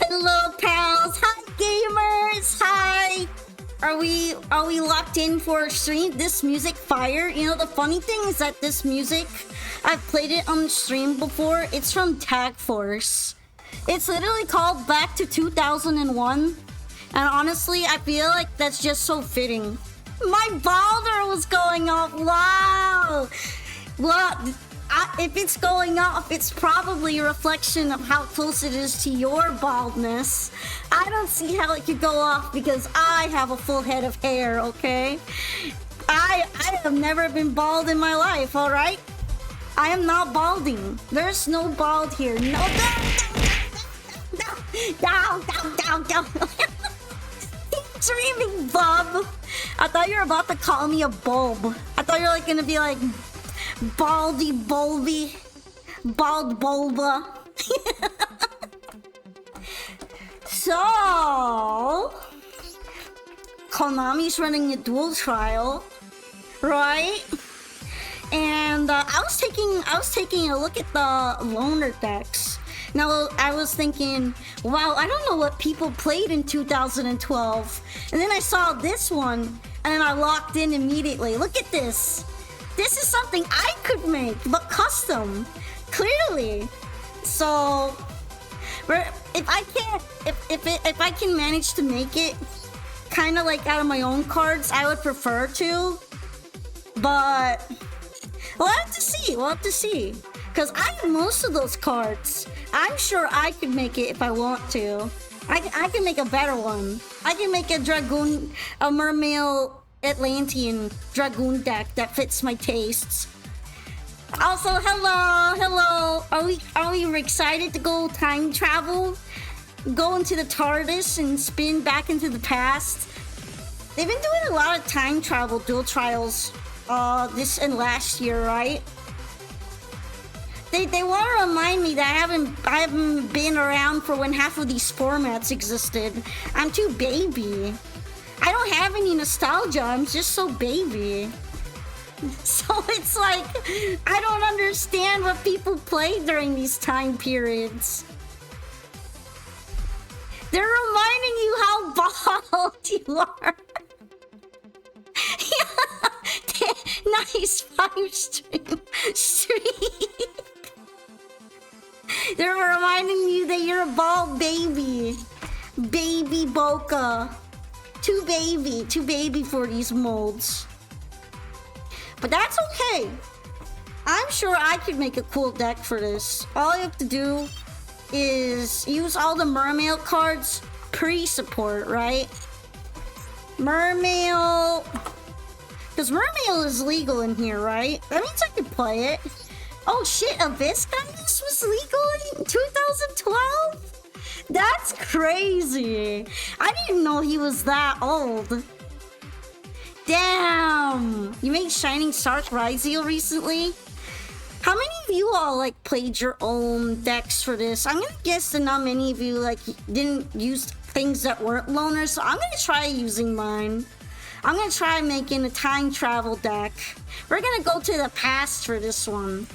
Hello, pals. Hi, gamers. Hi. Are we locked in for a stream? This music fire. You know the funny thing is that this music, I've played it on the stream before. It's from Tag Force. It's literally called Back to 2001. And honestly, I feel like that's just so fitting. My balder was going off. Wow. Well, if it's going off, it's probably a reflection of how close it is to your baldness. I don't see how it could go off because I have a full head of hair, okay? I have never been bald in my life, alright? I am not balding. There's no bald here. No, down. Dreaming, bub. I thought you were about to call me a bulb. I thought you were like gonna be like baldy bulby, bald bulba. So Konami's running a Duel trial, right? And I was taking a look at the loner decks. Now, I was thinking, wow, I don't know what people played in 2012. And then I saw this one, and then I locked in immediately. Look at this. This is something I could make, but custom. Clearly. So, if I can manage to make it kind of like out of my own cards, I would prefer to. But we'll have to see. Because I have most of those cards. I'm sure I could make it if I want to. I can make a better one. I can make a Mermail Atlantean Dragoon deck that fits my tastes. Also, hello. Are we excited to go time travel? Go into the TARDIS and spin back into the past? They've been doing a lot of time travel dual trials this and last year, right? They want to remind me that I haven't been around for when half of these formats existed. I'm too baby. I don't have any nostalgia. I'm just so baby. So it's like I don't understand what people play during these time periods. They're reminding you how bald you are. Nice 5-stream. They're reminding you that you're a bald baby. Baby Boca. Too baby for these molds. But that's okay. I'm sure I could make a cool deck for this. All you have to do is use all the Mermail cards pre-support, right? Mermail. Because Mermail is legal in here, right? That means I can play it. Oh shit, Abyss Gundus was legal in 2012? That's crazy. I didn't know he was that old. Damn. You made Shining Stark Rizio recently? How many of you all like played your own decks for this? I'm gonna guess that not many of you like didn't use things that weren't loners, so I'm gonna try using mine. I'm gonna try making a time travel deck. We're gonna go to the past for this one.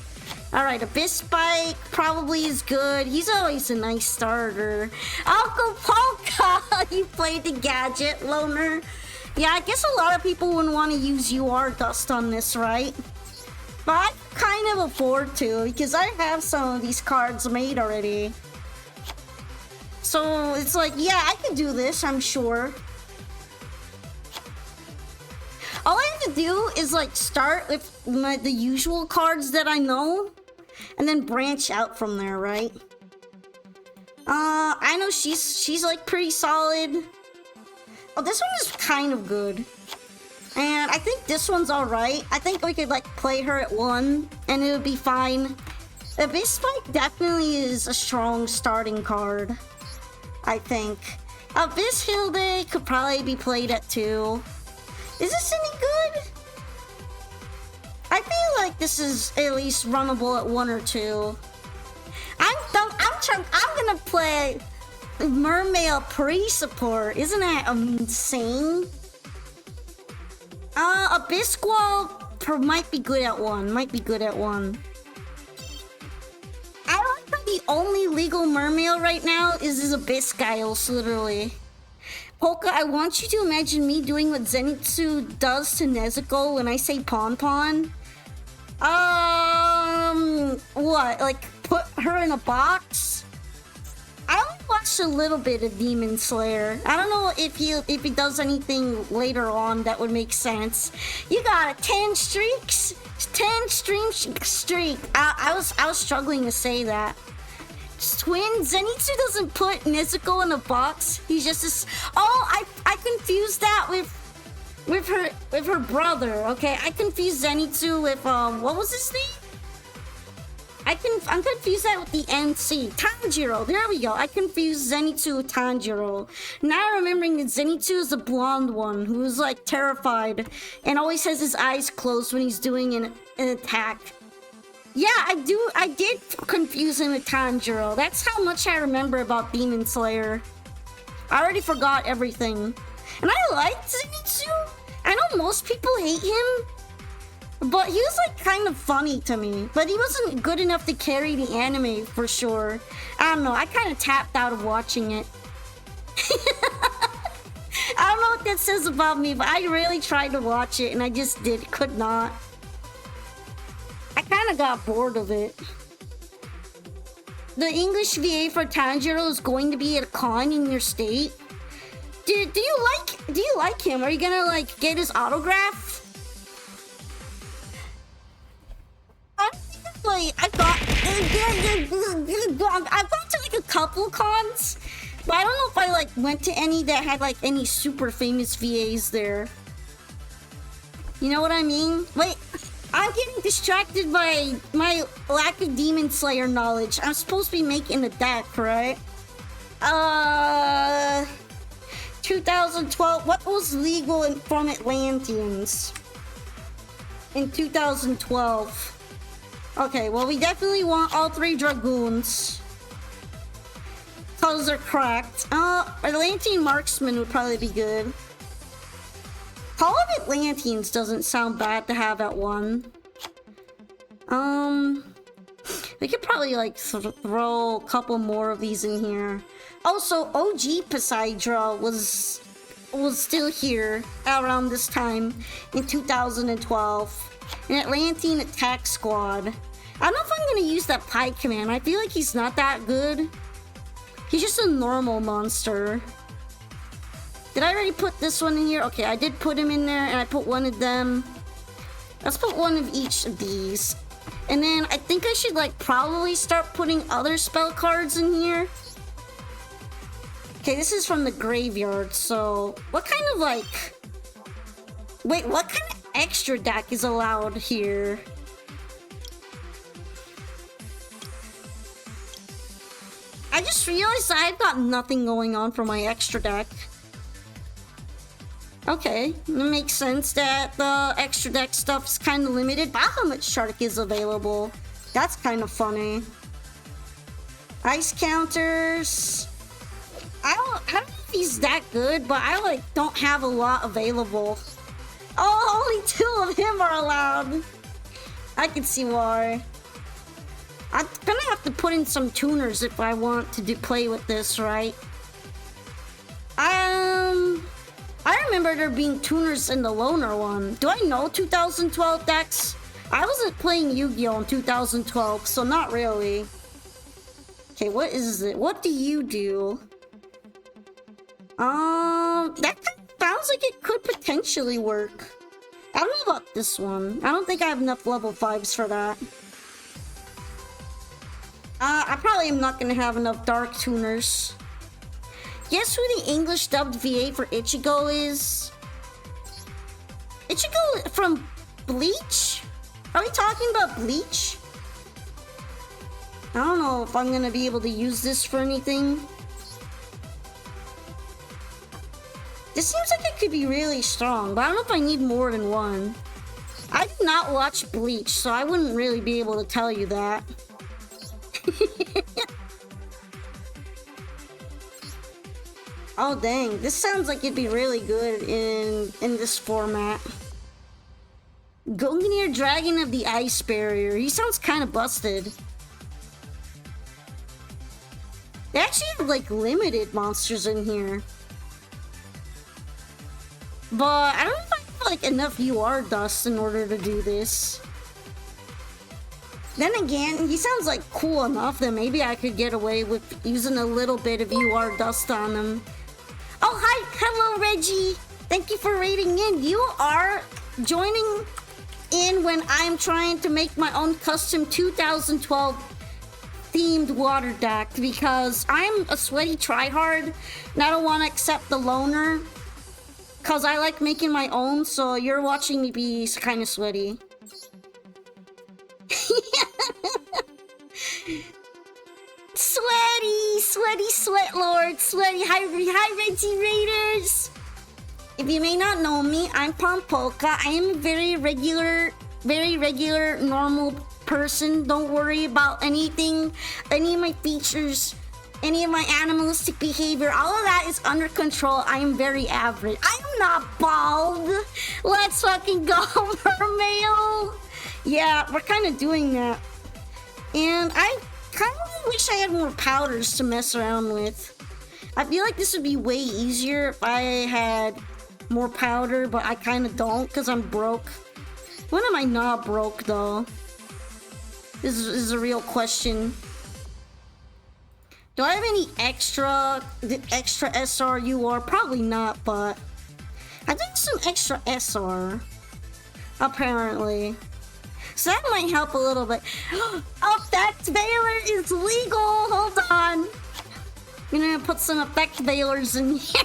Alright, Abyss Spike probably is good. He's always a nice starter. Uncle Polka! You played the gadget, loner. Yeah, I guess a lot of people wouldn't want to use UR Dust on this, right? But I kind of afford to, because I have some of these cards made already. So it's like, yeah, I can do this, I'm sure. All I have to do is like start with the usual cards that I know, and then branch out from there, right? I know she's like pretty solid. Oh, this one is kind of good. And I think this one's alright. I think we could like play her at 1 and it would be fine. Abyss Spike definitely is a strong starting card, I think. Abyss Hilde could probably be played at 2. Is this any good? I feel like this is at least runnable at 1 or 2. I'm gonna play Mermail pre-support. Isn't that insane? Abyss Squall might be good at 1. I like how the only legal mermaid right now is this Abyss Giles, literally. Polka, I want you to imagine me doing what Zenitsu does to Nezuko when I say Pon Pon. What? Like, put her in a box? I only watched a little bit of Demon Slayer. I don't know if he does anything later on that would make sense. You got a 10 streaks? 10 streak. I was struggling to say that. Twin Zenitsu doesn't put Nezuko in a box. He's just this. Oh, I confused that with her brother. Okay, I confused Zenitsu with what was his name? I'm confused that with the NC Tanjiro. There we go. I confused Zenitsu with Tanjiro. Now remembering that Zenitsu is the blonde one who's like terrified and always has his eyes closed when he's doing an attack. Yeah, I did confuse him with Tanjiro. That's how much I remember about Demon Slayer. I already forgot everything. And I liked Zenitsu. I know most people hate him, but he was like kind of funny to me. But he wasn't good enough to carry the anime for sure. I don't know, I kind of tapped out of watching it. I don't know what that says about me, but I really tried to watch it and I just could not. I kind of got bored of it. The English VA for Tanjiro is going to be at a con in your state. Do you like him? Are you gonna like get his autograph? Honestly, I've gone to like a couple cons, but I don't know if I like went to any that had like any super famous VAs there. You know what I mean? Wait. I'm getting distracted by my lack of Demon Slayer knowledge. I'm supposed to be making a deck, right? 2012. What was legal from Atlanteans in 2012? Okay, well, we definitely want all 3 Dragoons. Cause they're cracked. Atlantean Marksman would probably be good. Call of Atlanteans doesn't sound bad to have at 1. We could probably like throw a couple more of these in here. Also, OG Poseidra was still here around this time in 2012. An Atlantean Attack Squad. I don't know if I'm gonna use that Pike Command. I feel like he's not that good. He's just a normal monster. Did I already put this one in here? Okay, I did put him in there, and I put one of them. Let's put one of each of these. And then I think I should, like, probably start putting other spell cards in here. Okay, this is from the graveyard, so... What kind of, like... Wait, what kind of extra deck is allowed here? I just realized I've got nothing going on for my extra deck. Okay, it makes sense that the extra deck stuff is kind of limited. Bahamut Shark is available. That's kind of funny. Ice counters. I don't know if he's that good, but I like don't have a lot available. Oh, only 2 of him are allowed. I can see why. I'm gonna have to put in some tuners if I want to play with this, right? I remember there being tuners in the loner one. Do I know 2012 decks? I wasn't playing Yu-Gi-Oh! In 2012, so not really. Okay, what is it? What do you do? That kind of sounds like it could potentially work. I don't know about this one. I don't think I have enough level 5s for that. I probably am not gonna have enough dark tuners. Guess who the English dubbed VA for Ichigo is? Ichigo from Bleach? Are we talking about Bleach? I don't know if I'm gonna be able to use this for anything. This seems like it could be really strong, but I don't know if I need more than one. I did not watch Bleach, so I wouldn't really be able to tell you that. Oh dang, this sounds like it'd be really good in this format. Gungnir Dragon of the Ice Barrier. He sounds kind of busted. actually have like limited monsters in here. But I don't know if I have like enough UR dust in order to do this. Then again, he sounds like cool enough that maybe I could get away with using a little bit of UR dust on him. Oh, hi! Hello, Reggie! Thank you for raiding in. You are joining in when I'm trying to make my own custom 2012 themed water deck because I'm a sweaty tryhard and I don't want to accept the loner because I like making my own, so you're watching me be kind of sweaty. Sweaty sweat lord, sweaty. Hi Reggie Raiders. If you may not know me, I'm Pompolka. I am a very regular, normal person. Don't worry about anything, any of my features, any of my animalistic behavior. All of that is under control. I am very average. I am not bald. Let's fucking go, Mermail. Yeah, we're kind of doing that. And I kind of wish I had more powders to mess around with. I feel like this would be way easier if I had more powder, but I kind of don't because I'm broke. When am I not broke though? This is a real question. Do I have any extra SRUR? Probably not, but I think some extra SR. Apparently. So that might help a little bit. Effect Veiler is legal! Hold on. I'm gonna put some effect Veilers in here.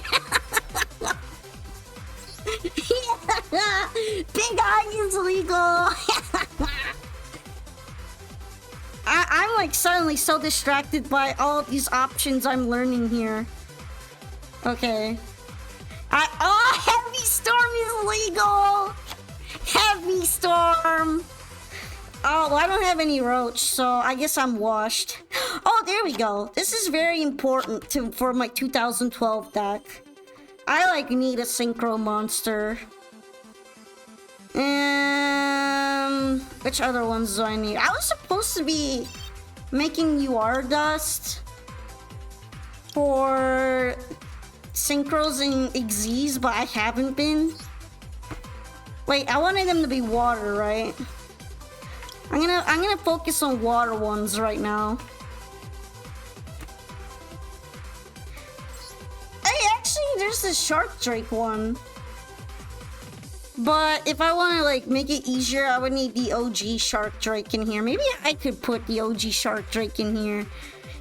Yeah. Big Eye is legal! I'm like suddenly so distracted by all of these options I'm learning here. Okay. Heavy Storm is legal! Heavy Storm! Oh, well, I don't have any roach, so I guess I'm washed. Oh, there we go. This is very important for my 2012 deck. I like need a synchro monster. Which other ones do I need? I was supposed to be making UR dust for synchros and Xyz, but I haven't been. Wait, I wanted them to be water, right? I'm gonna focus on water ones right now. Hey, actually, there's the Shark Drake one. But if I want to like make it easier, I would need the OG Shark Drake in here. Maybe I could put the OG Shark Drake in here.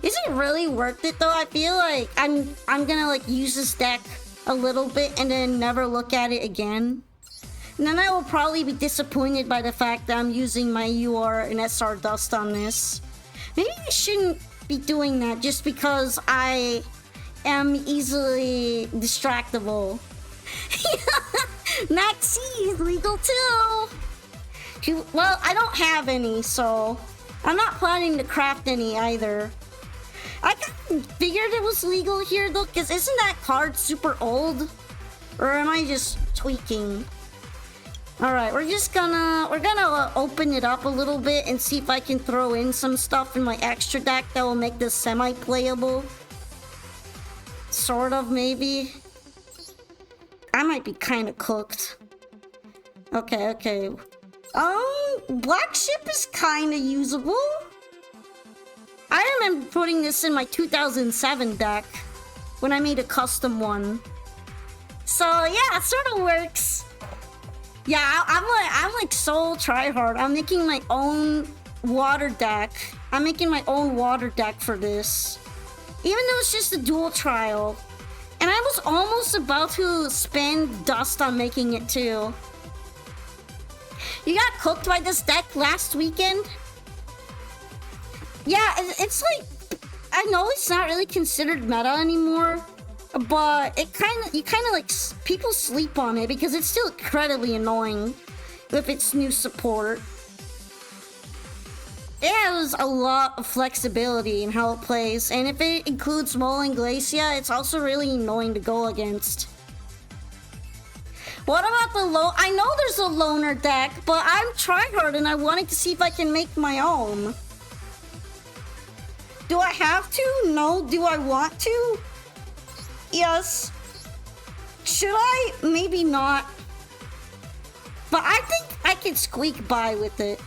Is it really worth it though? I feel like I'm gonna like use this deck a little bit and then never look at it again. And then I will probably be disappointed by the fact that I'm using my UR and SR dust on this. Maybe I shouldn't be doing that just because I am easily distractible. Maxi is legal too. Well, I don't have any, so I'm not planning to craft any either. I kind of figured it was legal here though, because isn't that card super old? Or am I just tweaking? Alright, we're gonna open it up a little bit and see if I can throw in some stuff in my extra deck that will make this semi-playable. Sort of, maybe. I might be kind of cooked. Okay. Black Ship is kind of usable. I remember putting this in my 2007 deck when I made a custom one. So yeah, it sort of works. Yeah, I'm like so tryhard. I'm making my own water deck. I'm making my own water deck for this. Even though it's just a dual trial. And I was almost about to spend dust on making it too. You got cooked by this deck last weekend? Yeah, it's like, I know it's not really considered meta anymore, but you kind of like, people sleep on it because it's still incredibly annoying with its new support. It has a lot of flexibility in how it plays, and if it includes Molan Glacia, it's also really annoying to go against. What about the I know there's a loner deck, but I'm tryhard and I wanted to see if I can make my own. Do I have to? No. Do I want to? Yes. Should I? Maybe not. But I think I could squeak by with it.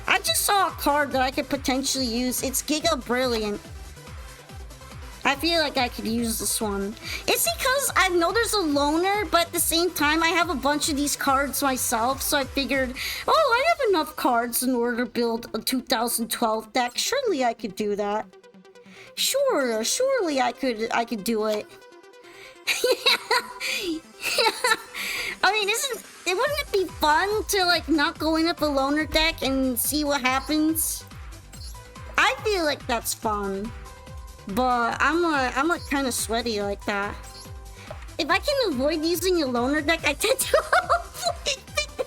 I just saw a card that I could potentially use. It's Giga Brilliant. I feel like I could use this one. It's because I know there's a loner, but at the same time, I have a bunch of these cards myself, so I figured, oh, I have enough cards in order to build a 2012 deck. Surely I could do that. Sure, surely I could do it. I mean, wouldn't it be fun to like not go in with a loner deck and see what happens? I feel like that's fun. But I'm like kind of sweaty like that. If I can avoid using a loner deck, I tend to avoid it.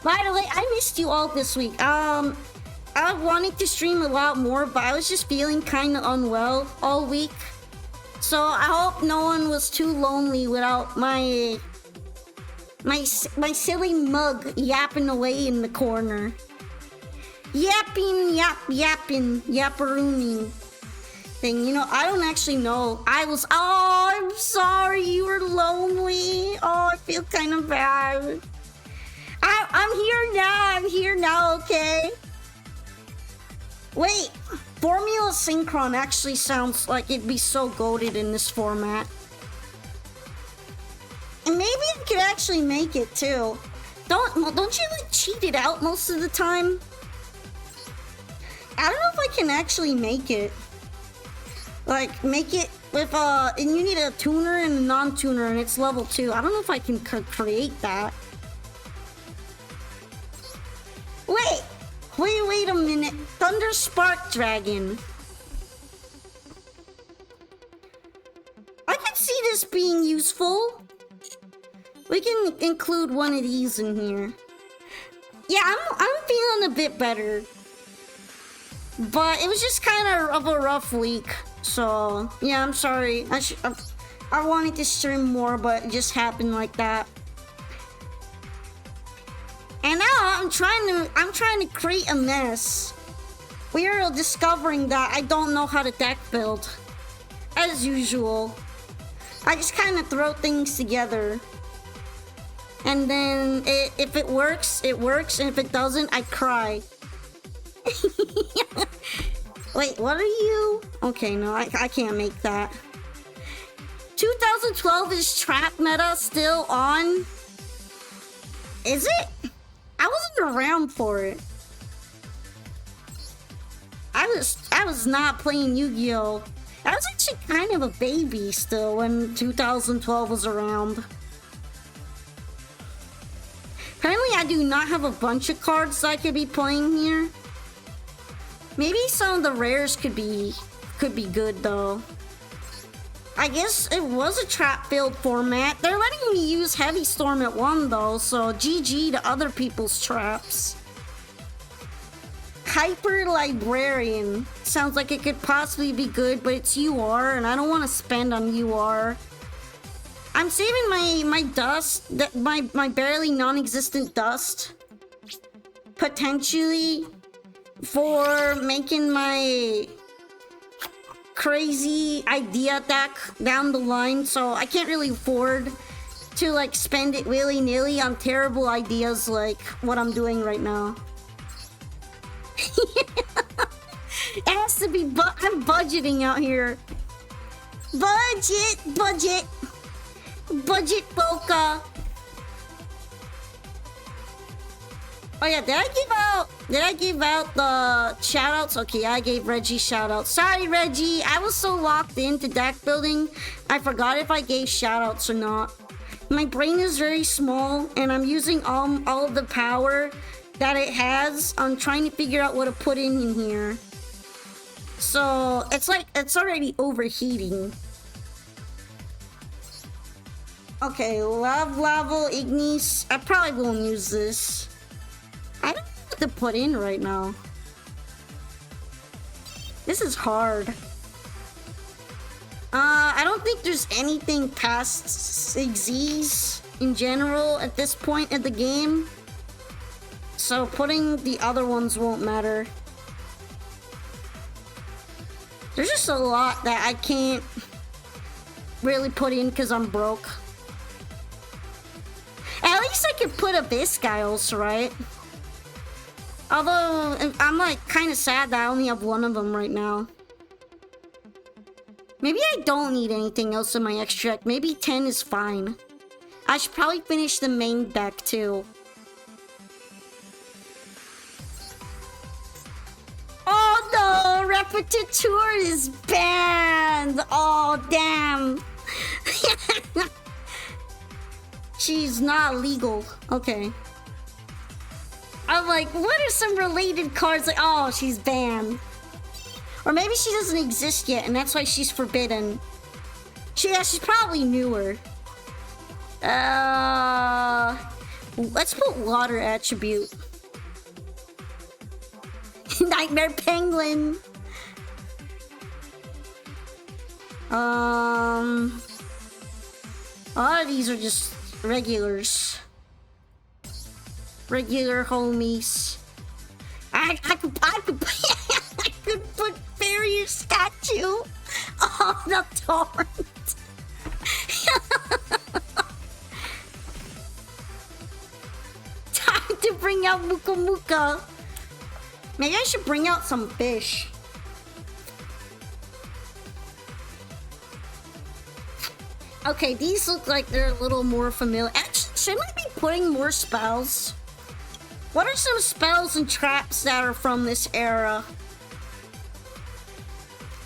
By the way, I missed you all this week. I wanted to stream a lot more, but I was just feeling kind of unwell all week. So I hope no one was too lonely without my silly mug yapping away in the corner. Yapping, yapparooning thing. You know, I don't actually know. Oh, I'm sorry you were lonely. Oh, I feel kind of bad. I'm here now, okay? Wait, Formula Synchron actually sounds like it'd be so goated in this format. And maybe I could actually make it too. Don't you like cheat it out most of the time? I don't know if I can actually make it. Like, make it with, and you need a tuner and a non-tuner, and it's level 2. I don't know if I can create that. Wait a minute. Thunder Spark Dragon. I can see this being useful. We can include one of these in here. Yeah, I'm feeling a bit better. But it was just kind of a rough week. So, yeah, I'm sorry. I wanted to stream more, but it just happened like that. And now I'm trying to create a mess. We are discovering that I don't know how to deck build. As usual. I just kind of throw things together. And then if it works, it works. And if it doesn't, I cry. Wait, what are you? Okay, no, I can't make that. 2012 is trap meta still on? Is it? I wasn't around for it. I was not playing Yu-Gi-Oh! I was actually kind of a baby still when 2012 was around. Apparently I do not have a bunch of cards that I could be playing here. Maybe some of the rares could be good though. I guess it was a trap build format. They're letting me use Heavy Storm at 1 though, so GG to other people's traps. Hyper Librarian. Sounds like it could possibly be good, but it's UR and I don't want to spend on UR. I'm saving my dust, my barely non-existent dust, potentially, for making my crazy idea deck down the line, so I can't really afford to like spend it willy-nilly on terrible ideas like what I'm doing right now. It has to be, I'm budgeting out here. Budget Boca. Oh yeah, did I give out the shoutouts? Okay, I gave Reggie shoutouts. Sorry, Reggie, I was so locked into deck building, I forgot if I gave shoutouts or not. My brain is very small, and I'm using all of the power that it has on trying to figure out what to put in here. So it's like it's already overheating. Okay, Love Level Ignis. I probably won't use this. I don't know what to put in right now. This is hard. I don't think there's anything past Z's in general at this point in the game. So putting the other ones won't matter. There's just a lot that I can't really put in because I'm broke. At least I could put Abyss guy also, right? Although, I'm like kind of sad that I only have one of them right now. Maybe I don't need anything else in my extra deck. Maybe 10 is fine. I should probably finish the main deck too. Oh no! Repetiteur is banned! Oh damn! She's not legal. Okay. I'm like, what are some related cards? Like, oh, she's banned. Or maybe she doesn't exist yet, and that's why she's forbidden. She's probably newer. Let's put water attribute. Nightmare Penguin. A lot of these are just regulars. Regular homies. I could I could put Barrier Statue on the torrent. Time to bring out Muka Muka. Maybe I should bring out some fish. Okay, these look like they're a little more familiar. Actually, shouldn't I be putting more spells? What are some spells and traps that are from this era?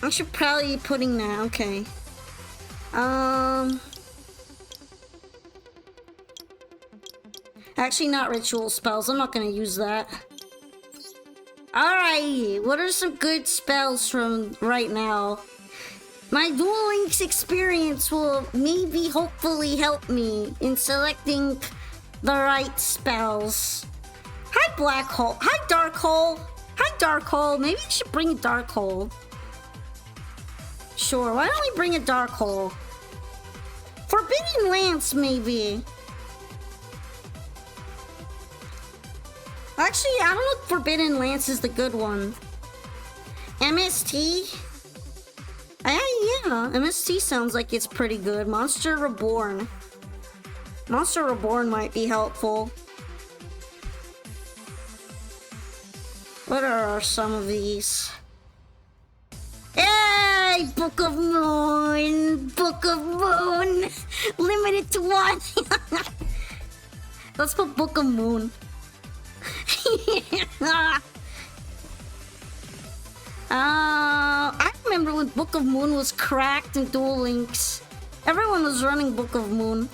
I should probably be putting that, okay. Actually, not ritual spells. I'm not gonna use that. Alright, what are some good spells from right now? My Duel Links experience will maybe hopefully help me in selecting the right spells. Hi, Black Hole. Hi, Dark Hole. Hi, Dark Hole. Maybe I should bring a Dark Hole. Sure, why don't we bring a Dark Hole? Forbidden Lance, maybe. Actually, I don't know if Forbidden Lance is the good one. MST? Yeah, MST sounds like it's pretty good. Monster Reborn. Monster Reborn might be helpful. What are some of these? Hey! Book of Moon! Book of Moon! Limited to one! Let's put Book of Moon. I remember when Book of Moon was cracked in Duel Links. Everyone was running Book of Moon.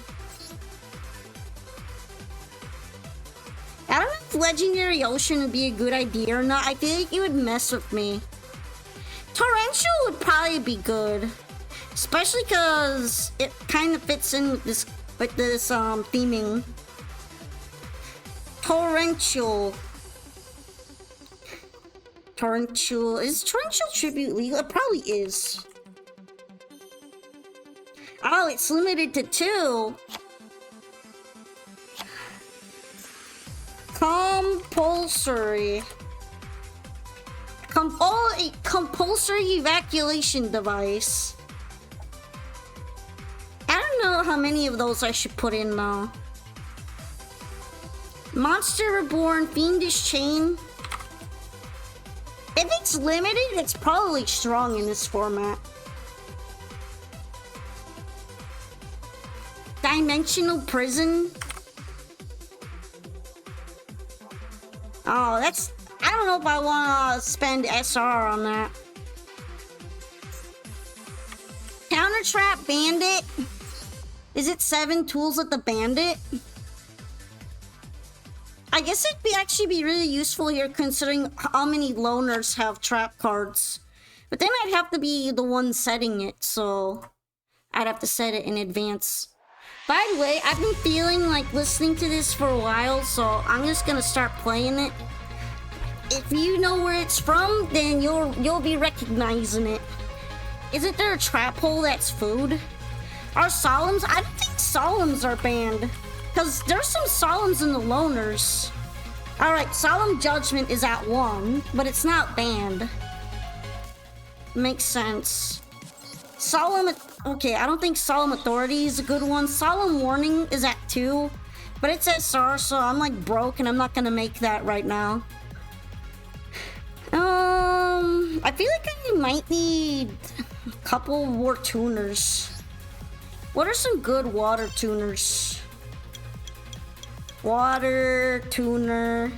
I don't know if Legendary Ocean would be a good idea or not. I feel like it would mess with me. Torrential would probably be good. Especially because it kind of fits in with this theming. Torrential. Is Torrential Tribute legal? It probably is. Oh, it's limited to 2. Compulsory. Compulsory evacuation device. I don't know how many of those I should put in now. Monster Reborn, Fiendish Chain. If it's limited, it's probably strong in this format. Dimensional Prison. Oh, that's... I don't know if I want to spend SR on that. Counter Trap Bandit. Is it 7 tools at the Bandit? I guess it'd actually be really useful here considering how many loners have trap cards. But then I'd have to be the one setting it, so I'd have to set it in advance. By the way, I've been feeling like listening to this for a while, so I'm just gonna start playing it. If you know where it's from, then you'll be recognizing it. Isn't there a trap hole that's food? Are solemns? I don't think solemns are banned. Because there's some solemns in the loners. Alright, Solemn Judgment is at 1, but it's not banned. Makes sense. Solemn... Okay, I don't think Solemn Authority is a good one. Solemn Warning is at 2. But it's SR, so I'm like broke and I'm not gonna make that right now. I feel like I might need a couple more tuners. What are some good water tuners? Water tuner.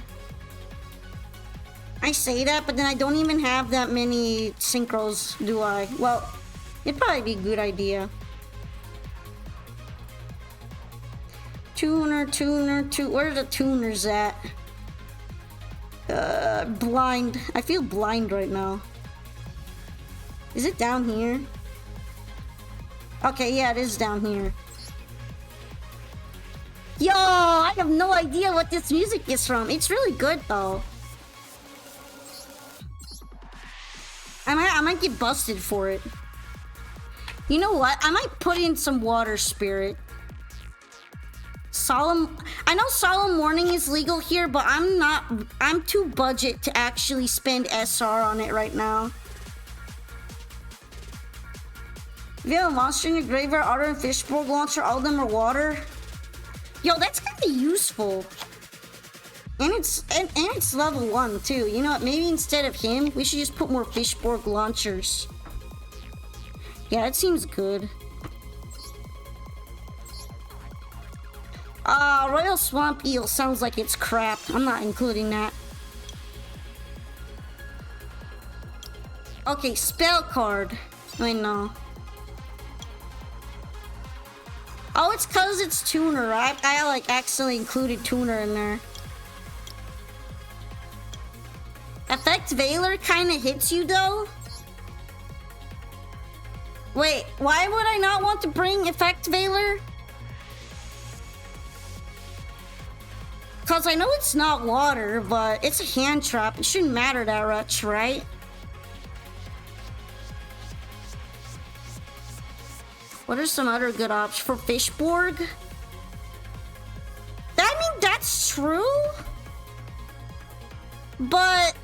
I say that, but then I don't even have that many synchros, do I? Well, it'd probably be a good idea. Tuner. Where are the tuners at? Blind. I feel blind right now. Is it down here? Okay, yeah, it is down here. Yo, I have no idea what this music is from. It's really good, though. I might get busted for it. You know what? I might put in some water spirit. I know Solemn Warning is legal here, but I'm too budget to actually spend SR on it right now. If you have a monster in your graveyard, Otter and Fishborg launcher, all of them are water. Yo, that's kind of useful. And it's level 1 too. You know what? Maybe instead of him, we should just put more Fishborg launchers. Yeah, that seems good. Royal Swamp Eel sounds like it's crap. I'm not including that. Okay, spell card. I know. Oh, it's cause it's tuner, right? I like accidentally included tuner in there. Effect Veiler kinda hits you though. Wait, why would I not want to bring Effect Veiler? Cause I know it's not water, but it's a hand trap. It shouldn't matter that much, right? What are some other good options for Fishborg? I mean, that's true. But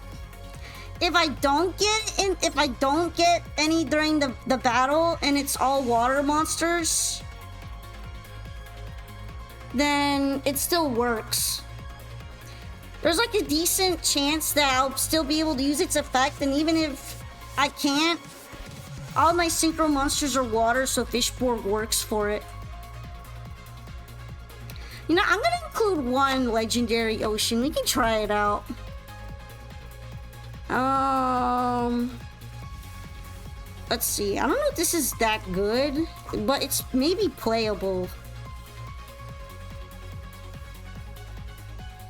if I don't get any during the battle and it's all water monsters, then it still works. There's like a decent chance that I'll still be able to use its effect, and even if I can't, all my synchro monsters are water, so Fishborg works for it. You know, I'm gonna include one Legendary Ocean. We can try it out. Let's see. I don't know if this is that good, but it's maybe playable.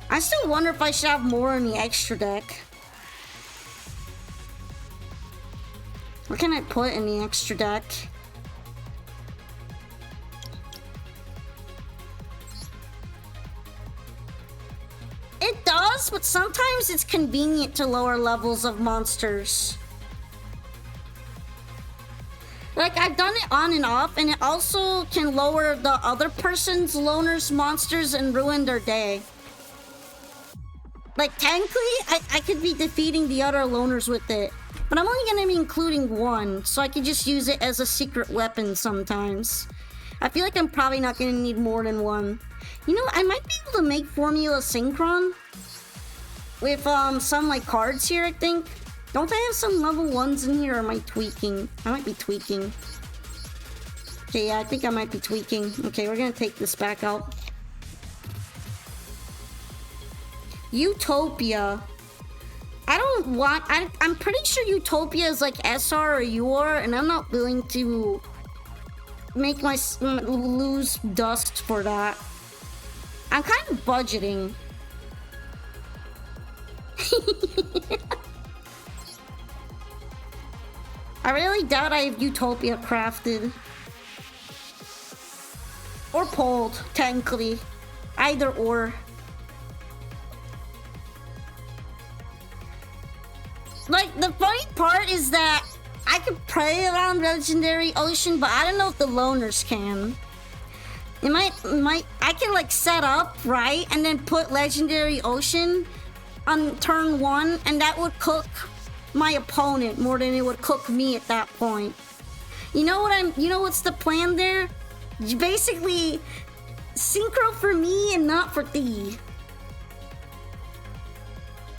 I still wonder if I should have more in the extra deck. What can I put in the extra deck? It does, but sometimes it's convenient to lower levels of monsters. Like, I've done it on and off, and it also can lower the other person's loner's monsters and ruin their day. Like, technically, I could be defeating the other loners with it. But I'm only gonna be including one, so I can just use it as a secret weapon sometimes. I feel like I'm probably not gonna need more than one. You know, I might be able to make Formula Synchron with some like cards here, I think. Don't I have some level 1s in here, or am I tweaking? I might be tweaking. Okay, yeah, I think I might be tweaking. Okay, we're gonna take this back out. Utopia. I'm pretty sure Utopia is like SR or UR, and I'm not willing to make lose dust for that. I'm kind of budgeting. I really doubt I have Utopia crafted. Or pulled, technically. Either or. Like, the funny part is that I could play around Legendary Ocean, but I don't know if the loners can. I can like set up, right? And then put Legendary Ocean on turn 1, and that would cook my opponent more than it would cook me at that point. You know what's the plan there? Basically, synchro for me and not for thee.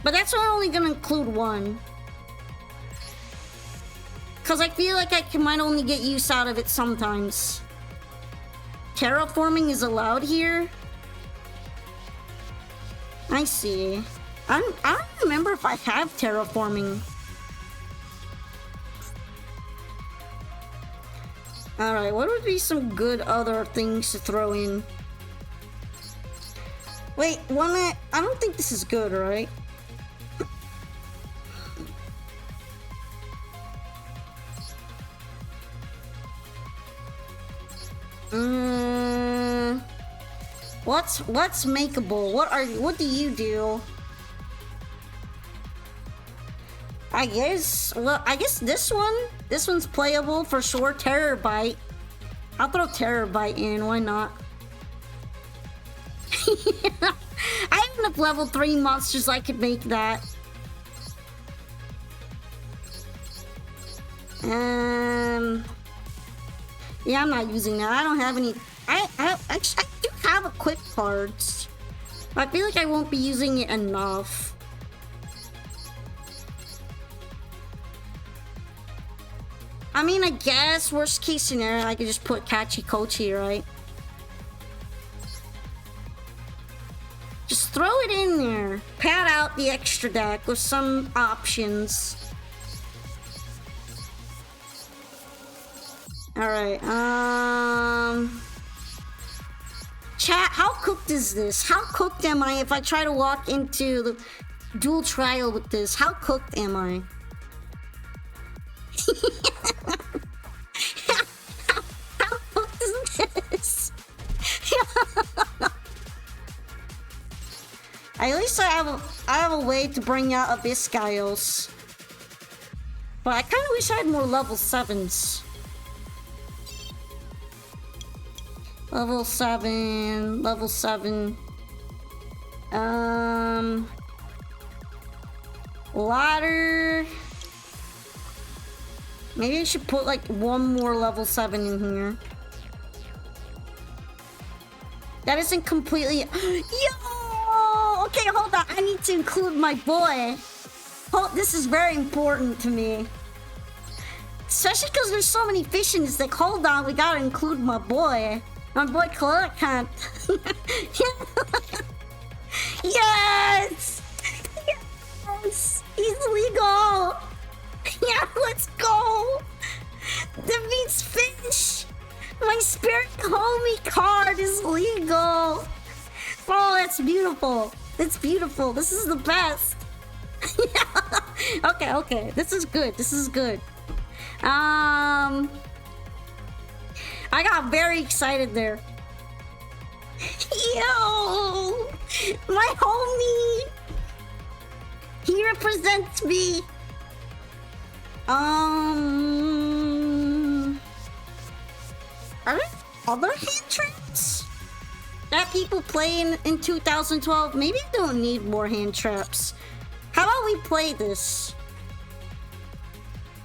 But that's only gonna include one. Cause I feel like I might only get use out of it sometimes. Terraforming is allowed here? I see. I don't remember if I have terraforming. Alright, what would be some good other things to throw in? Wait, I don't think this is good, right? What's makeable? What do you do? I guess this one's playable for sure. Terror Bite. I'll throw Terror Bite in, why not? I have enough level 3 monsters I could make that. Yeah, I'm not using that. I don't have any. I do have equip cards. I feel like I won't be using it enough. I mean, I guess worst case scenario, I could just put Kachi Kochi, right? Just throw it in there. Pad out the extra deck with some options. Alright, chat, how cooked is this? How cooked am I if I try to walk into the dual trial with this? How cooked am I? How cooked is this? At least I have a way to bring out Abyssgiles. But I kind of wish I had more level 7s. Level 7. Ladder. Maybe I should put like one more level 7 in here. That isn't completely. Yo! Okay, hold on. I need to include my boy. This is very important to me. Especially because there's so many fish in this deck. Hold on, we gotta include my boy. My boy Clarkant. Yes! Yes! He's legal! Yeah, let's go! That means fish! My spirit homie card is legal! Oh, that's beautiful. It's beautiful. This is the best. Okay. This is good. I got very excited there. Yo! My homie! He represents me. Are there other hand traps that people play in 2012? Maybe I don't need more hand traps. How about we play this?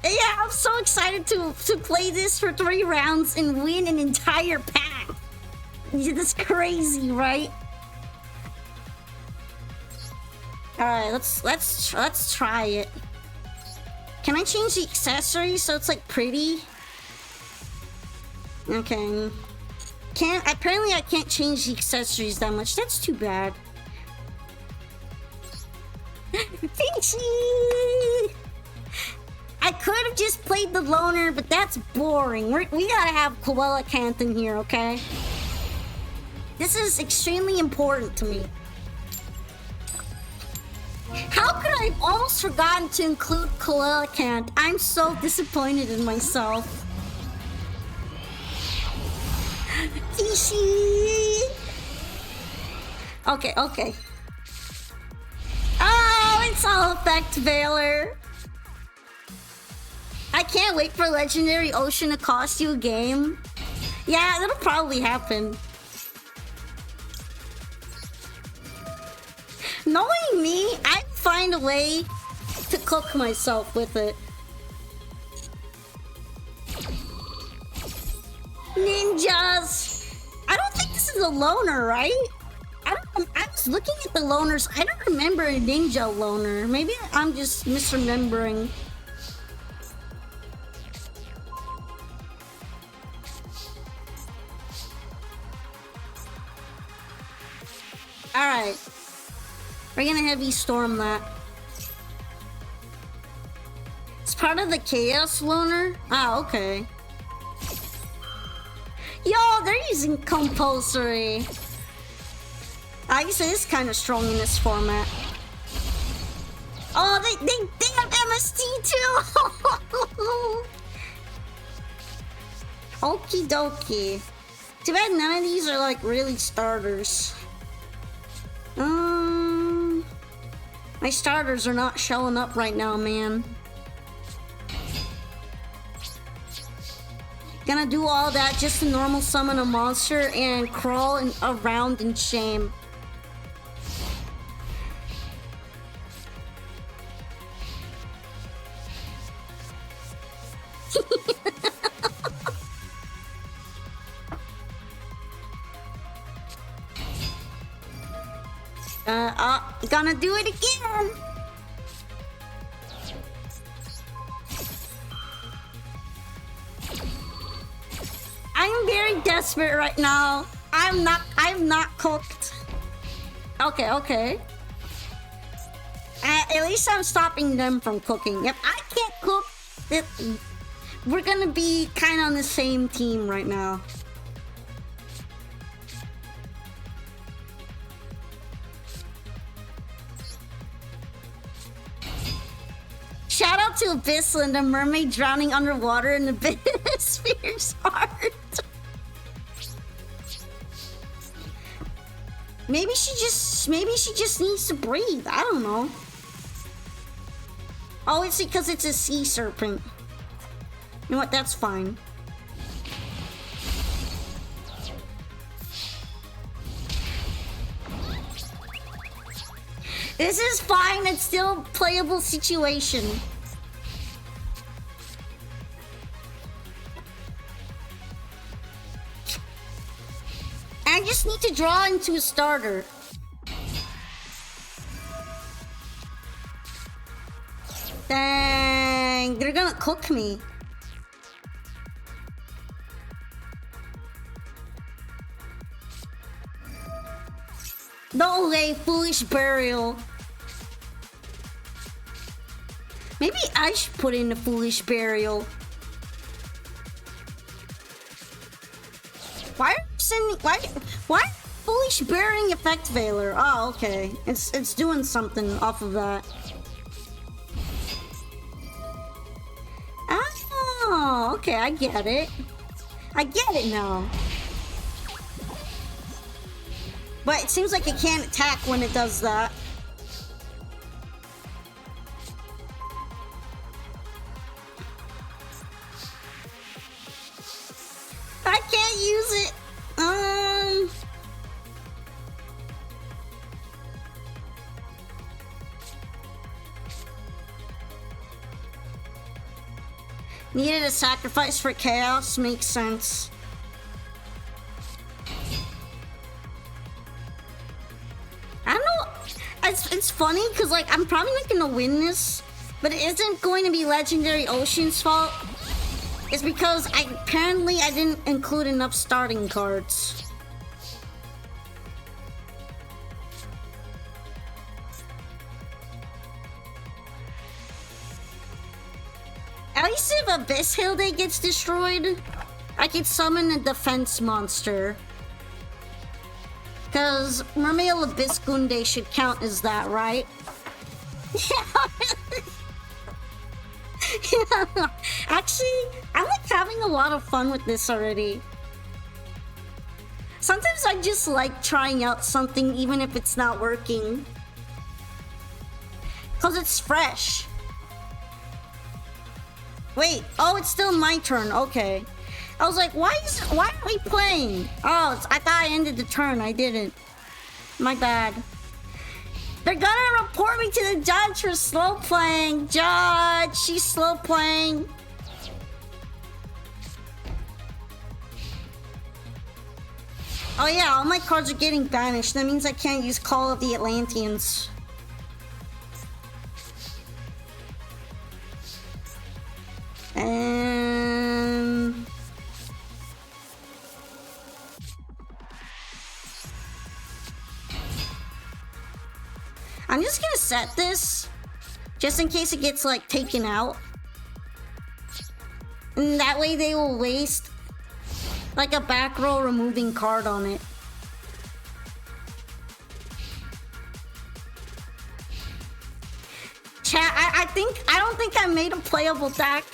Yeah, I'm so excited to play this for 3 rounds and win an entire pack. That's crazy, right? All right, let's try it. Can I change the accessories so it's like pretty? Okay. Apparently I can't change the accessories that much. That's too bad. Pinchy! I could have just played the loner, but that's boring. We gotta have Coelacanth in here, okay? This is extremely important to me. How could I have almost forgotten to include Coelacanth? I'm so disappointed in myself. Tishi! Okay. Oh, it's all effect Valor. I can't wait for Legendary Ocean to cost you a game. Yeah, that'll probably happen. Knowing me, I'd find a way to cook myself with it. Ninjas! I don't think this is a loner, right? I was looking at the loners. I don't remember a ninja loner. Maybe I'm just misremembering. Alright. We're gonna heavy storm that. It's part of the chaos loner? Ah, okay. Yo, they're using compulsory. I guess it is kind of strong in this format. Oh, they have MST too! Okie dokie. Too bad none of these are like really starters. My starters are not showing up right now, man. Gonna do all that just to normal summon a monster and crawl around in shame. Gonna do it again. I'm very desperate right now. I'm not cooked. Okay. At least I'm stopping them from cooking. If I can't cook, we're gonna be kind of on the same team right now. Shout out to Abyssland, a mermaid drowning underwater in the Sphere's heart. Maybe she just needs to breathe. I don't know. Oh, it's because it's a sea serpent. You know what? That's fine. This is fine. It's still a playable situation. I just need to draw into a starter. Dang, they're gonna cook me. No way, foolish burial. Maybe I should put in a foolish burial. Why foolish burying effect veiler? Oh, okay. It's doing something off of that. Oh, okay, I get it. I get it now. But it seems like it can't attack when it does that. I can't use it. Needed a sacrifice for chaos, makes sense. I don't know. It's funny because like I'm probably not gonna win this, but it isn't going to be Legendary Ocean's fault. It's because apparently I didn't include enough starting cards. At least if Abyss Hilde gets destroyed, I could summon a defense monster. Because Mermail Abyss Gunde should count as that, right? Yeah. Actually, I'm like having a lot of fun with this already. Sometimes I just like trying out something even if it's not working. Because it's fresh. Wait, oh, it's still my turn. Okay. I was like, why are we playing? Oh, I thought I ended the turn. I didn't. My bad. They're gonna report me to the judge for slow playing. Judge, she's slow playing. Oh yeah, all my cards are getting banished. That means I can't use Call of the Atlanteans. And I'm just gonna set this just in case it gets like taken out. And that way they will waste like a back row removing card on it. Chat, I don't think I made a playable deck.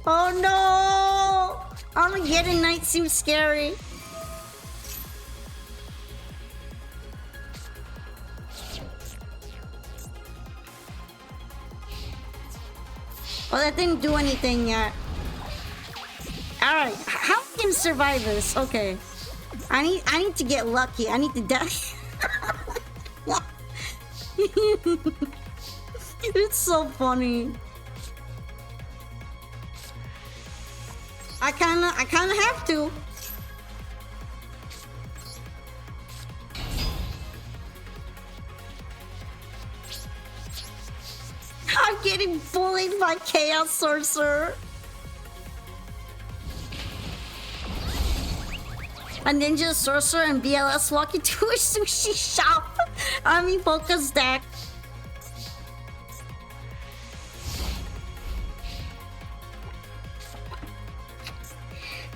Oh no! Armageddon Night seems scary. Well, that didn't do anything yet. Alright, how can I survive this? Okay. I need to get lucky. I need to die. It's so funny. I kinda have to. I'm getting bullied by Chaos Sorcerer. A Ninja Sorcerer and BLS walk into a sushi shop. Army focus deck.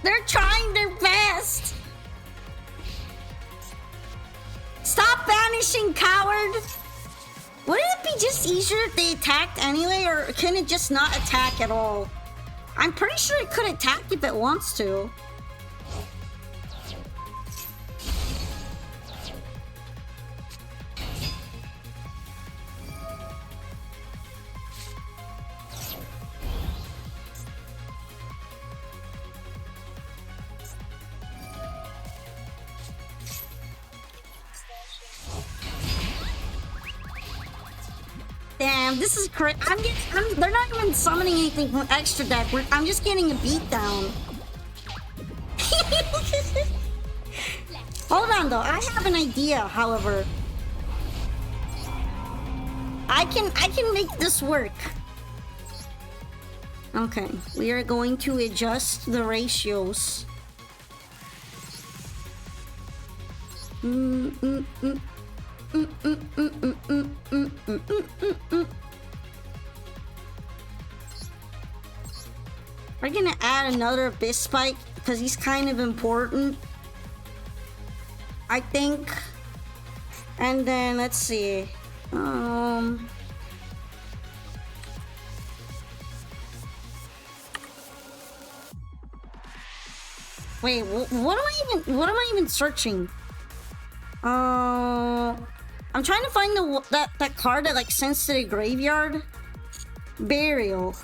They're trying their best. Stop banishing, coward. Wouldn't it be just easier if they attacked anyway, or can it just not attack at all? I'm pretty sure it could attack if it wants to. Damn, this is crazy. They're not even summoning anything from extra deck. I'm just getting a beatdown. Hold on though, I have an idea, however. I can make this work. Okay, we are going to adjust the ratios. We're gonna add another Abyss Spike because he's kind of important, I think. And then let's see. Wait, what am I even searching? I'm trying to find that card that like sends to the graveyard. Burial.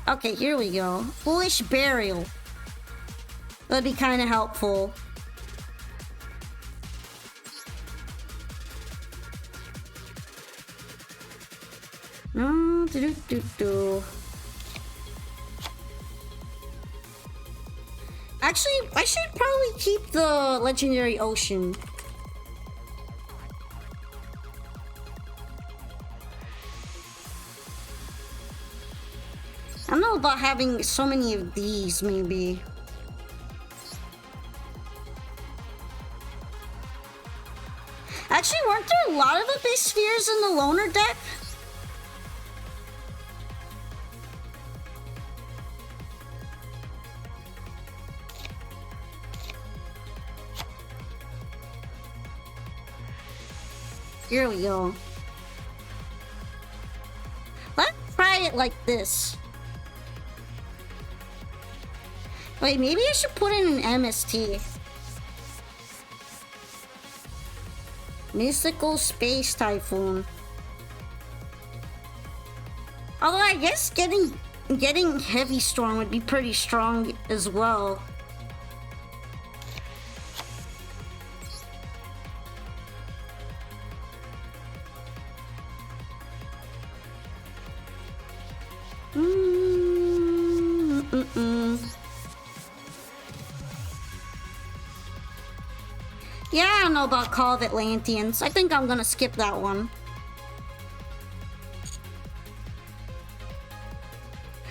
Okay, here we go. Foolish Burial. That'd be kind of helpful. Actually, I should probably keep the Legendary Ocean. I don't know about having so many of these, maybe. Actually, weren't there a lot of Abyss Spheres in the Loner deck? Here we go. Let's try it like this. Wait, maybe I should put in an MST. Mystical Space Typhoon. Although I guess getting Heavy Storm would be pretty strong as well. Yeah, I don't know about Call of Atlanteans. I think I'm gonna skip that one.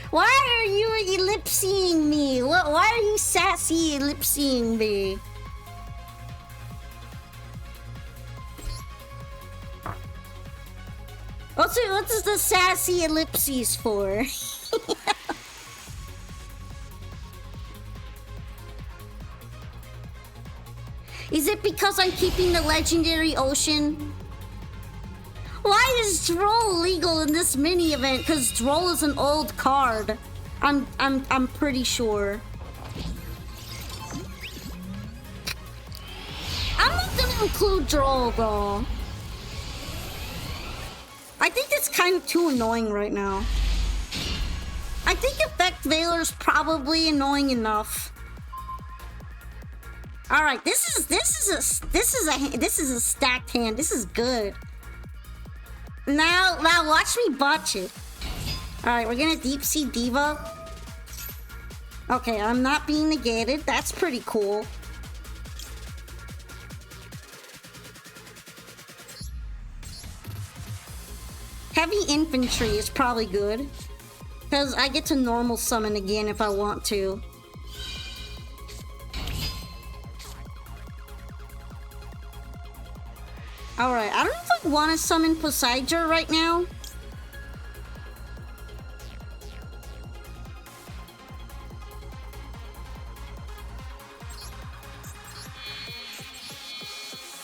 Why are you ellipsing me? Why are you sassy ellipsing me? What's the sassy ellipses for? Is it because I'm keeping the legendary ocean? Why is Droll legal in this mini event? Because Droll is an old card. I'm pretty sure. I'm not gonna include Droll though. I think it's kind of too annoying right now. I think Effect Veiler's probably annoying enough. All right, this is a stacked hand. This is good. Now watch me botch it. All right, we're gonna Deep Sea Diva. Okay, I'm not being negated. That's pretty cool. Heavy Infantry is probably good, because I get to normal summon again if I want to. Alright, I don't know if I want to summon Poseidon right now.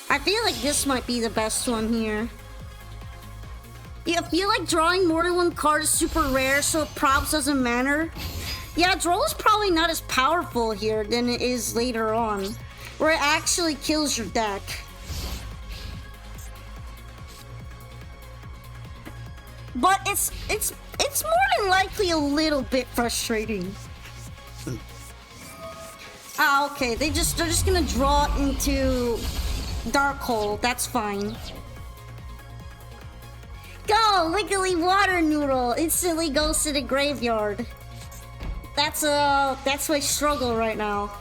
I feel like this might be the best one here. Yeah, I feel like drawing more than one card is super rare, so props doesn't matter. Yeah, Droll is probably not as powerful here than it is later on, where it actually kills your deck. But it's more than likely a little bit frustrating. Ah, okay. They're just gonna draw into Dark Hole. That's fine. Go, Wiggly Water Noodle! Instantly goes to the graveyard. That's my struggle right now.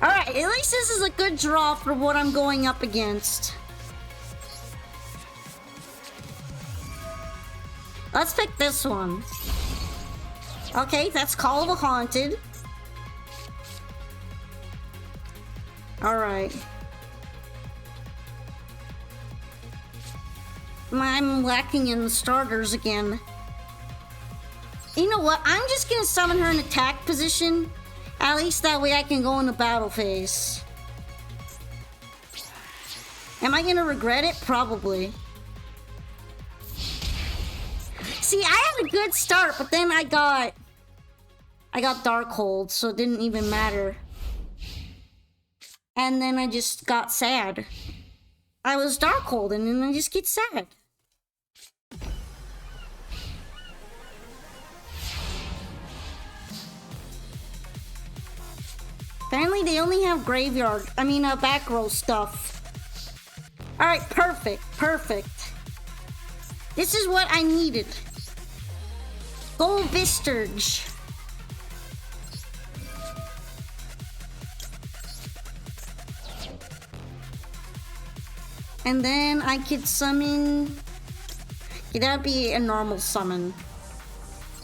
Alright, at least this is a good draw for what I'm going up against. Let's pick this one. Okay, that's Call of a Haunted. Alright. I'm lacking in the starters again. You know what? I'm just gonna summon her in attack position. At least that way I can go in the battle phase. Am I gonna regret it? Probably. See, I had a good start, but then I got Darkhold, so it didn't even matter. And then I just got sad. I was Darkhold, and then I just get sad. Apparently they only have back row stuff. Alright, perfect. This is what I needed. Gold Visturge. And then I could summon... Yeah, that'd be a normal summon.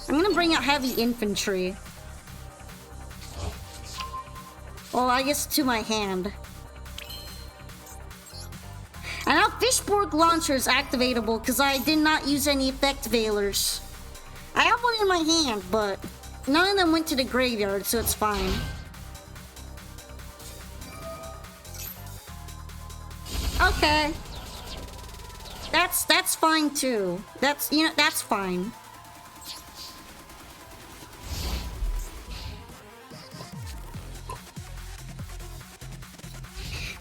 I'm gonna bring out Heavy Infantry. Well, I guess to my hand. And now Fishborg Launcher is activatable because I did not use any Effect Veilers. I have one in my hand, but none of them went to the graveyard, so it's fine. Okay. That's fine too. That's fine.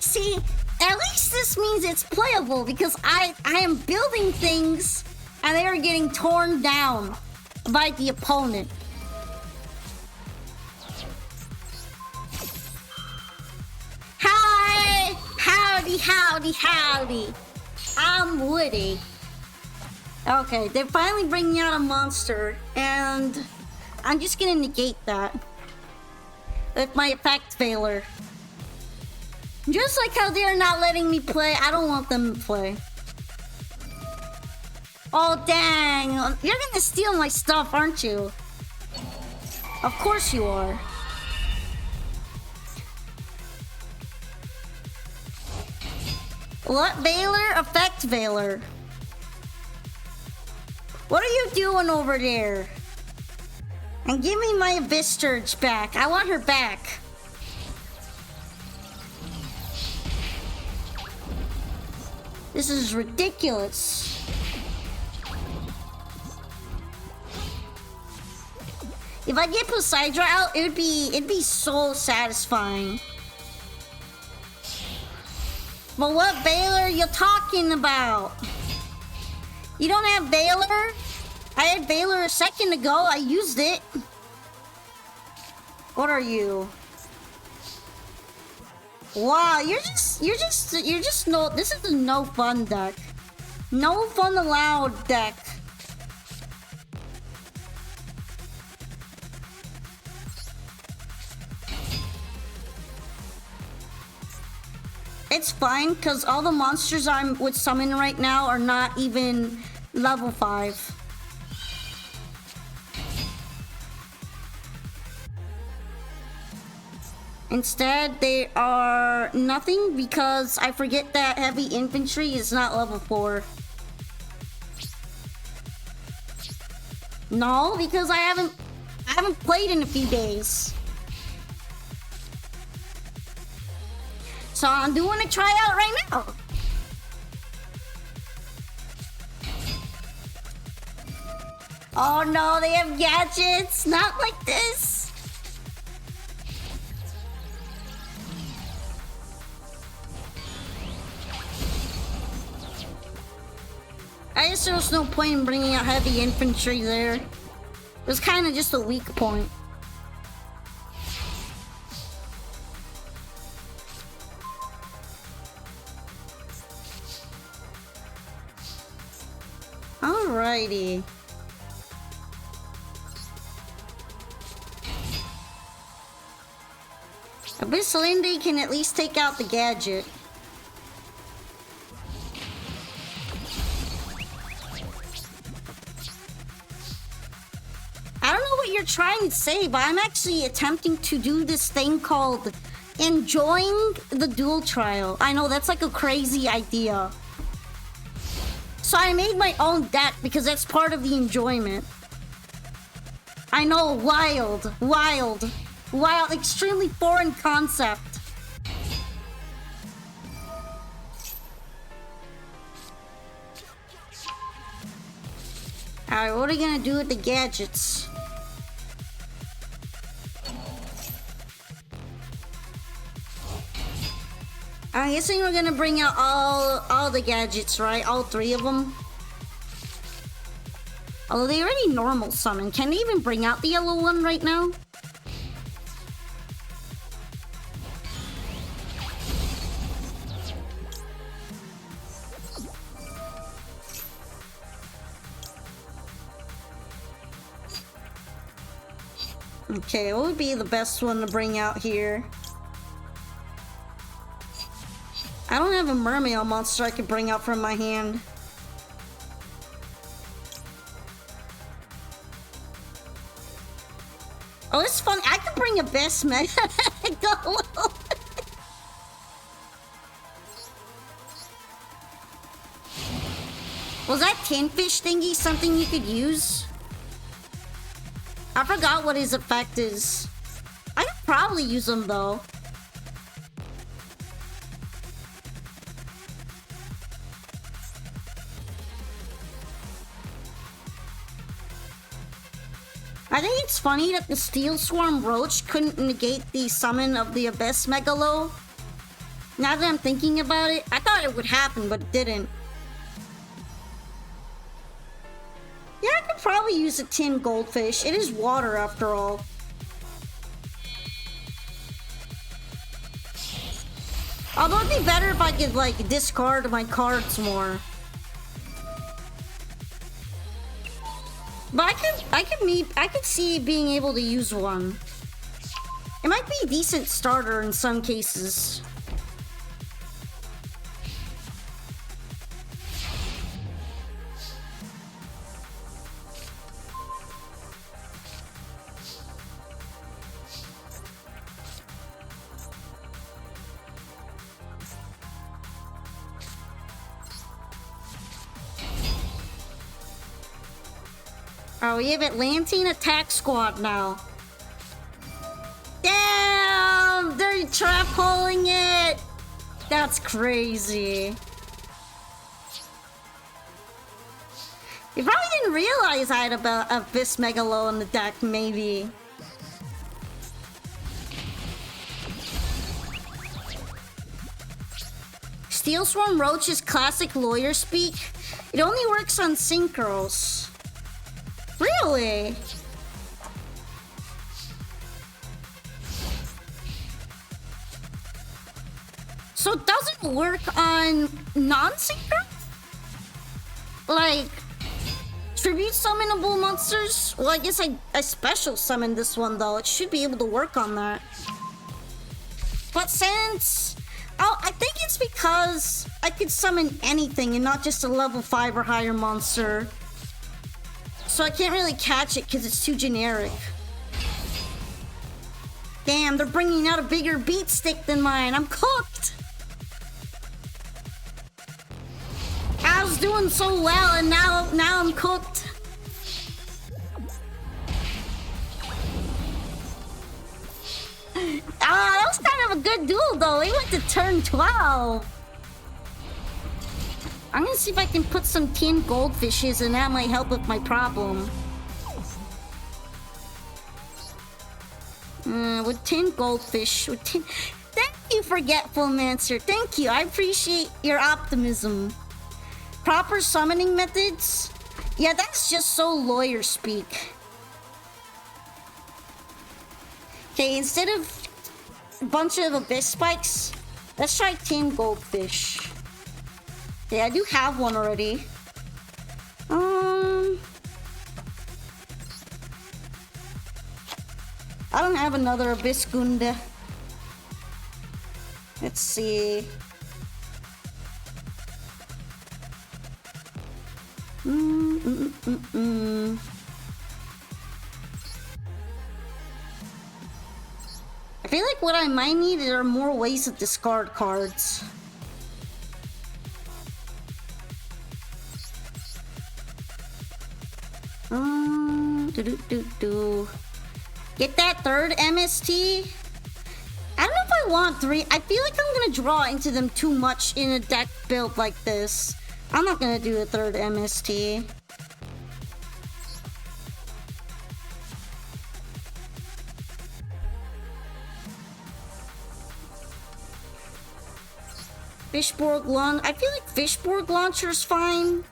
See, at least this this means it's playable because I am building things and they are getting torn down by the opponent. Hi! Howdy, howdy, howdy. I'm Woody. Okay, they're finally bringing out a monster, and I'm just gonna negate that with my effect veiler. Just like how they're not letting me play, I don't want them to play. Oh, dang. You're gonna steal my stuff, aren't you? Of course you are. What veiler? Effect veiler. What are you doing over there? And give me my Abyss Sturge back. I want her back. This is ridiculous. If I get Poseidon out, it'd be so satisfying. But what Veiler are you talking about? You don't have Veiler? I had Veiler a second ago. I used it. What are you? Wow, you're just no. This is a no fun deck. No fun allowed deck. It's fine, because all the monsters I'm with summon right now are not even level 5. Instead, they are nothing because I forget that heavy infantry is not level 4. No, because I haven't played in a few days. So I'm doing a tryout right now. Oh no, they have gadgets. Not like this. I guess there was no point in bringing out heavy infantry there. It was kind of just a weak point. Alrighty. Abyss Lindy can at least take out the gadget. I don't know what you're trying to say, but I'm actually attempting to do this thing called enjoying the duel trial. I know that's like a crazy idea. So I made my own deck because that's part of the enjoyment. I know, wild, extremely foreign concept. Alright, what are you gonna do with the gadgets? I'm guessing we're gonna bring out all the gadgets, right? All 3 of them. Although they already normal summon. Can they even bring out the yellow one right now? Okay, what would be the best one to bring out here? I don't have a mermaid monster I could bring out from my hand. Oh, it's funny. I could bring a best mega. Was that tin fish thingy something you could use? I forgot what his effect is. I could probably use him though. I think it's funny that the Steel Swarm Roach couldn't negate the summon of the Abyss Megalo. Now that I'm thinking about it, I thought it would happen, but it didn't. Yeah, I could probably use a tin goldfish. It is water after all. Although it'd be better if I could like discard my cards more. But I could see being able to use one. It might be a decent starter in some cases. Oh, we have Atlantean Attack Squad now. Damn! They're trap holing it! That's crazy. You probably didn't realize I had a Abyss Megalo in the deck, maybe. Steel Swarm Roach is classic lawyer speak. It only works on synchros. Really? So it doesn't work on non-synchro? Like, tribute summonable monsters? Well, I guess I special summoned this one though. It should be able to work on that. But since... Oh, I think it's because I could summon anything and not just a level 5 or higher monster. So I can't really catch it because it's too generic. Damn, they're bringing out a bigger beat stick than mine. I'm cooked. I was doing so well and now I'm cooked. Ah, that was kind of a good duel though. We went to turn 12. I'm gonna see if I can put some tin goldfishes and that might help with my problem. With tin goldfish, Thank you, Forgetfulmancer. Thank you. I appreciate your optimism. Proper summoning methods? Yeah, that's just so lawyer speak. Okay, instead of a bunch of abyss spikes, let's try tin goldfish. Yeah, I do have one already. I don't have another Abyss Gunda. Let's see. I feel like what I might need are more ways to discard cards. Get that third MST? I don't know if I want 3. I feel like I'm gonna draw into them too much in a deck build like this. I'm not gonna do a third MST. Fishborg launch. I feel like Fishborg launcher's fine.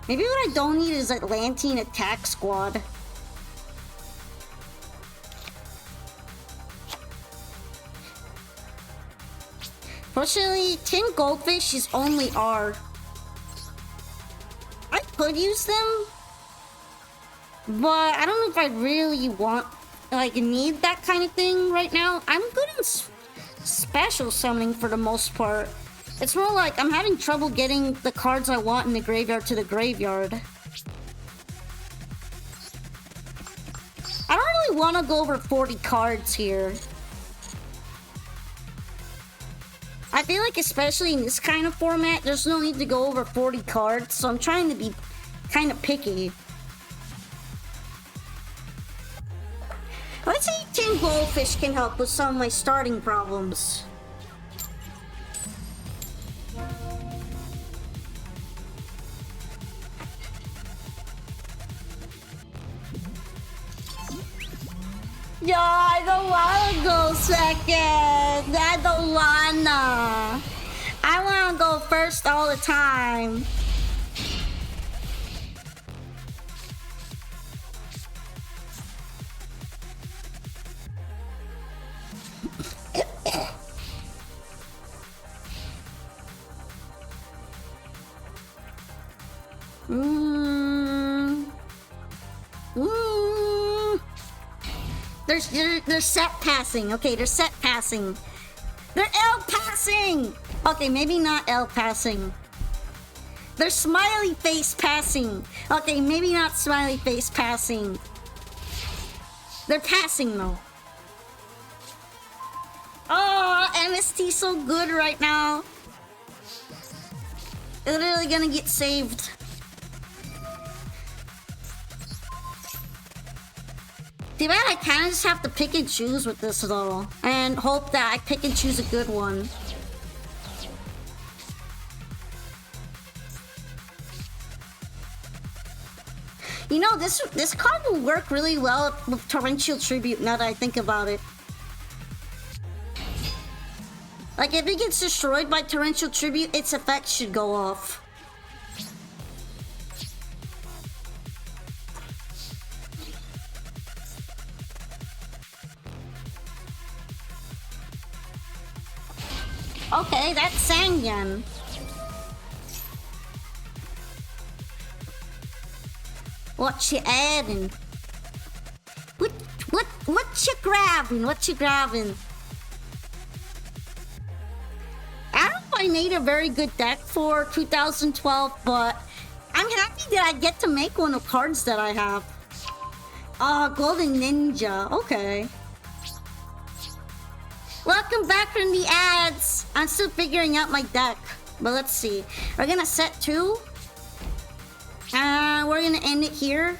Maybe what I don't need is Atlantean Attack Squad. Fortunately, tin goldfish is only R. I could use them, but I don't know if I really want, like, need that kind of thing right now. I'm good in special summoning for the most part. It's more like I'm having trouble getting the cards I want in the graveyard to the graveyard. I don't really want to go over 40 cards here. I feel like especially in this kind of format, there's no need to go over 40 cards, so I'm trying to be kind of picky. Let's see if tin goldfish can help with some of my starting problems. Yo, I don't wanna go second. I don't wanna. I wanna go first all the time. They're set passing. Okay, they're set passing. They're L passing. Okay, maybe not L passing. They're smiley face passing. Okay, maybe not smiley face passing. They're passing though. Oh, MST so good right now. They're literally gonna get saved. Too bad I kind of just have to pick and choose with this though, and hope that I pick and choose a good one. You know, this card will work really well with Torrential Tribute now that I think about it. Like, if it gets destroyed by Torrential Tribute, its effects should go off. Okay, that's Sangan. What you adding? What you grabbing? What you grabbing? I don't know if I made a very good deck for 2012, but I'm happy that I get to make one of cards that I have. Golden Ninja. Okay. Welcome back from the ads. I'm still figuring out my deck, but let's see. We're gonna set 2. We're gonna end it here.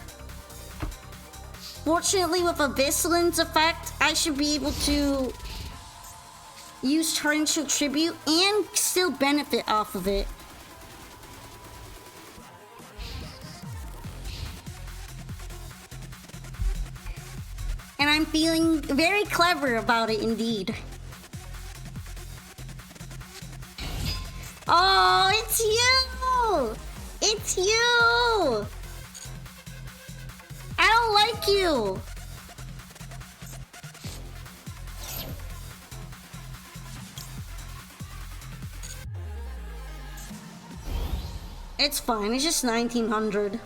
Fortunately, with a Viscelin's effect, I should be able to use Torrential Tribute and still benefit off of it. And I'm feeling very clever about it indeed. Oh, it's you! It's you! I don't like you! It's fine, it's just 1900.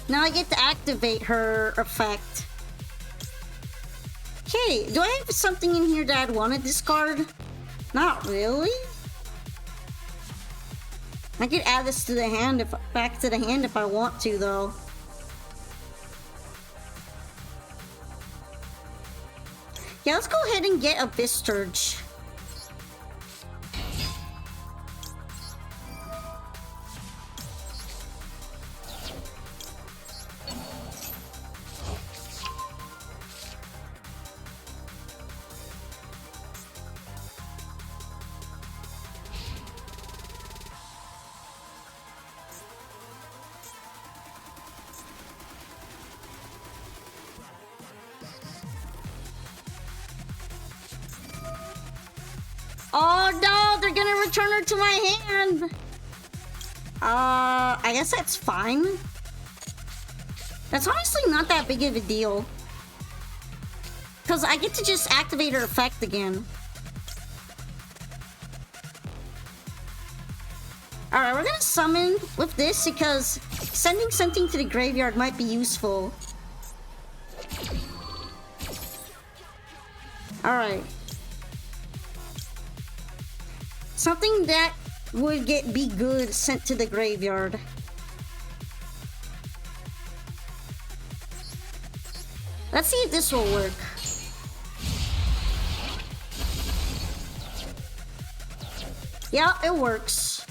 Now I get to activate her effect. Okay, do I have something in here that I'd want to discard? Not really. I could add this to the hand back to the hand if I want to, though. Yeah, let's go ahead and get a Visturge. Oh no, they're gonna return her to my hand. I guess that's fine. That's honestly not that big of a deal. Because I get to just activate her effect again. Alright, we're gonna summon with this because sending something to the graveyard might be useful. Alright. Something that would be good sent to the graveyard. Let's see if this will work. Yeah, it works.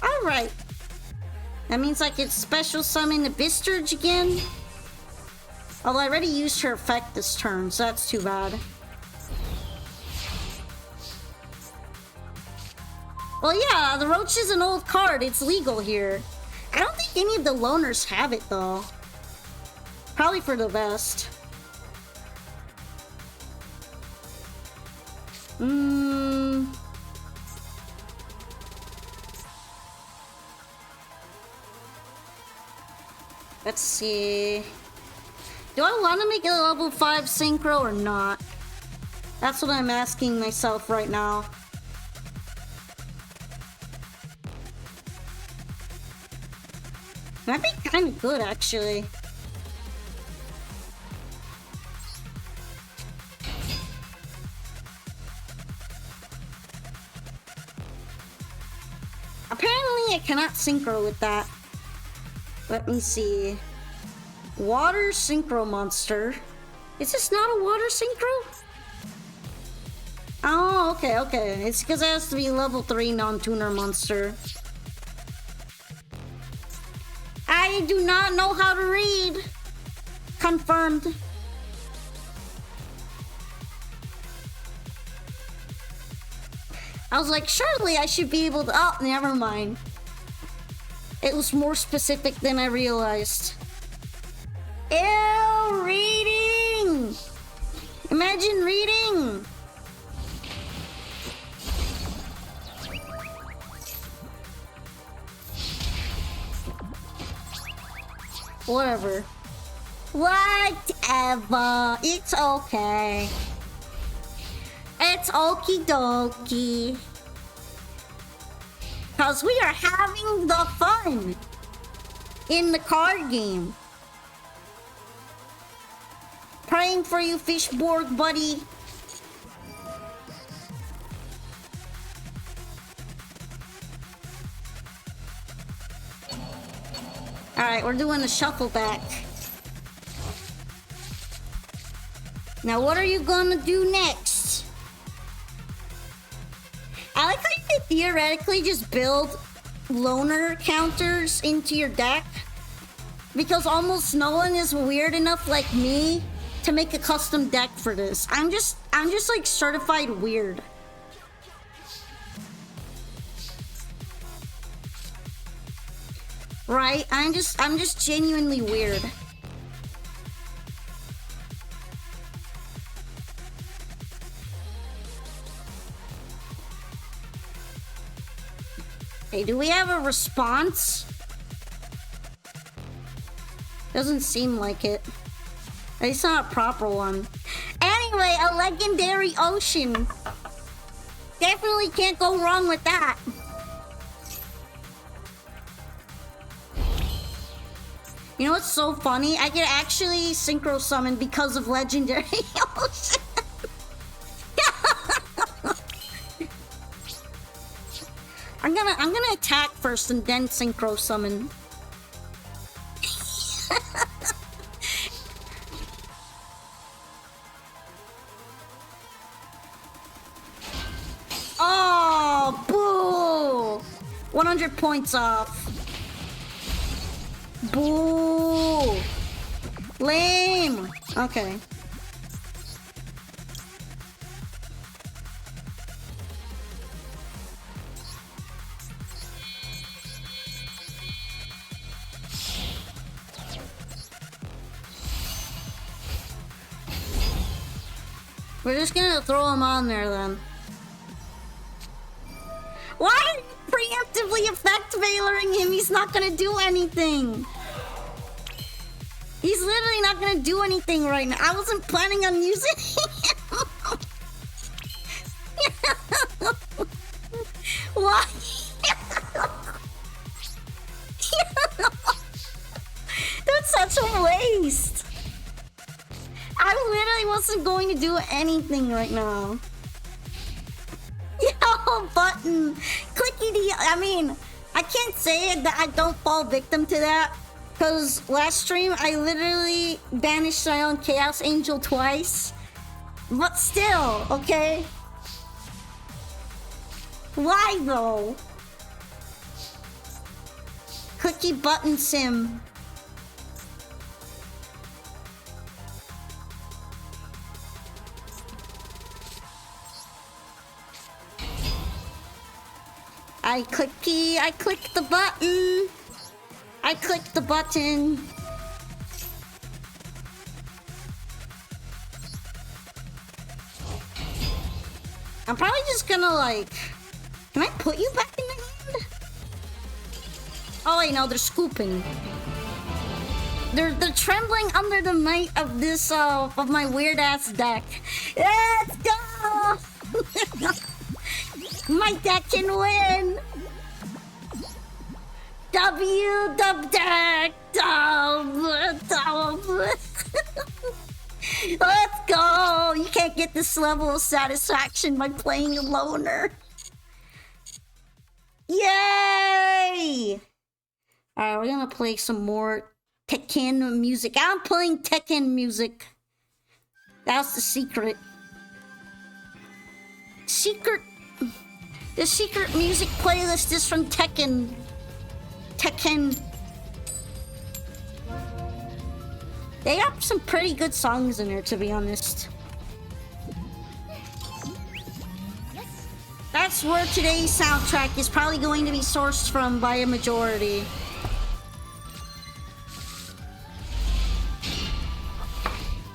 Alright. That means I can special summon the Visturge again. Although I already used her effect this turn, so that's too bad. Well, yeah, the Roach is an old card. It's legal here. I don't think any of the loners have it, though. Probably for the best. Let's see. Do I want to make it a level 5 synchro or not? That's what I'm asking myself right now. That'd be kind of good, actually. Apparently, I cannot synchro with that. Let me see. Water synchro monster. Is this not a water synchro? Oh, okay, okay. It's because it has to be level 3 non-tuner monster. I do not know how to read. Confirmed. I was like, surely I should be able to... Oh, never mind. It was more specific than I realized. Ew, reading! Imagine reading! Whatever. Whatever. It's okay. It's okie dokie. Because we are having the fun in the card game. Praying for you, Fishborg, buddy. Alright, we're doing a shuffle back. Now, what are you gonna do next? I like how you could theoretically just build loner counters into your deck. Because almost no one is weird enough like me to make a custom deck for this. I'm just like certified weird. Right? I'm just genuinely weird. Hey, do we have a response? Doesn't seem like it. It's not a proper one. Anyway, a legendary ocean. Definitely can't go wrong with that. You know what's so funny? I can actually synchro summon because of legendary ocean. I'm gonna attack first and then synchro summon. Oh, boo! 100 points off. Boo! Lame! Okay. We're just gonna throw him on there then. Why are you preemptively effect veiling him? He's not gonna do anything. He's literally not gonna do anything right now. I wasn't planning on using him. Why? That's such a waste. I literally wasn't going to do anything right now. Yo, button. Clicky D. I mean, I can't say that I don't fall victim to that. Because last stream, I literally banished my own Chaos Angel twice. But still, okay? Why though? Clicky button sim. I click the button. I click the button. I'm probably just gonna like... Can I put you back in the hand? Oh wait, no, they're scooping. They're trembling under the might of this, of my weird-ass deck. Let's go! My deck can win! Dub deck! Dub! Let's go! You can't get this level of satisfaction by playing a loner. Yay! Alright, we're gonna play some more Tekken music. I'm playing Tekken music. That's the secret. The secret music playlist is from Tekken. They have some pretty good songs in there, to be honest. That's where today's soundtrack is probably going to be sourced from by a majority.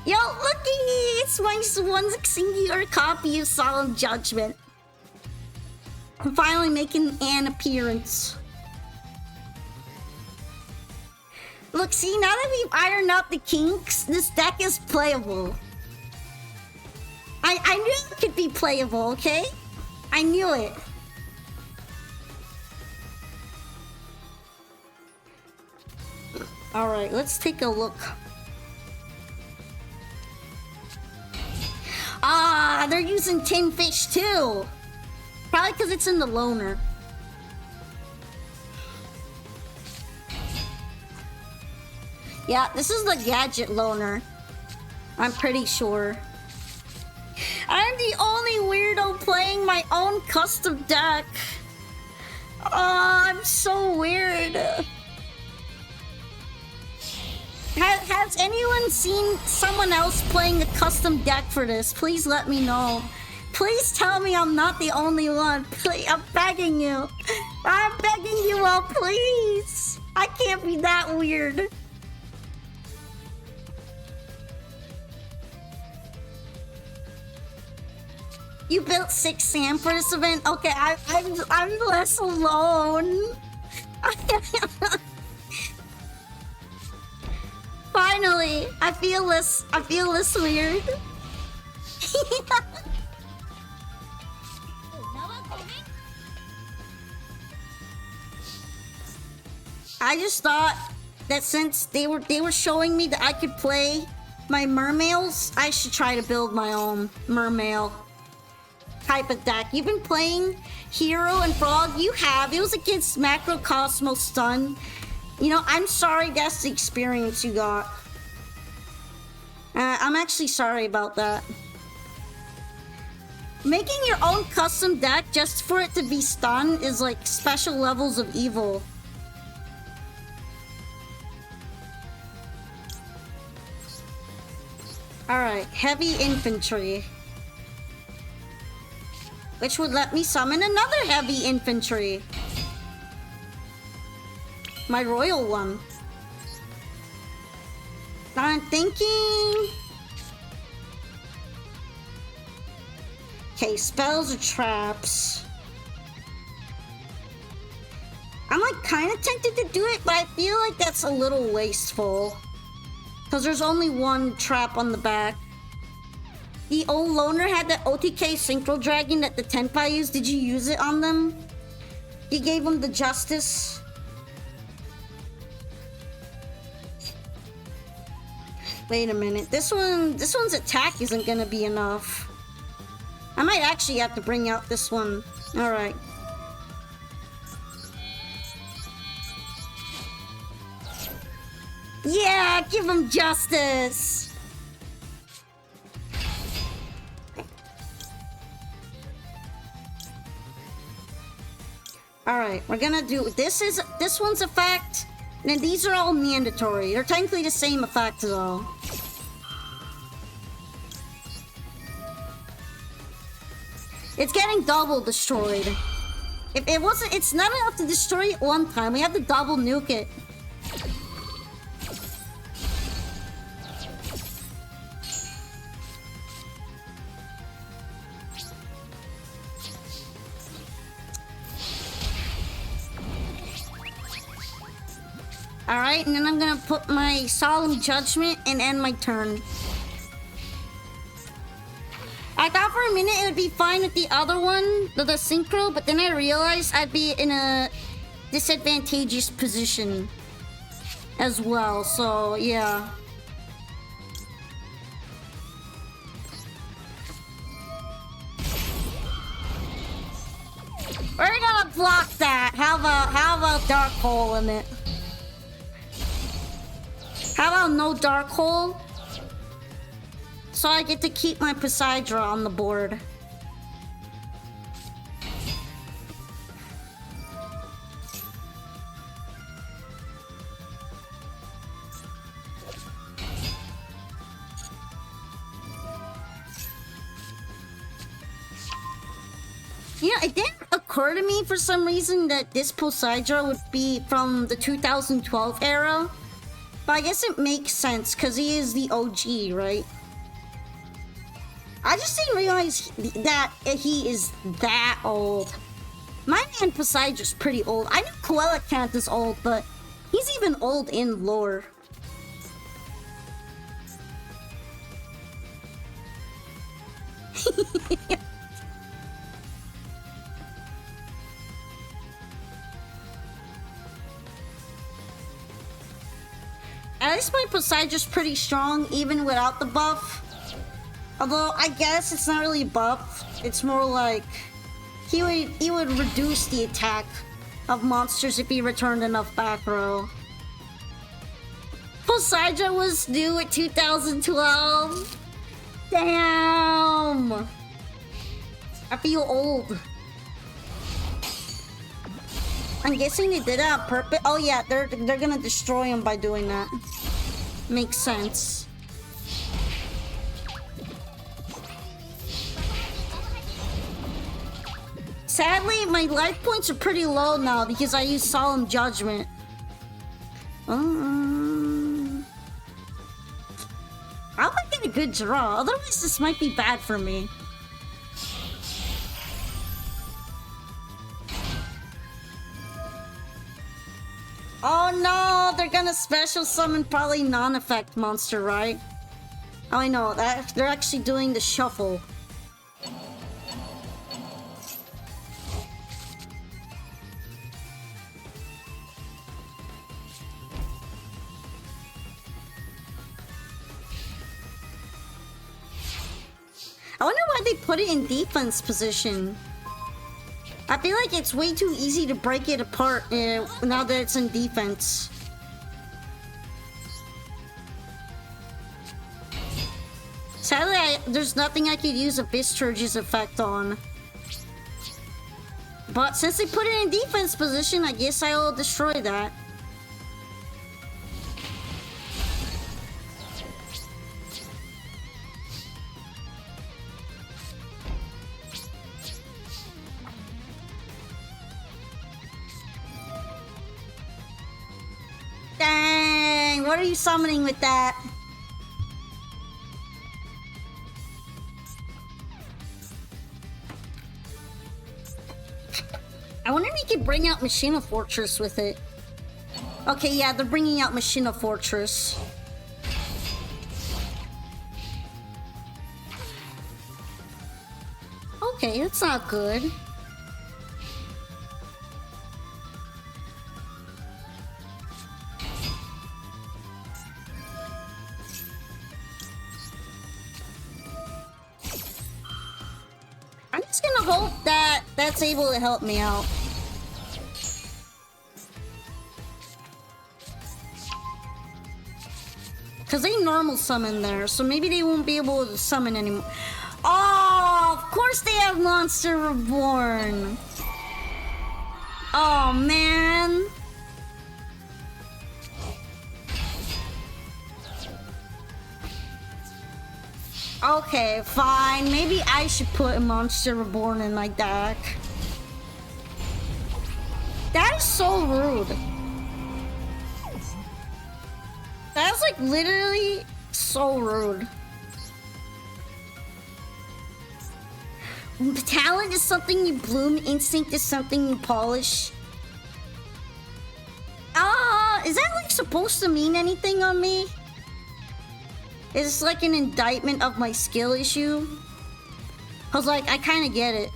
Yo, looky! It's my one singular copy of Solemn Judgment. I'm finally making an appearance. Look, see, now that we've ironed out the kinks, this deck is playable. I knew it could be playable, okay? I knew it. Alright, let's take a look. Ah, they're using Tin Fish too. Probably because it's in the loner. Yeah, this is the gadget loner. I'm pretty sure. I'm the only weirdo playing my own custom deck. Oh, I'm so weird. Has anyone seen someone else playing a custom deck for this? Please let me know. Please tell me I'm not the only one. Please, I'm begging you. I'm begging you all, please. I can't be that weird. You built 6 Sam for this event? Okay, I'm less alone. Finally, I feel less weird. I just thought that since they were showing me that I could play my mermails, I should try to build my own mermail type of deck. You've been playing Hero and Frog? You have. It was against Macrocosmos Stun. You know, I'm sorry that's the experience you got. I'm actually sorry about that. Making your own custom deck just for it to be stun is like special levels of evil. Alright, heavy infantry. Which would let me summon another heavy infantry. My royal one. I'm thinking... Okay, spells or traps. I'm like kind of tempted to do it, but I feel like that's a little wasteful. Because there's only one trap on the back. The old loner had that OTK Synchro Dragon that the Tenpai used. Did you use it on them? You gave them the justice. Wait a minute. This one's attack isn't gonna be enough. I might actually have to bring out this one. Alright. Yeah, give him justice. Alright, we're gonna do this one's effect, and then these are all mandatory. They're technically the same effect though. It's getting double destroyed. If it wasn't, it's not enough to destroy it one time. We have to double nuke it. Alright, and then I'm gonna put my Solemn Judgment and end my turn. I thought for a minute it would be fine with the other one, the Synchro, but then I realized I'd be in a disadvantageous position as well, so yeah. We're gonna block that. How about Dark Hole in it? How about no Dark Hole? So I get to keep my Poseidra on the board. You know, it didn't occur to me for some reason that this Poseidra would be from the 2012 era. But I guess it makes sense, because he is the OG, right? I just didn't realize that he is that old. My man Poseidra's pretty old. I knew Coelacanth is old, but he's even old in lore. At least my Poseidra's pretty strong, even without the buff. Although, I guess it's not really a buff. It's more like... He would reduce the attack of monsters if he returned enough back row. Poseidra was new in 2012. Damn! I feel old. I'm guessing they did that on purpose. Oh yeah, they're gonna destroy him by doing that. Makes sense. Sadly, my life points are pretty low now because I use Solemn Judgment. I hope I get a good draw, otherwise this might be bad for me. Oh no, they're gonna special summon probably non-effect monster, right? Oh, I know, that they're actually doing the shuffle. I wonder why they put it in defense position. I feel like it's way too easy to break it apart now that it's in defense. Sadly, there's nothing I could use Abyss Surge's effect on. But since they put it in defense position, I guess I'll destroy that. Dang, what are you summoning with that? I wonder if you could bring out Machina Fortress with it. Okay, yeah, they're bringing out Machina Fortress. Okay, that's not good. I'm just gonna hope that that's able to help me out. Because they normal summon there, so maybe they won't be able to summon anymore. Oh, of course they have Monster Reborn. Oh, man. Okay, fine. Maybe I should put a Monster Reborn in my deck. was so rude. That was like literally so rude. Talent is something you bloom, instinct is something you polish. Is that like supposed to mean anything on me? Is it like an indictment of my skill issue? Cause like, I kinda get it.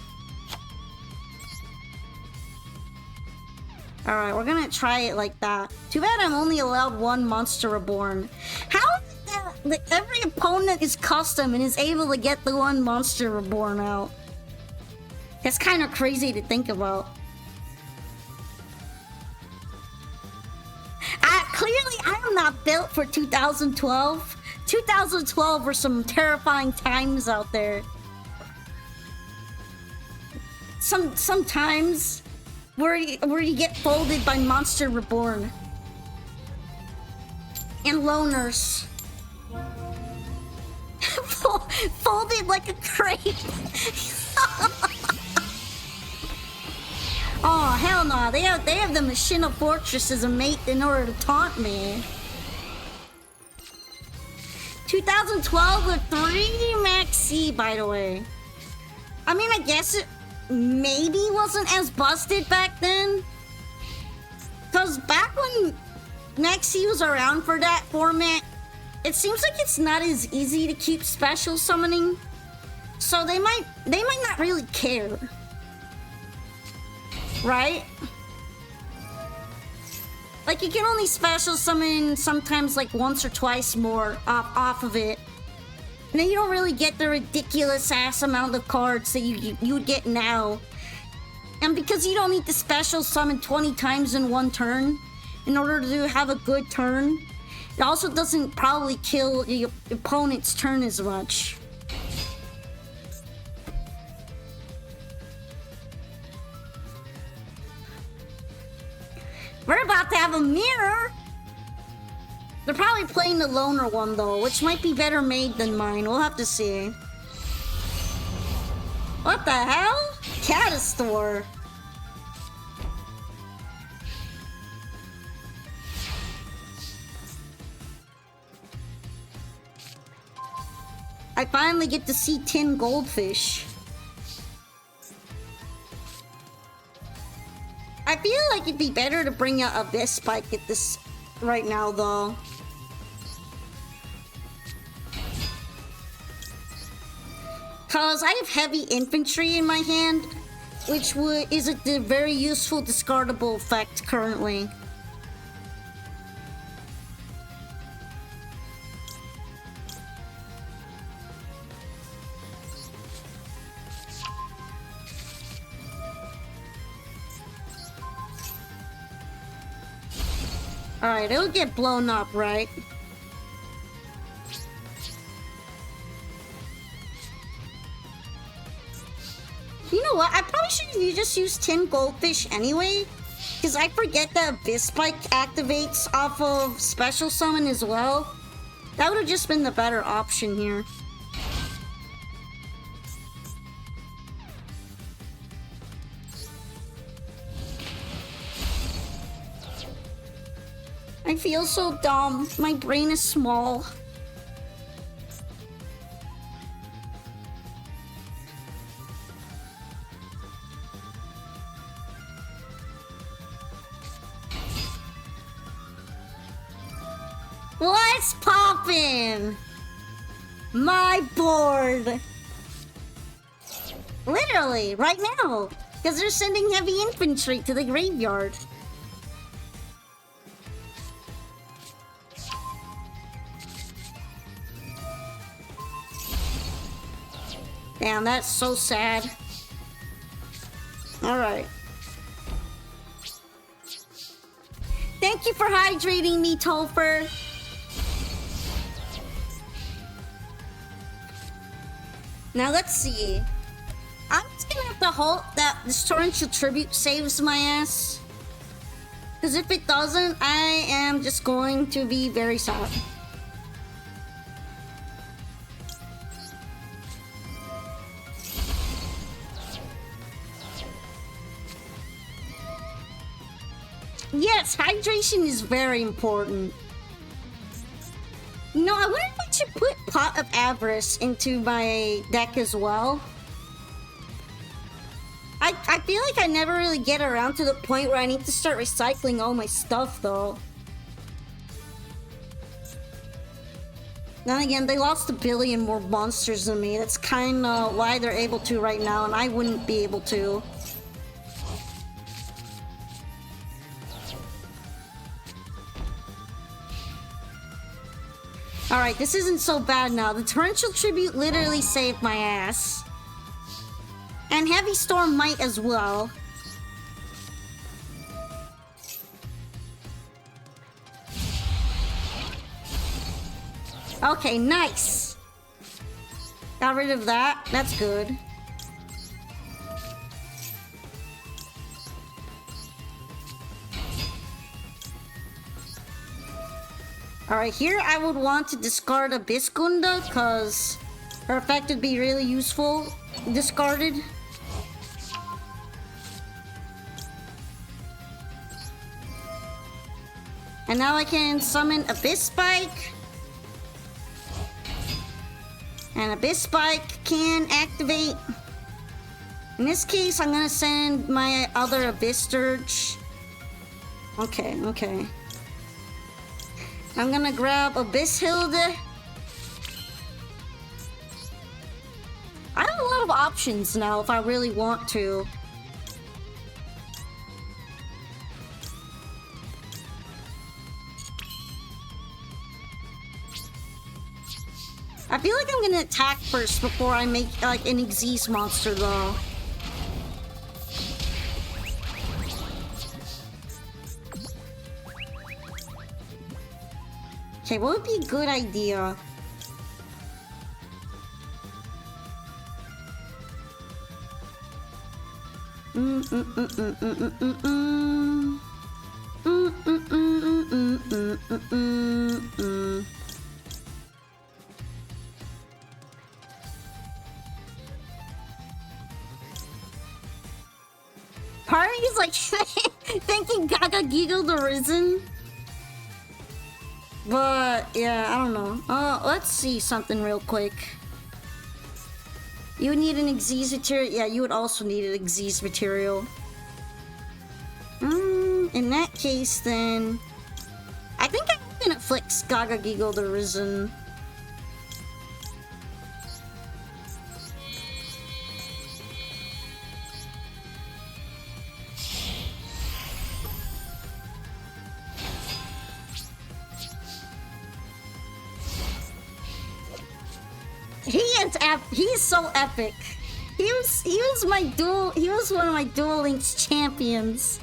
Alright, we're gonna try it like that. Too bad I'm only allowed one Monster Reborn. How is it that every opponent is custom and is able to get the one Monster Reborn out? That's kind of crazy to think about. Clearly, I am not built for 2012. 2012 were some terrifying times out there. Sometimes where you get folded by Monster Reborn and loners. Folded like a crepe. Oh hell no! They have the Machina Fortress as a mate in order to taunt me. 2012 with 3 Max C, by the way. I mean, I guess it maybe wasn't as busted back then. Cause back when Max C was around for that format, it seems like it's not as easy to keep special summoning. So they might not really care. Right? Like, you can only special summon sometimes like once or twice more off of it. And then you don't really get the ridiculous ass amount of cards that you would get now. And because you don't need to special summon 20 times in one turn in order to have a good turn, it also doesn't probably kill your opponent's turn as much. We're about to have a mirror! They're probably playing the loner one though, which might be better made than mine. We'll have to see. What the hell? Catastore. I finally get to see tin goldfish. I feel like it'd be better to bring out a Vespike at this right now, though. Cause I have heavy infantry in my hand, which is a very useful discardable effect currently. Alright, it'll get blown up, right? You know what? I probably should just use tin goldfish anyway. Because I forget that Vespike activates off of special summon as well. That would have just been the better option here. I feel so dumb. My brain is small. What's poppin'? My board. Literally, right now. Because they're sending heavy infantry to the graveyard. Damn, that's so sad. Alright. Thank you for hydrating me, Topher. Now let's see. I'm just gonna have to hope that this torrential tribute saves my ass. Because if it doesn't, I am just going to be very sad. Yes, hydration is very important. You know, I wonder if I should put Pot of Avarice into my deck as well. I feel like I never really get around to the point where I need to start recycling all my stuff, though. Then again, they lost 1 billion more monsters than me. That's kinda why they're able to right now, and I wouldn't be able to. Alright, this isn't so bad now. The Torrential Tribute literally saved my ass. And Heavy Storm might as well. Okay, nice. Got rid of that. That's good. Alright, here I would want to discard Abyss Gunda, because her effect would be really useful discarded. And now I can summon Abyss Spike. And Abyss Spike can activate. In this case, I'm gonna send my other Abyss Sturge. Okay, okay. I'm gonna grab Abyss Hilda. I have a lot of options now if I really want to. I feel like I'm gonna attack first before I make like an Xyz monster though. Okay, what would be a good idea? Part of me is like thinking Gaga Giggle the Risen. But yeah, I don't know. Let's see something real quick. You would need an Xyz material. Yeah, you would also need an Xyz material. In that case, then I think I'm gonna flex Gaga Giggle the Risen. He's so epic. He was one of my Duel Links champions.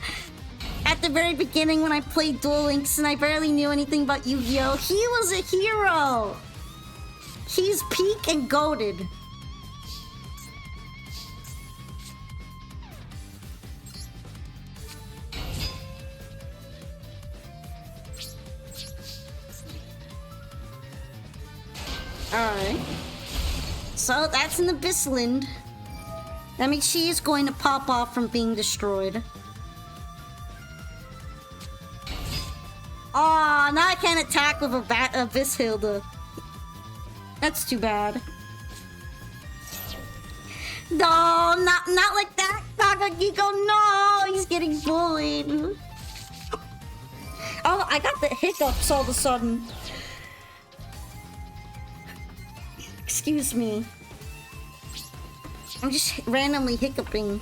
At the very beginning when I played Duel Links and I barely knew anything about Yu-Gi-Oh! He was a hero! He's peak and goated. Alright. So that's an Abyssland. That means she is going to pop off from being destroyed. Aw, now I can't attack with a Abyss Hilda. That's too bad. No, not like that, Gaga Giko. No, he's getting bullied. Oh, I got the hiccups all of a sudden. Excuse me. I'm just randomly hiccuping.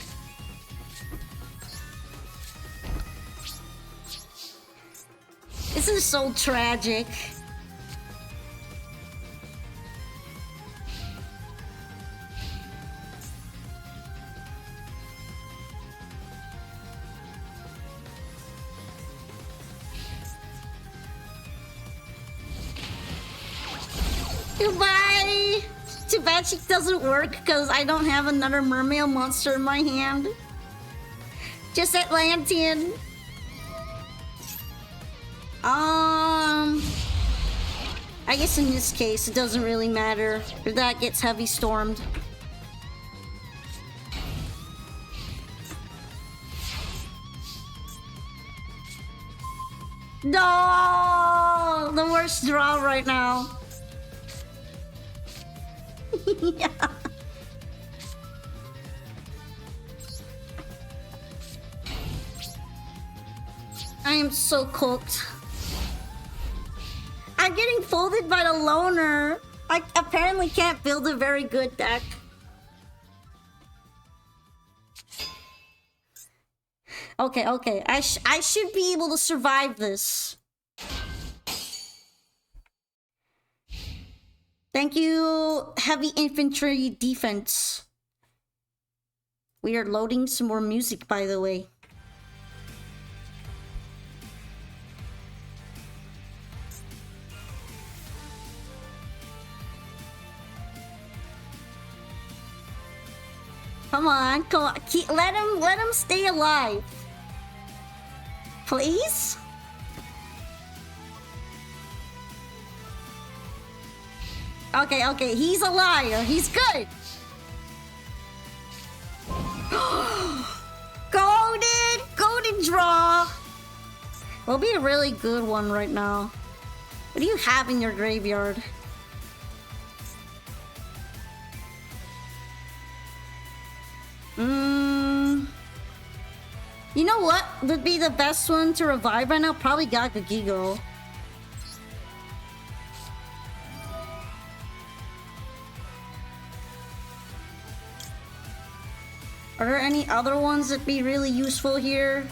This is so tragic. Goodbye! Too bad she doesn't work because I don't have another mermaid monster in my hand. Just Atlantean. I guess in this case it doesn't really matter if that gets heavy stormed. No, the worst draw right now. Yeah. I am so cooked. I'm getting folded by the loner. I apparently can't build a very good deck. Okay, okay. I should be able to survive this. Thank you, heavy infantry defense. We are loading some more music, by the way. Come on, come on. Let him stay alive. Please? Okay, okay, he's a liar. He's good. Golden draw. Will be a really good one right now. What do you have in your graveyard? You know what would be the best one to revive right now? Probably Gagagigo. Are there any other ones that'd be really useful here?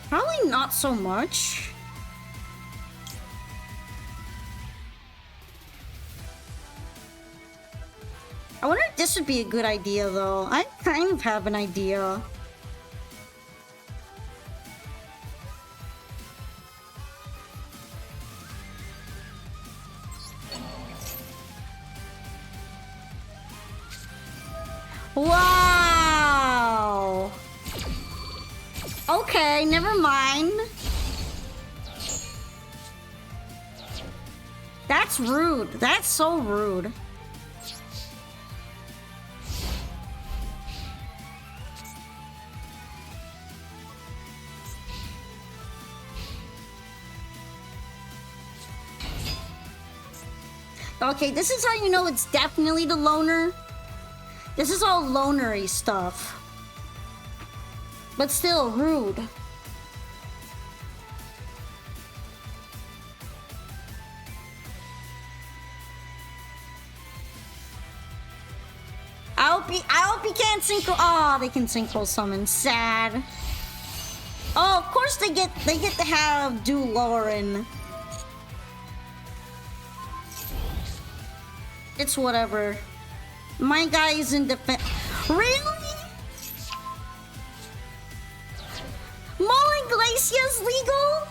Probably not so much. I wonder if this would be a good idea, though. I kind of have an idea. Wow! Okay, never mind. That's rude. That's so rude. Okay, this is how you know it's definitely the loner. This is all lonery stuff. But still, rude. I hope he can't synchro. Oh, they can synchro summon. Sad. Oh, of course they get to have Duel. It's whatever. My guy is in defense. Really? Mulling Glacia's legal?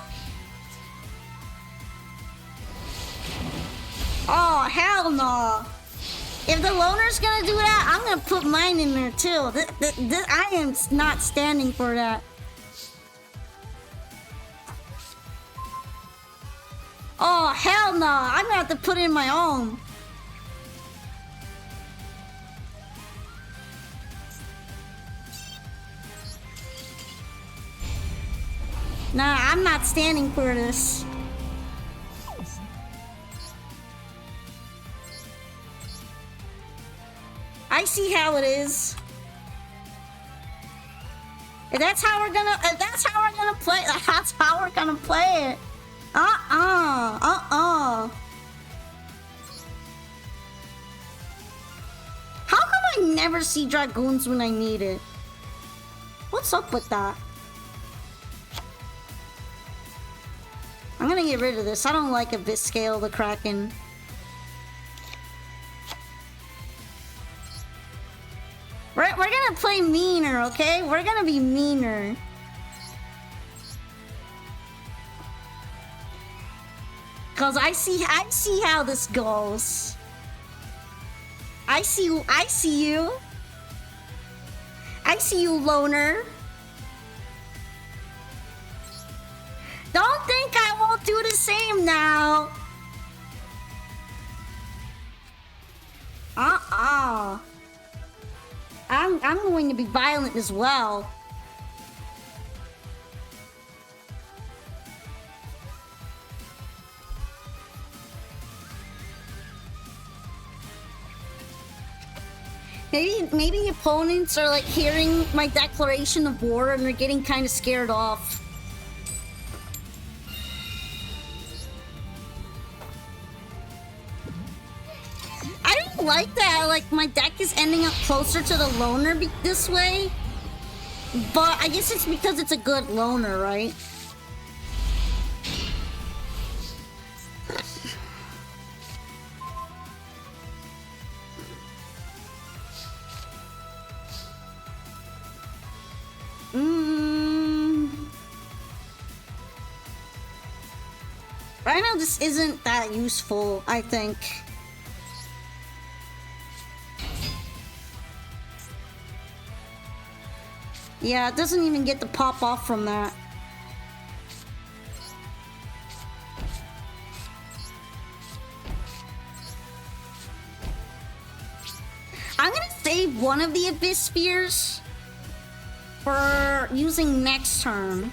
Oh, hell no. If the loner's gonna do that, I'm gonna put mine in there too. I am not standing for that. Oh, hell no. I'm gonna have to put in my own. Nah, I'm not standing for this. I see how it is. If that's how we're gonna play, that's how we're gonna play it. How come I never see Dragoons when I need it? What's up with that? I'm gonna get rid of this. I don't like a Biscale the Kraken. We're gonna play meaner, okay? We're gonna be meaner. Cause I see how this goes. I see you. I see you, loner. Don't think I won't do the same now. I'm I'm going to be violent as well. Maybe opponents are like hearing my declaration of war and they're getting kind of scared off. I don't like that. Like my deck is ending up closer to the loner this way, but I guess it's because it's a good loner, right? Right now, this isn't that useful, I think. Yeah, it doesn't even get to pop off from that. I'm gonna save one of the Abyss Spheres for using next turn.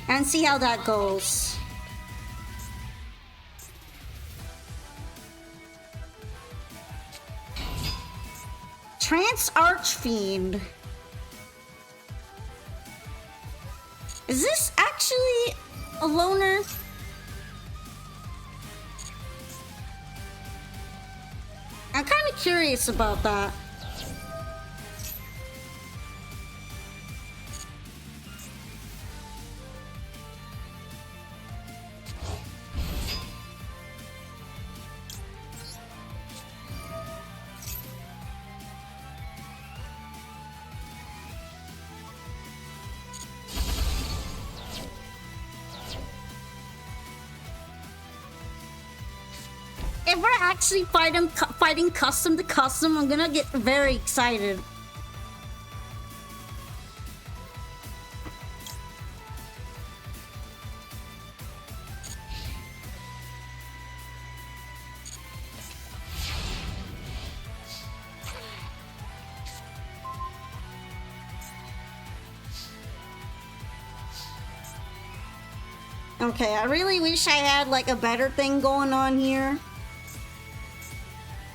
And see how that goes. Trance Archfiend. Is this actually a loner? I'm kind of curious about that. If we're actually fighting custom to custom, I'm gonna get very excited. Okay, I really wish I had like a better thing going on here.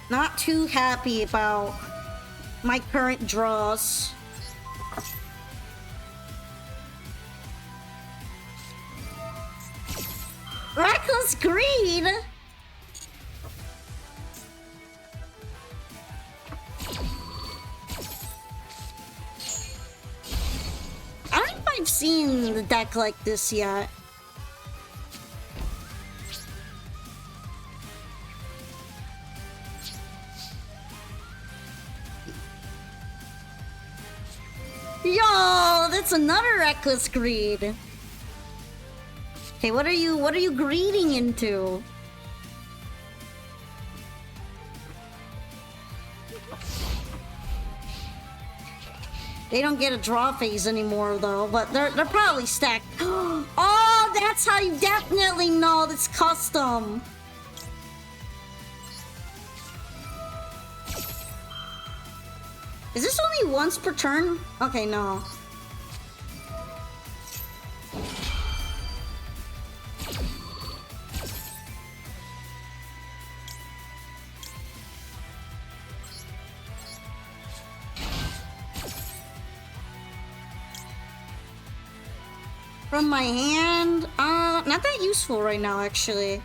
Not too happy about my current draws. Reckless Greed? I don't know if I've seen the deck like this yet. Yo, that's another Reckless Greed. Okay, what are you greeding into? They don't get a draw phase anymore though, but they're probably stacked. Oh, that's how you definitely know it's custom. Is this only once per turn? Okay, no. From my hand? Not that useful right now, actually.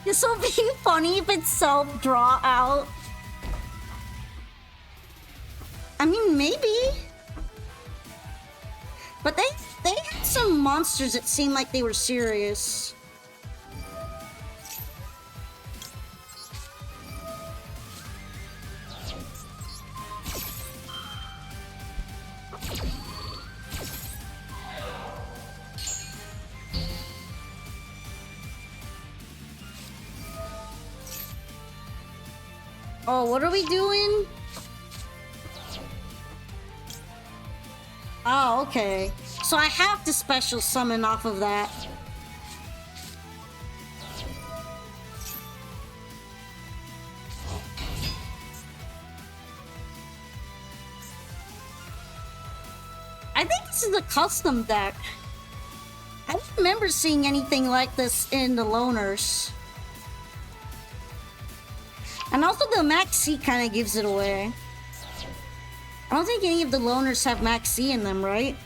This will be funny if it's self-draw out. I mean, maybe. But they had some monsters that seemed like they were serious. Oh, what are we doing? Oh, okay. So I have to special summon off of that. I think this is a custom deck. I don't remember seeing anything like this in the loners. And also the Max C kind of gives it away. I don't think any of the loners have Max C in them, right?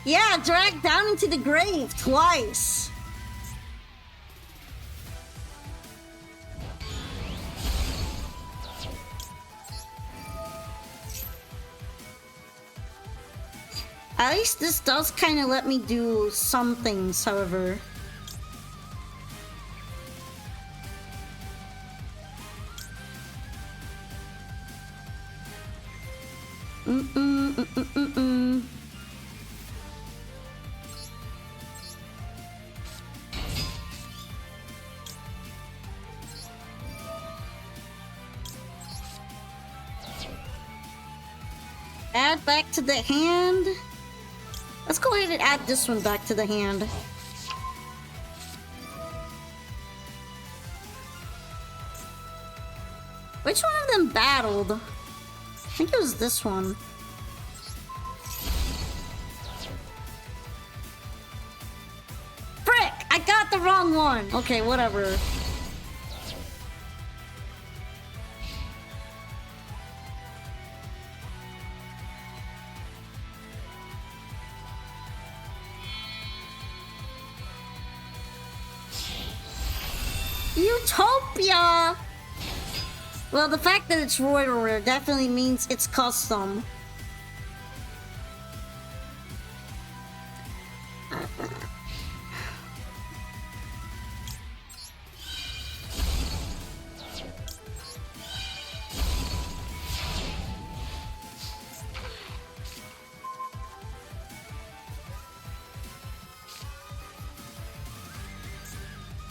Yeah, dragged down into the grave twice. At least this does kind of let me do some things, however. Add back to the hand. Let's go ahead and add this one back to the hand. Which one of them battled? I think it was this one. Frick! I got the wrong one! Okay, whatever. Utopia! Well, the fact that it's royal rare definitely means it's custom.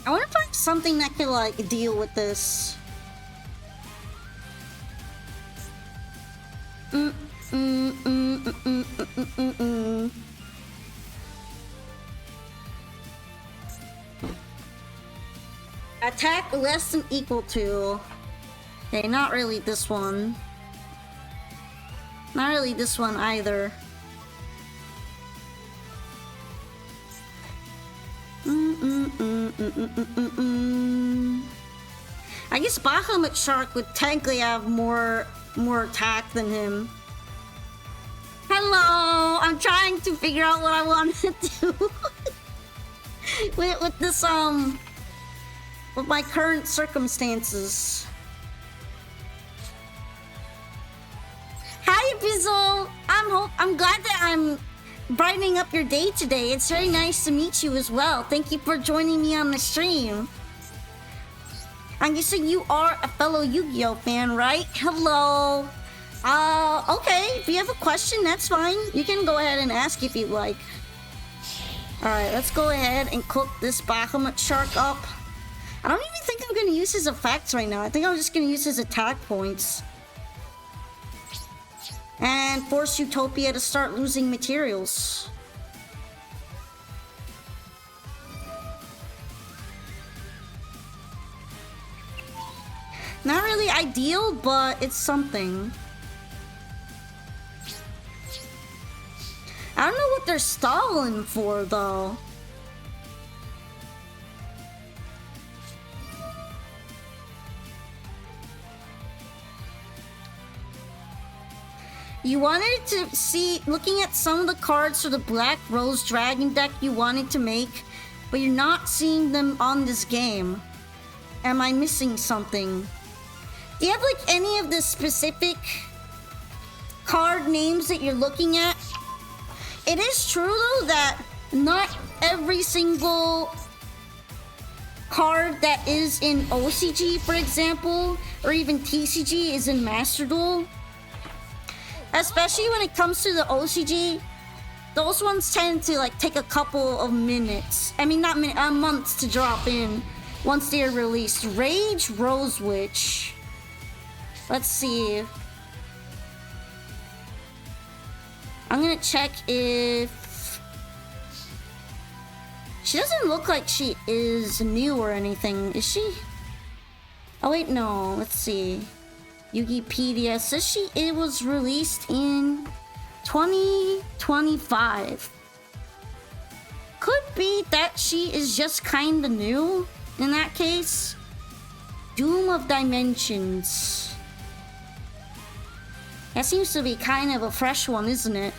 I wonder if I have something that could, like, deal with this. Attack less than equal to. Okay, not really this one. Not really this one either. I guess Bahamut Shark would technically have more attack than him. Hello! I'm trying to figure out what I want to do with this with my current circumstances. Hi, Bizzle! I'm glad that I'm brightening up your day today. It's very nice to meet you as well. Thank you for joining me on the stream. I'm guessing you are a fellow Yu-Gi-Oh fan, right? Hello. Okay. If you have a question, that's fine. You can go ahead and ask if you'd like. Alright, let's go ahead and cook this Bahamut Shark up. I don't even think I'm gonna use his effects right now. I think I'm just gonna use his attack points. And force Utopia to start losing materials. Not really ideal, but it's something. I don't know what they're stalling for, though. You wanted to see, looking at some of the cards for the Black Rose Dragon deck you wanted to make, but you're not seeing them on this game. Am I missing something? Do you have like any of the specific card names that you're looking at? It is true though that not every single card that is in OCG, for example, or even TCG is in Master Duel. Especially when it comes to the OCG, those ones tend to like take a couple of minutes. I mean, not minutes, months to drop in once they are released. Rage Rose Witch. Let's see. I'm gonna check if... She doesn't look like she is new or anything, is she? Oh wait, no, let's see. Yugipedia says it was released in 2025. Could be that she is just kinda new in that case. Doom of Dimensions. That seems to be kind of a fresh one, isn't it?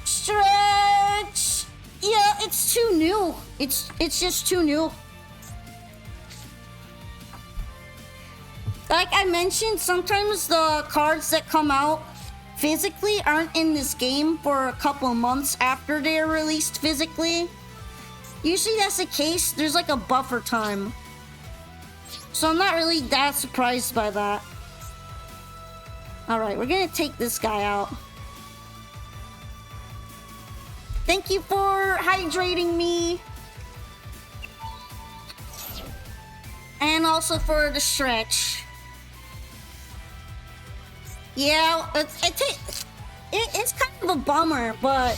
Stretch! Yeah, it's too new. It's just too new. Like I mentioned, sometimes the cards that come out physically aren't in this game for a couple months after they're released physically. Usually that's the case. There's like a buffer time. So I'm not really that surprised by that. Alright, we're gonna take this guy out. Thank you for hydrating me. And also for the stretch. Yeah, it's kind of a bummer, but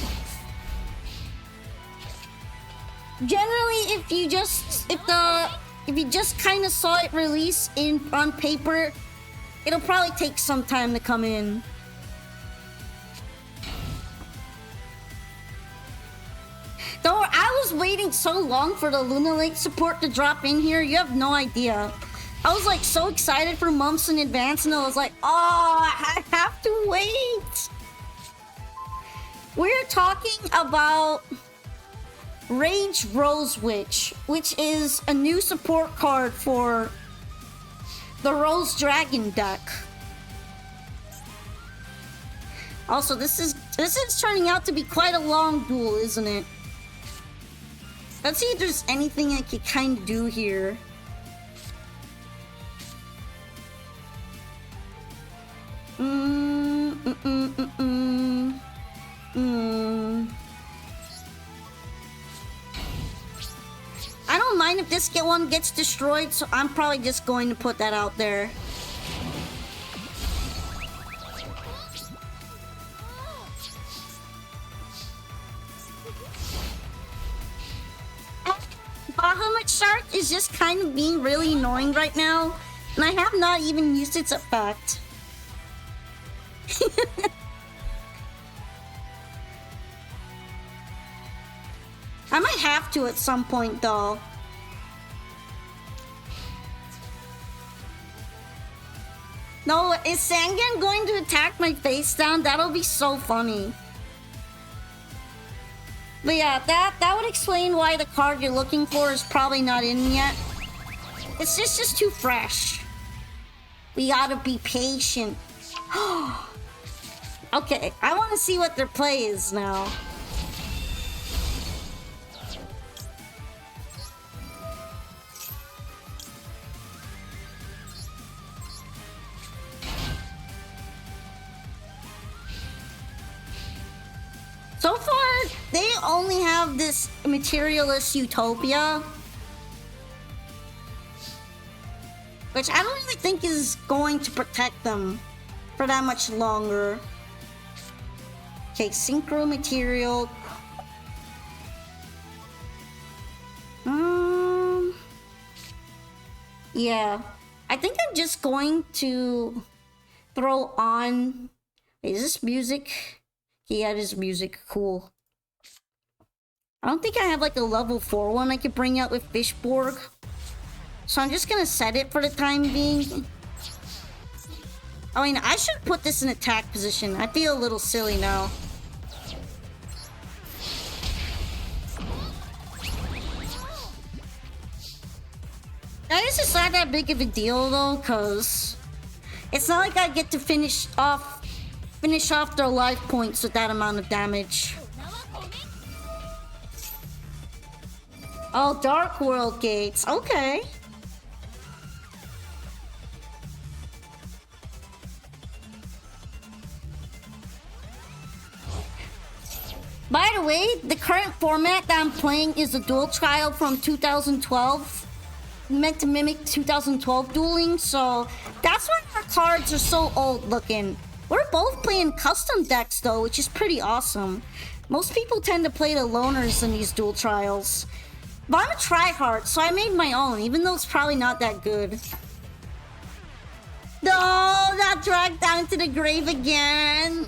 generally if you just kind of saw it release on paper, it'll probably take some time to come in. Though I was waiting so long for the Luna Lake support to drop in here, you have no idea. I was like so excited for months in advance, and I was like, oh, I have to wait. We're talking about Rage Rose Witch, which is a new support card for the Rose Dragon deck. Also, this is turning out to be quite a long duel, isn't it? Let's see if there's anything I can kind of do here. I don't mind if this one gets destroyed, so I'm probably just going to put that out there. Bahamut Shark is just kind of being really annoying right now, and I have not even used its effect. I might have to at some point, though. No, is Sangan going to attack my face down? That'll be so funny. But yeah, that would explain why the card you're looking for is probably not in yet. It's just too fresh. We gotta be patient. Okay, I want to see what their play is now. So far, they only have this materialist utopia, which I don't really think is going to protect them for that much longer. Okay, synchro material. Yeah, I think I'm just going to throw on. Wait, is this music? Yeah, it is music. Cool. I don't think I have like a level 4 one I could bring out with Fishborg. So I'm just gonna set it for the time being. I mean, I should put this in attack position. I feel a little silly now. I guess it's not that big of a deal though, cause it's not like I get to finish off their life points with that amount of damage. Oh, Dark World gates. Okay. By the way, the current format that I'm playing is a duel trial from 2012. Meant to mimic 2012 dueling, so that's why our cards are so old looking. We're both playing custom decks though, which is pretty awesome. Most people tend to play the loners in these duel trials. But I'm a tryhard, so I made my own, even though it's probably not that good. No, not dragged down to the grave again.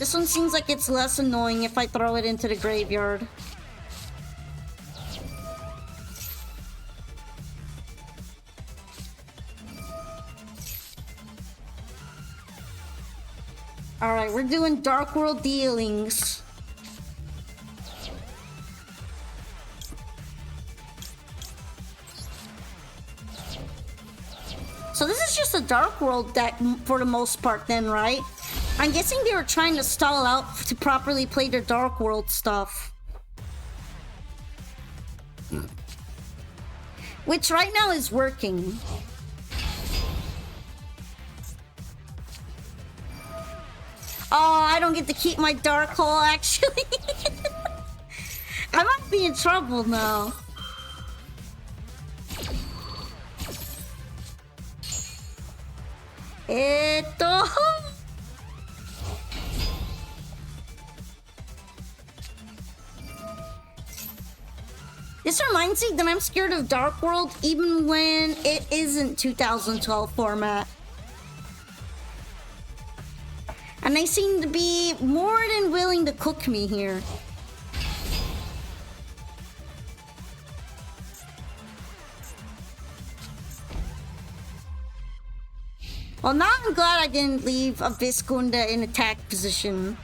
This one seems like it's less annoying if I throw it into the graveyard. Alright, we're doing Dark World dealings. So this is just a Dark World deck for the most part then, right? I'm guessing they were trying to stall out to properly play their Dark World stuff. Which right now is working. Oh, I don't get to keep my Dark Hole actually. I might be in trouble now. This reminds me that I'm scared of Dark World even when it isn't 2012 format. And they seem to be more than willing to cook me here. Well, now I'm glad I didn't leave a Viscunda in attack position.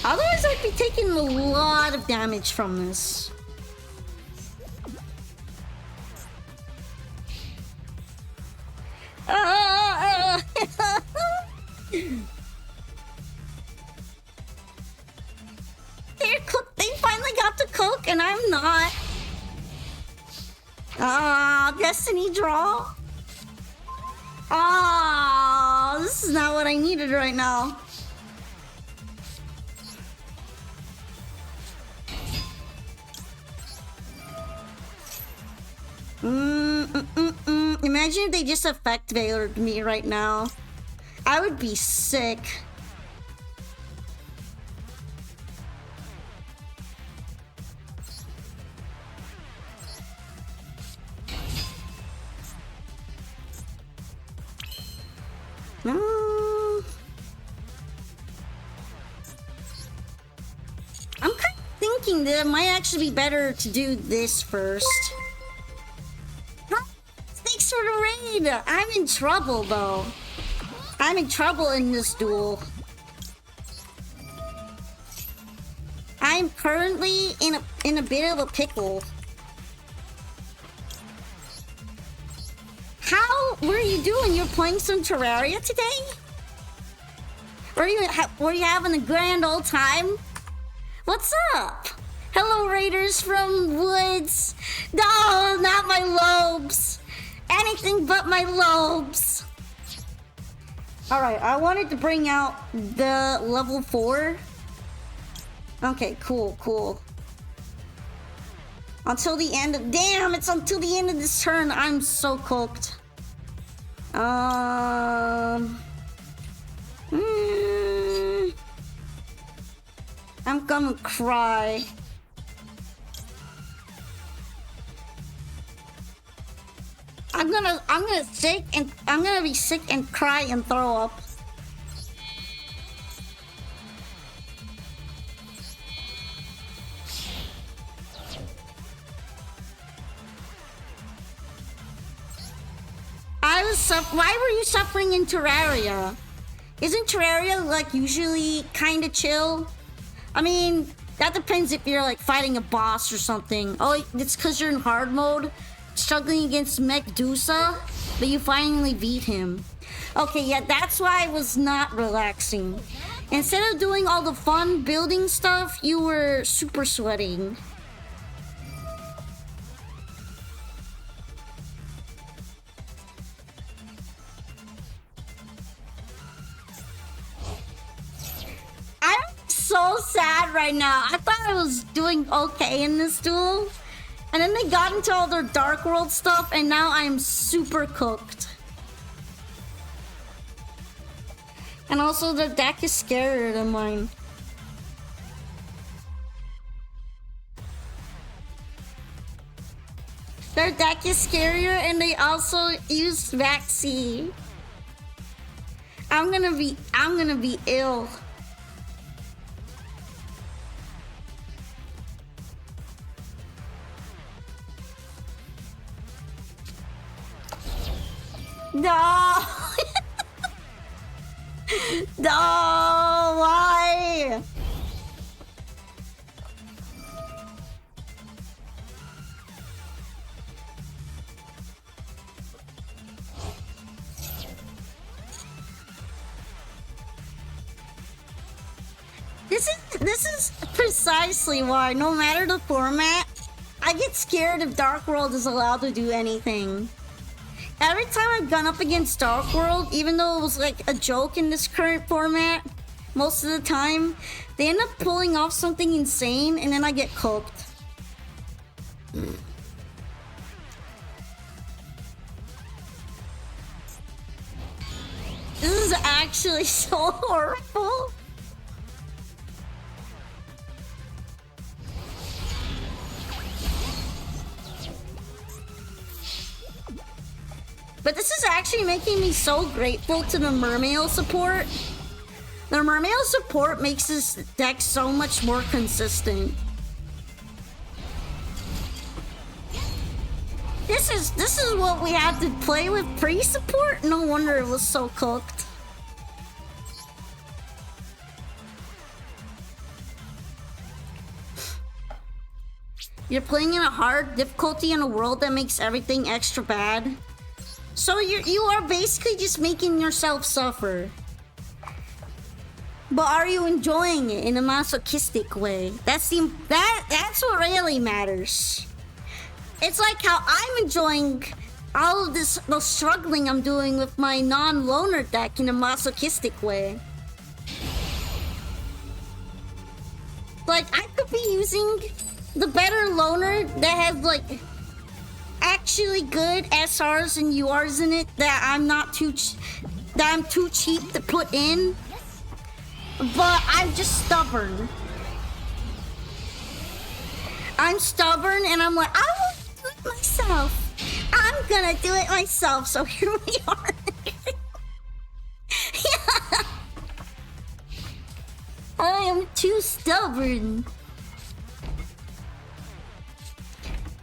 Otherwise, I'd be taking a lot of damage from this. They finally got to cook, and I'm not. Destiny draw. This is not what I needed right now. Imagine if they just effect veilered me right now. I would be sick. I'm kind of thinking that it might actually be better to do this first. Thanks for the raid! I'm in trouble though. I'm in trouble in this duel. I'm currently in a bit of a pickle. How were you doing? You're playing some Terraria today? Were you having a grand old time? What's up? Hello, raiders from Woods. No, not my lobes. Anything but my lobes. Alright, I wanted to bring out the level 4. Okay, cool. Until the end of... Damn, it's until the end of this turn. I'm so cooked. I'm gonna cry. I'm gonna be sick and cry and throw up. Why were you suffering in Terraria? Isn't Terraria like usually kind of chill? I mean, that depends if you're like fighting a boss or something. Oh, it's because you're in hard mode. struggling against Medusa, but you finally beat him. Okay, yeah, that's why it was not relaxing. Instead of doing all the fun building stuff, you were super sweating. I'm so sad right now. I thought I was doing okay in this duel. And then they got into all their Dark World stuff, and now I am super cooked. And also, their deck is scarier than mine. Their deck is scarier, and they also use Vaxi. I'm gonna be ill. No! No! Why? This is precisely why, no matter the format, I get scared if Dark World is allowed to do anything. Every time I've gone up against Dark World, even though it was like a joke in this current format, most of the time, they end up pulling off something insane and then I get cooked. This is actually so horrible. But this is actually making me so grateful to the Mermail support. The Mermail support makes this deck so much more consistent. This is what we had to play with pre-support? No wonder it was so cooked. You're playing in a hard difficulty in a world that makes everything extra bad. So you are basically just making yourself suffer. But are you enjoying it in a masochistic way? That's what really matters. It's like how I'm enjoying all of the struggling I'm doing with my non-loner deck in a masochistic way. Like, I could be using the better loner that has like actually good SRs and URs in it that I'm too cheap to put in, but I'm just stubborn. I'm stubborn and I'm like, I will do it myself. I'm gonna do it myself. So here we are. Yeah. I am too stubborn.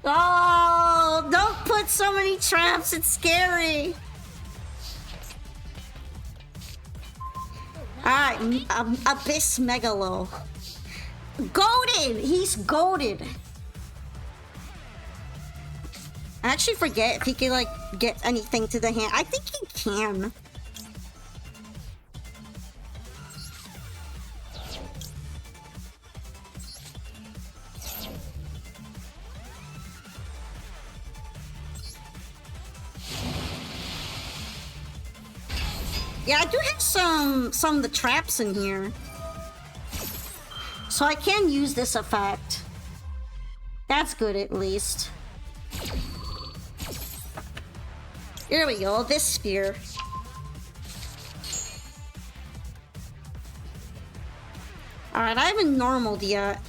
Oh, don't put so many traps, it's scary. Alright, Abyss Megalo. Goated! He's goated. I actually forget if he can, like, get anything to the hand. I think he can. Yeah, I do have some of the traps in here. So I can use this effect. That's good, at least. Here we go, this spear. Alright, I haven't normaled yet.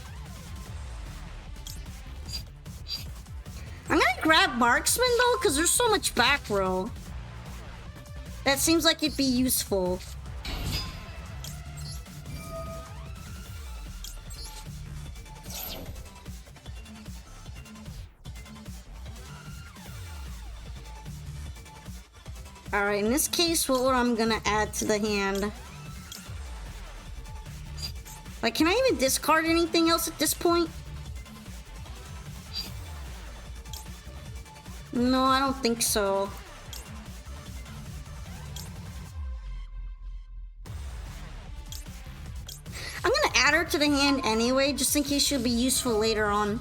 I'm gonna grab Marksman though, because there's so much back row. That seems like it'd be useful. Alright, in this case, what I'm gonna add to the hand? Like, can I even discard anything else at this point? No, I don't think so. I'm gonna add her to the hand anyway, just in case she'll be useful later on.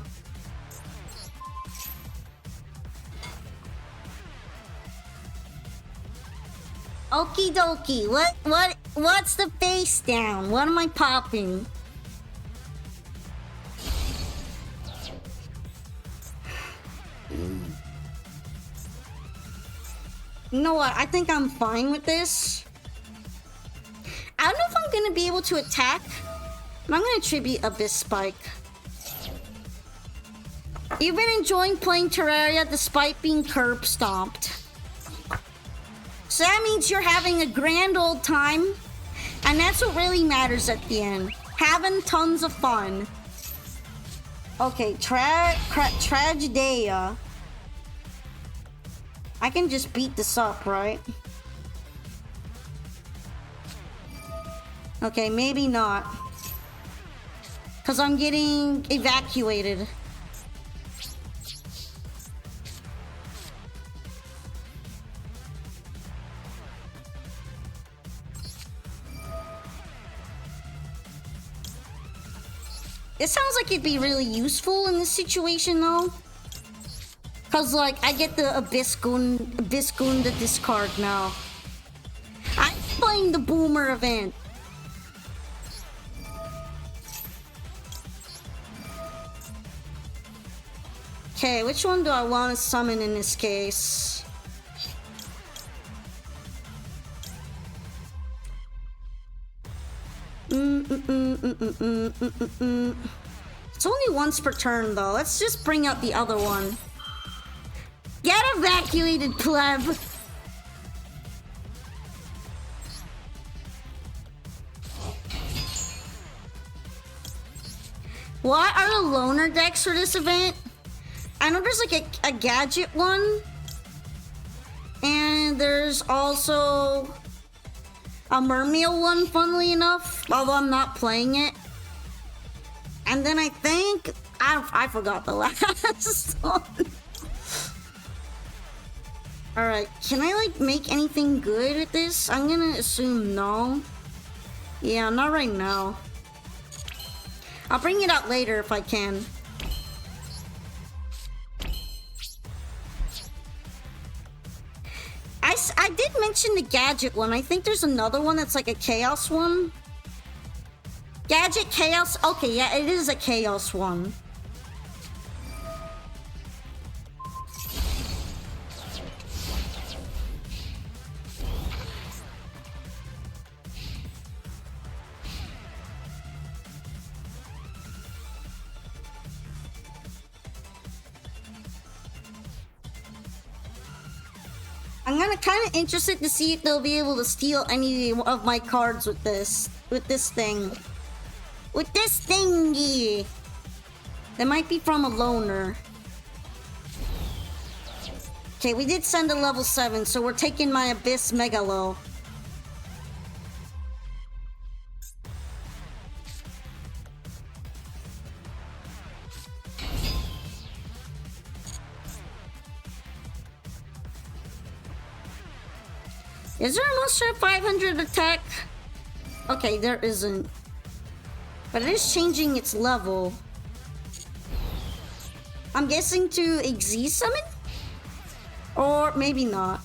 Okie dokie. What's the face down? What am I popping? You know what? I think I'm fine with this. I don't know if I'm gonna be able to attack, but I'm gonna tribute Abyss Spike. You've been enjoying playing Terraria despite being curb stomped. So that means you're having a grand old time, and that's what really matters at the end. Having tons of fun. Okay, Tragedia. I can just beat this up, right? Okay, maybe not. Because I'm getting evacuated. It sounds like it'd be really useful in this situation, though. Because, like, I get the Abyss Goon to discard now. I'm playing the Boomer event. Okay, which one do I want to summon in this case? It's only once per turn, though. Let's just bring out the other one. Get evacuated, pleb! What are the loner decks for this event? I know there's like a gadget one. And there's also a mermail one, funnily enough. Although I'm not playing it. And then I think... I forgot the last one. Alright, can I like make anything good with this? I'm gonna assume no. Yeah, not right now. I'll bring it out later if I can. I did mention the gadget one. I think there's another one that's like a chaos one. Gadget chaos. Okay, yeah, it is a chaos one. I'm kind of interested to see if they'll be able to steal any of my cards with this thing. With this thingy. That might be from a loner. Okay, we did send a level 7, so we're taking my Abyss Megalo. Is there a monster at 500 attack? Okay, there isn't. But it is changing its level. I'm guessing to Xyz summon? Or maybe not.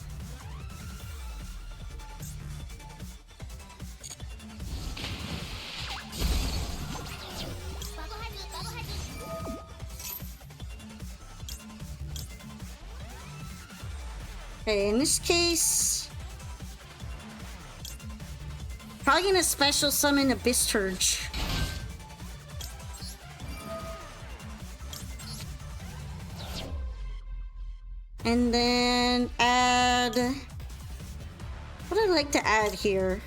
Okay, in this case... probably gonna special summon Abyss Turge. And then add... what I'd like to add here.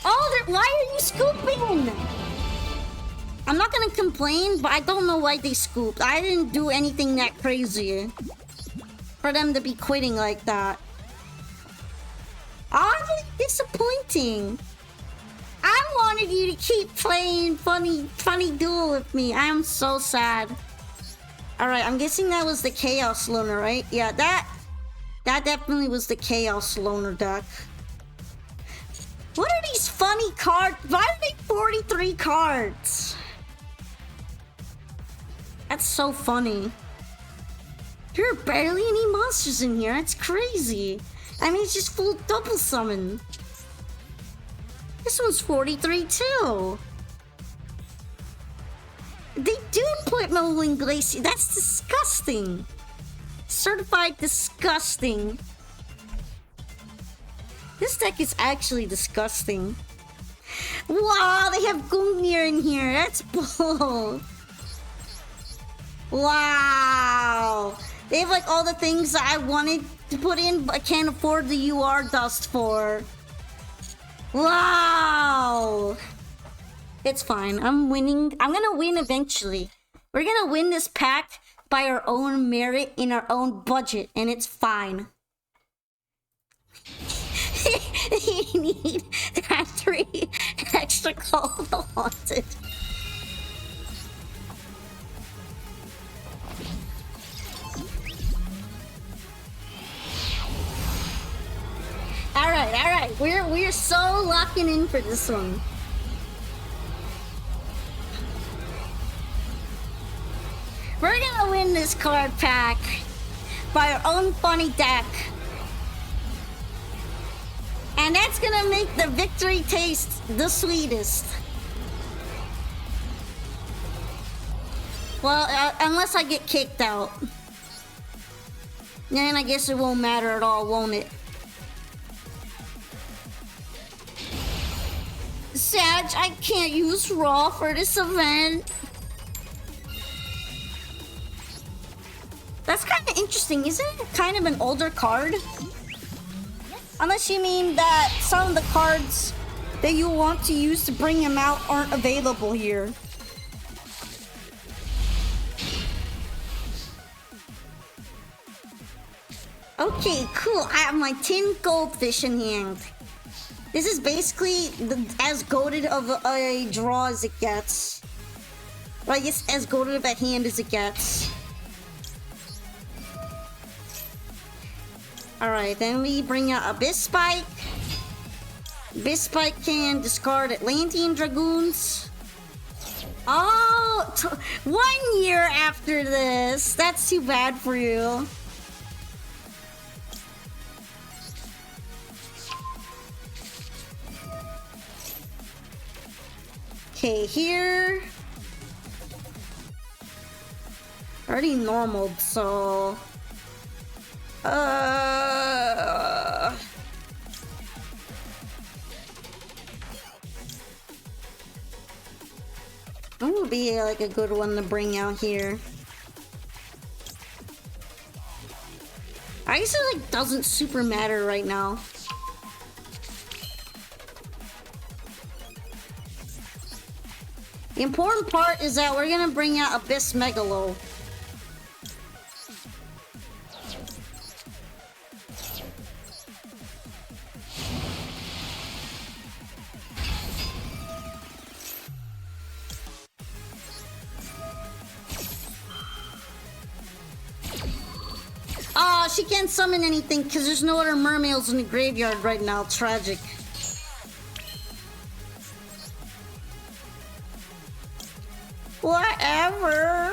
Oh, why are you scooping? I'm not gonna complain, but I don't know why they scooped. I didn't do anything that crazy for them to be quitting like that. Oddly disappointing. I wanted you to keep playing funny Duel with me. I am so sad. Alright, I'm guessing that was the Chaos Loner, right? Yeah, that definitely was the Chaos Loner deck. What are these funny cards? Why are they 43 cards? That's so funny. There are barely any monsters in here. That's crazy. I mean, it's just full double summon. This one's 43 too. They do put Moblin Glacier. That's disgusting. Certified disgusting. This deck is actually disgusting. Wow, they have Gungnir in here. That's bull. Wow. They have like all the things that I wanted to put in, but I can't afford the UR dust for. Wow. It's fine. I'm winning. I'm gonna win eventually. We're gonna win this pack by our own merit in our own budget, and it's fine. You need that 3 extra Call of the Haunted. Alright. We're so locking in for this one. We're gonna win this card pack by our own funny deck. And that's gonna make the victory taste the sweetest. Well, unless I get kicked out. Then I guess it won't matter at all, won't it? Sag, I can't use Raw for this event. That's kind of interesting. Isn't it kind of an older card? Unless you mean that some of the cards that you want to use to bring him out aren't available here. Okay, cool. I have my 10 goldfish in hand. This is basically as goated of a draw as it gets. Or I guess as goated of a hand as it gets. Alright, then we bring out Abyss Spike. Abyss Spike can discard Atlantean Dragoons. Oh, 1 year after this. That's too bad for you. Okay, here. Already normaled, so... That would be like a good one to bring out here. I guess it like doesn't super matter right now. The important part is that we're gonna bring out Abyss Megalo. Oh, she can't summon anything because there's no other mermaids in the graveyard right now. Tragic. Whatever.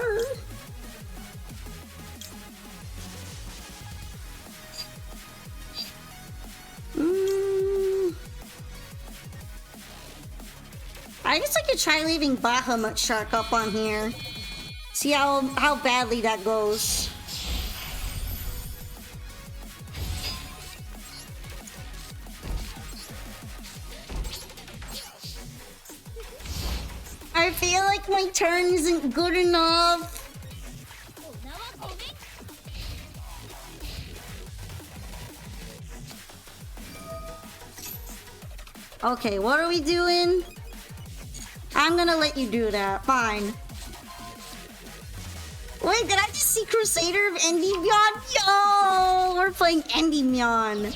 I guess I could try leaving Bahamut Shark up on here. See how badly that goes. I feel like my turn isn't good enough. Okay, what are we doing? I'm gonna let you do that. Fine. Wait, did I just see Crusader of Endymion? Yo! We're playing Endymion.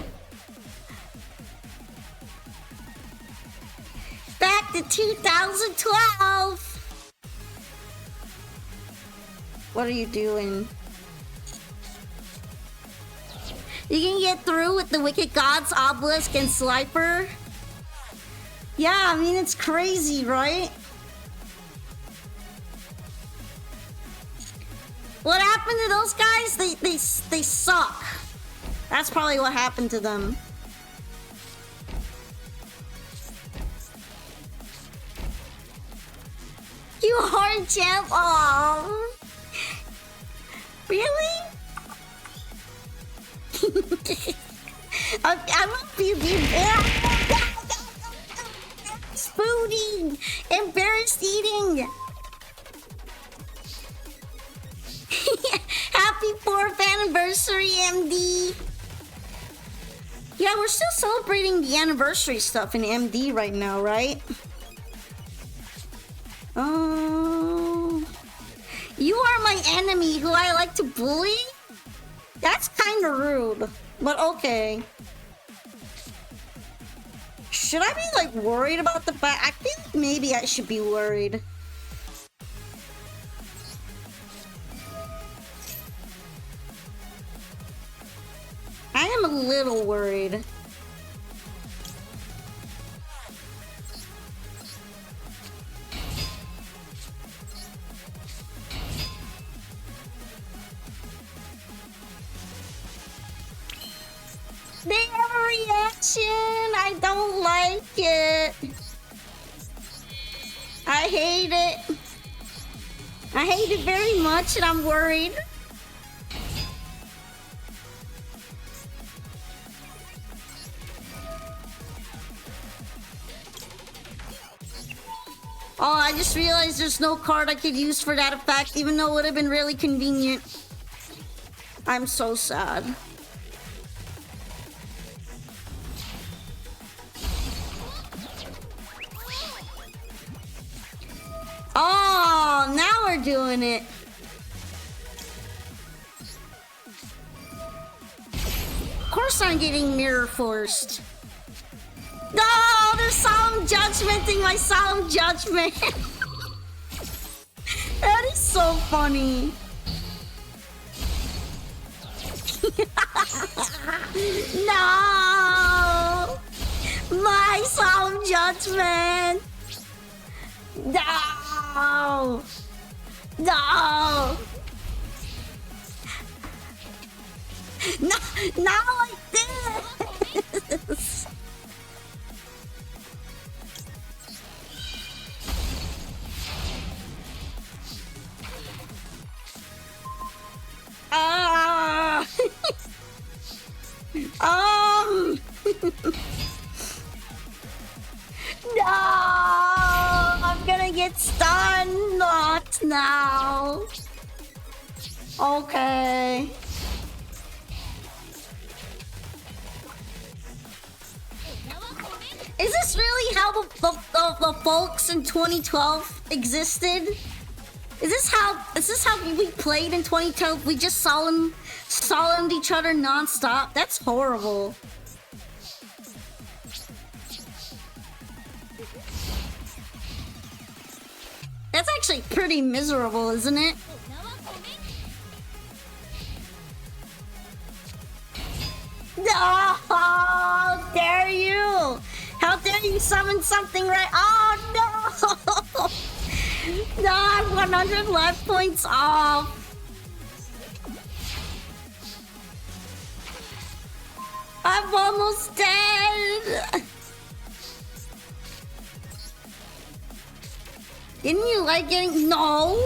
Back to 2012! What are you doing? You can get through with the Wicked Gods, Obelisk, and Slifer? Yeah, I mean, it's crazy, right? What happened to those guys? They suck. That's probably what happened to them. You hard champ? Aww. Really? I'm a few spooning, embarrassed eating. Happy 4th anniversary, MD. Yeah, we're still celebrating the anniversary stuff in MD right now, right? Oh, you are my enemy who I like to bully? That's kind of rude, but okay. Should I be like worried about the fact? I think maybe I should be worried. I am a little worried. They have a reaction. I don't like it. I hate it. I hate it very much and I'm worried. Oh, I just realized there's no card I could use for that effect, even though it would have been really convenient. I'm so sad. Oh, now we're doing it. Of course I'm getting mirror forced. No, they're solemn judgmenting my solemn judgment. That is so funny. No, my solemn judgment. No, no, no, not like this. No, I'm gonna get stunned. Not now. Okay. Is this really how the folks in 2012 existed? Is this how we played in 2012? We just solemned each other non-stop? That's horrible. That's actually pretty miserable, isn't it? No! How dare you! How dare you summon something right? Oh no! No, I'm 100 life points off. I'm almost dead. Didn't you like getting... No!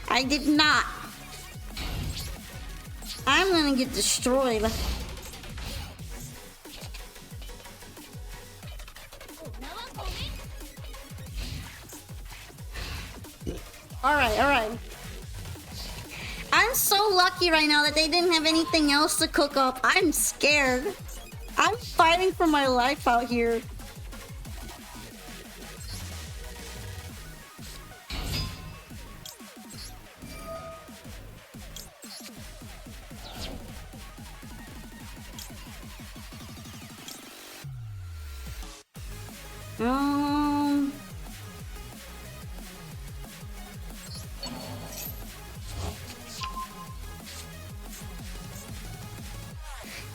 I did not. I'm gonna get destroyed. Alright. I'm so lucky right now that they didn't have anything else to cook up. I'm scared. I'm fighting for my life out here.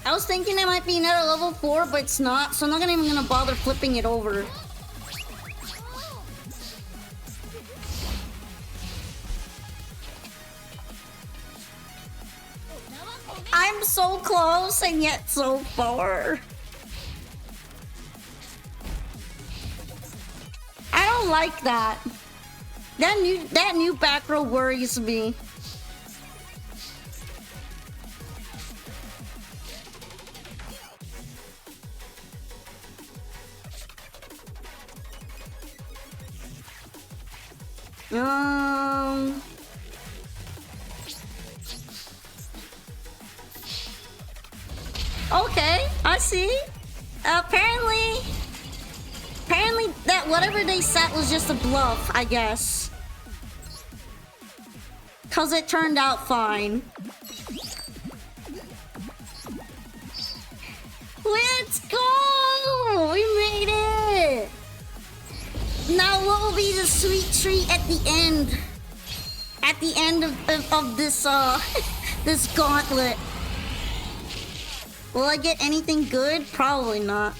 I was thinking it might be another level 4, but it's not, so I'm not even gonna bother flipping it over. I'm so close and yet so far. I don't like that. That new back row worries me. Okay, I see. Apparently that whatever they set was just a bluff, I guess. 'Cause it turned out fine. Let's go! We made it! Now what will be the sweet treat at the end? At the end of this, this gauntlet. Will I get anything good? Probably not.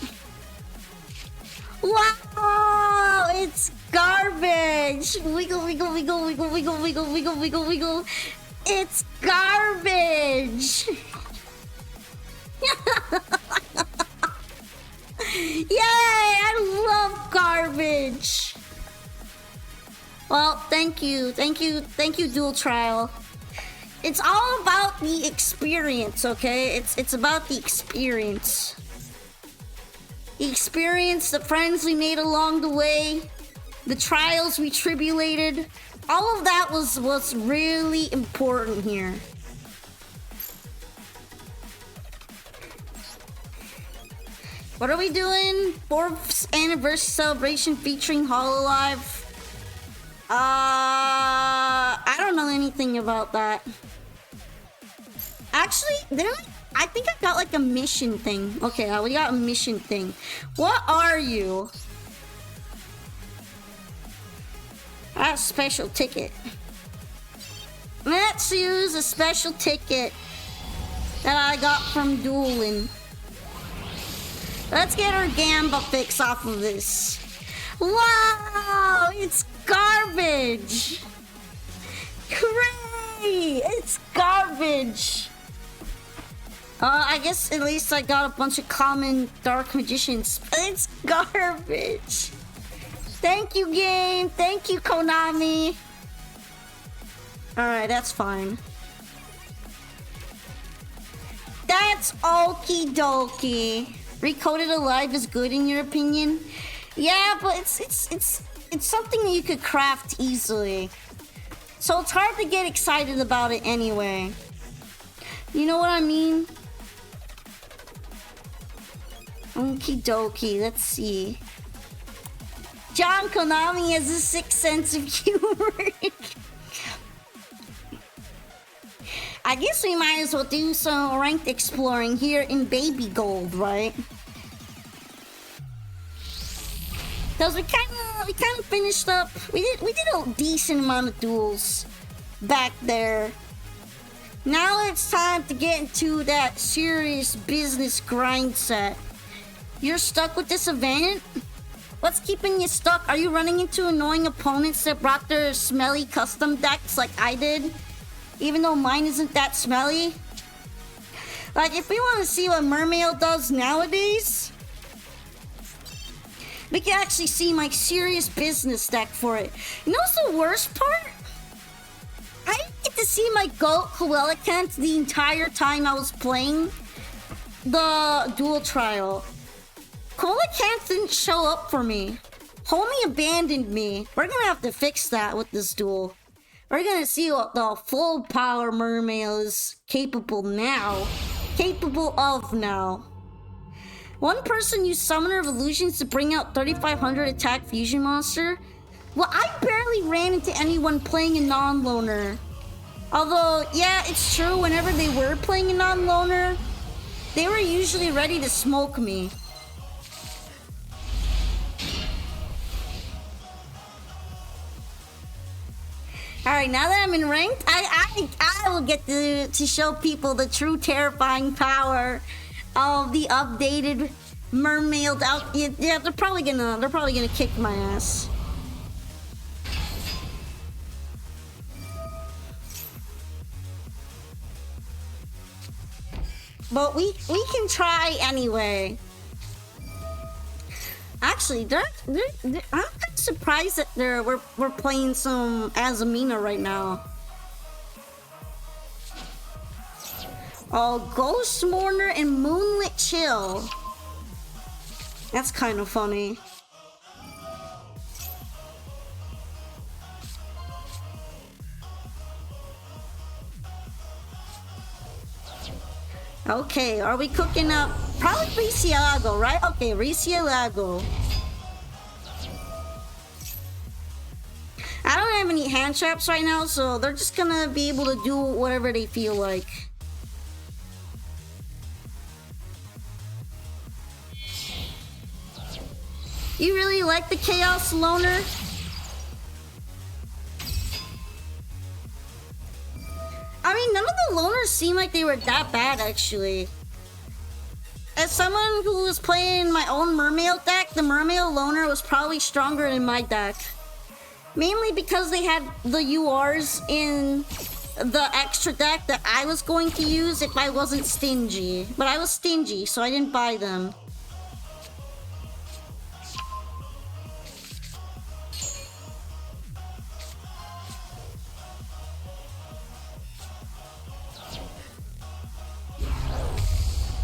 Wow! It's garbage! Wiggle, wiggle, wiggle, wiggle, wiggle, wiggle, wiggle, wiggle, wiggle. It's garbage! Yay! I love garbage! Well, thank you, Dual Trial. It's all about the experience, okay? It's about the experience. The experience, the friends we made along the way, the trials we tribulated. All of that was really important here. What are we doing? 4th anniversary celebration featuring Hololive. I don't know anything about that. Actually, I think I got like a mission thing. Okay, we got a mission thing. What are you? A special ticket. Let's use a special ticket that I got from dueling. Let's get our Gamba fix off of this. Wow, it's garbage. Hooray! It's garbage. I guess at least I got a bunch of common Dark Magicians. It's garbage. Thank you, game. Thank you, Konami. Alright, that's fine. That's okie dokie. Recoded Alive is good in your opinion? Yeah, but it's something that you could craft easily. So it's hard to get excited about it anyway. You know what I mean? Okie dokie, let's see. John Konami has a sixth sense of humor. I guess we might as well do some ranked exploring here in Baby Gold, right? Because we kind of finished up. We did a decent amount of duels back there. Now it's time to get into that serious business grind set. You're stuck with this event? What's keeping you stuck? Are you running into annoying opponents that brought their smelly custom decks like I did? Even though mine isn't that smelly? Like, if we want to see what Mermail does nowadays, we can actually see my serious business deck for it. You know what's the worst part? I didn't get to see my GOAT Coelicant the entire time I was playing the Duel Trial. Coelicant didn't show up for me. Homie abandoned me. We're gonna have to fix that with this duel. We're gonna see what the full power Mermail is capable of now. One person used Summoner of Illusions to bring out 3500 attack fusion monster. Well, I barely ran into anyone playing a non-loner. Although, yeah, it's true, whenever they were playing a non-loner, they were usually ready to smoke me. Alright, now that I'm in ranked, I will get to show people the true terrifying power of the updated mermaid out. Yeah, they're probably gonna kick my ass. But we can try anyway. Actually, I'm kind of surprised that we're playing some Azamina right now. Oh, Ghost Mourner and Moonlit Chill. That's kind of funny. Okay, are we cooking up? Probably Ricielago, right? Okay, Ricielago. I don't have any hand traps right now, so they're just gonna be able to do whatever they feel like. You really like the Chaos Loner? I mean, none of the loners seem like they were that bad, actually. As someone who was playing my own Mermaid deck, the Mermaid Loner was probably stronger in my deck. Mainly because they had the URs in the extra deck that I was going to use if I wasn't stingy. But I was stingy, so I didn't buy them.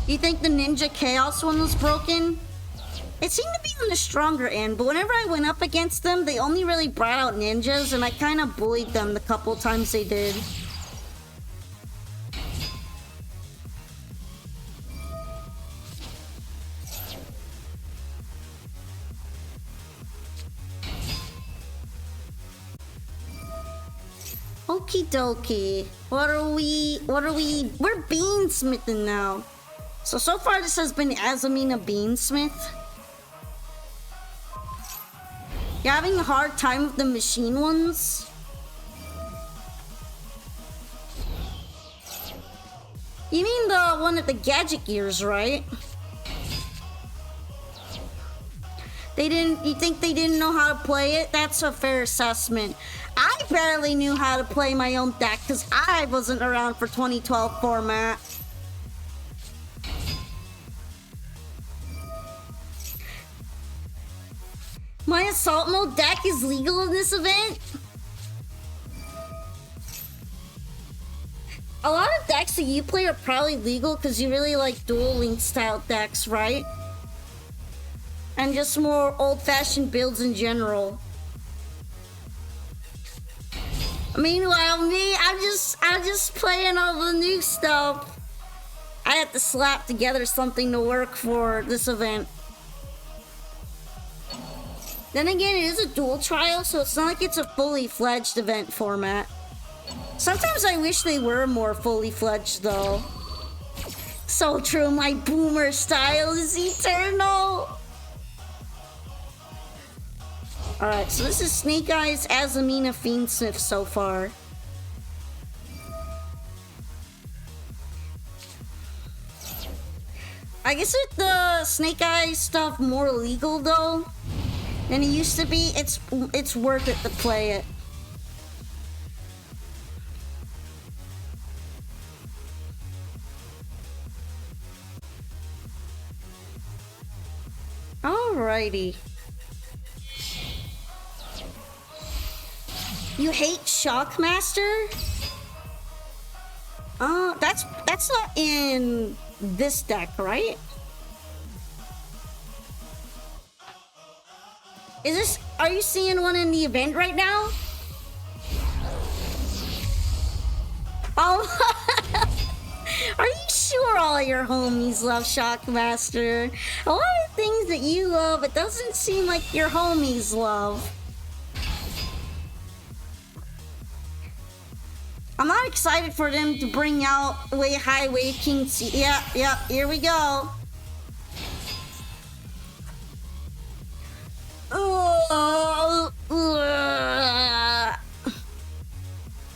You think the Ninja Chaos one was broken? It seemed to be on the stronger end, but whenever I went up against them, they only really brought out ninjas, and I kind of bullied them the couple times they did. Okie dokie. We're beansmithing now. So far this has been Azamina Beansmith. You're having a hard time with the machine ones? You mean the one at the gadget gears, right? You think they didn't know how to play it? That's a fair assessment. I barely knew how to play my own deck because I wasn't around for 2012 format. My assault mode deck is legal in this event? A lot of decks that you play are probably legal because you really like Duel Link style decks, right? And just more old-fashioned builds in general. Meanwhile, me, I'm just playing all the new stuff. I had to slap together something to work for this event. Then again, it is a dual trial, so it's not like it's a fully fledged event format. Sometimes I wish they were more fully fledged, though. So true, my boomer style is eternal. Alright, so this is Snake Eyes Azamina Fiendsmith so far. I guess with the Snake Eyes stuff more legal, though, than it used to be, it's worth it to play it. Alrighty. You hate Shockmaster? That's not in this deck, right? Are you seeing one in the event right now? Oh, are you sure all what your homies love, Shockmaster. A lot of things that you love, it doesn't seem like your homies love. I'm not excited for them to bring out High Wave King C. Yeah, here we go.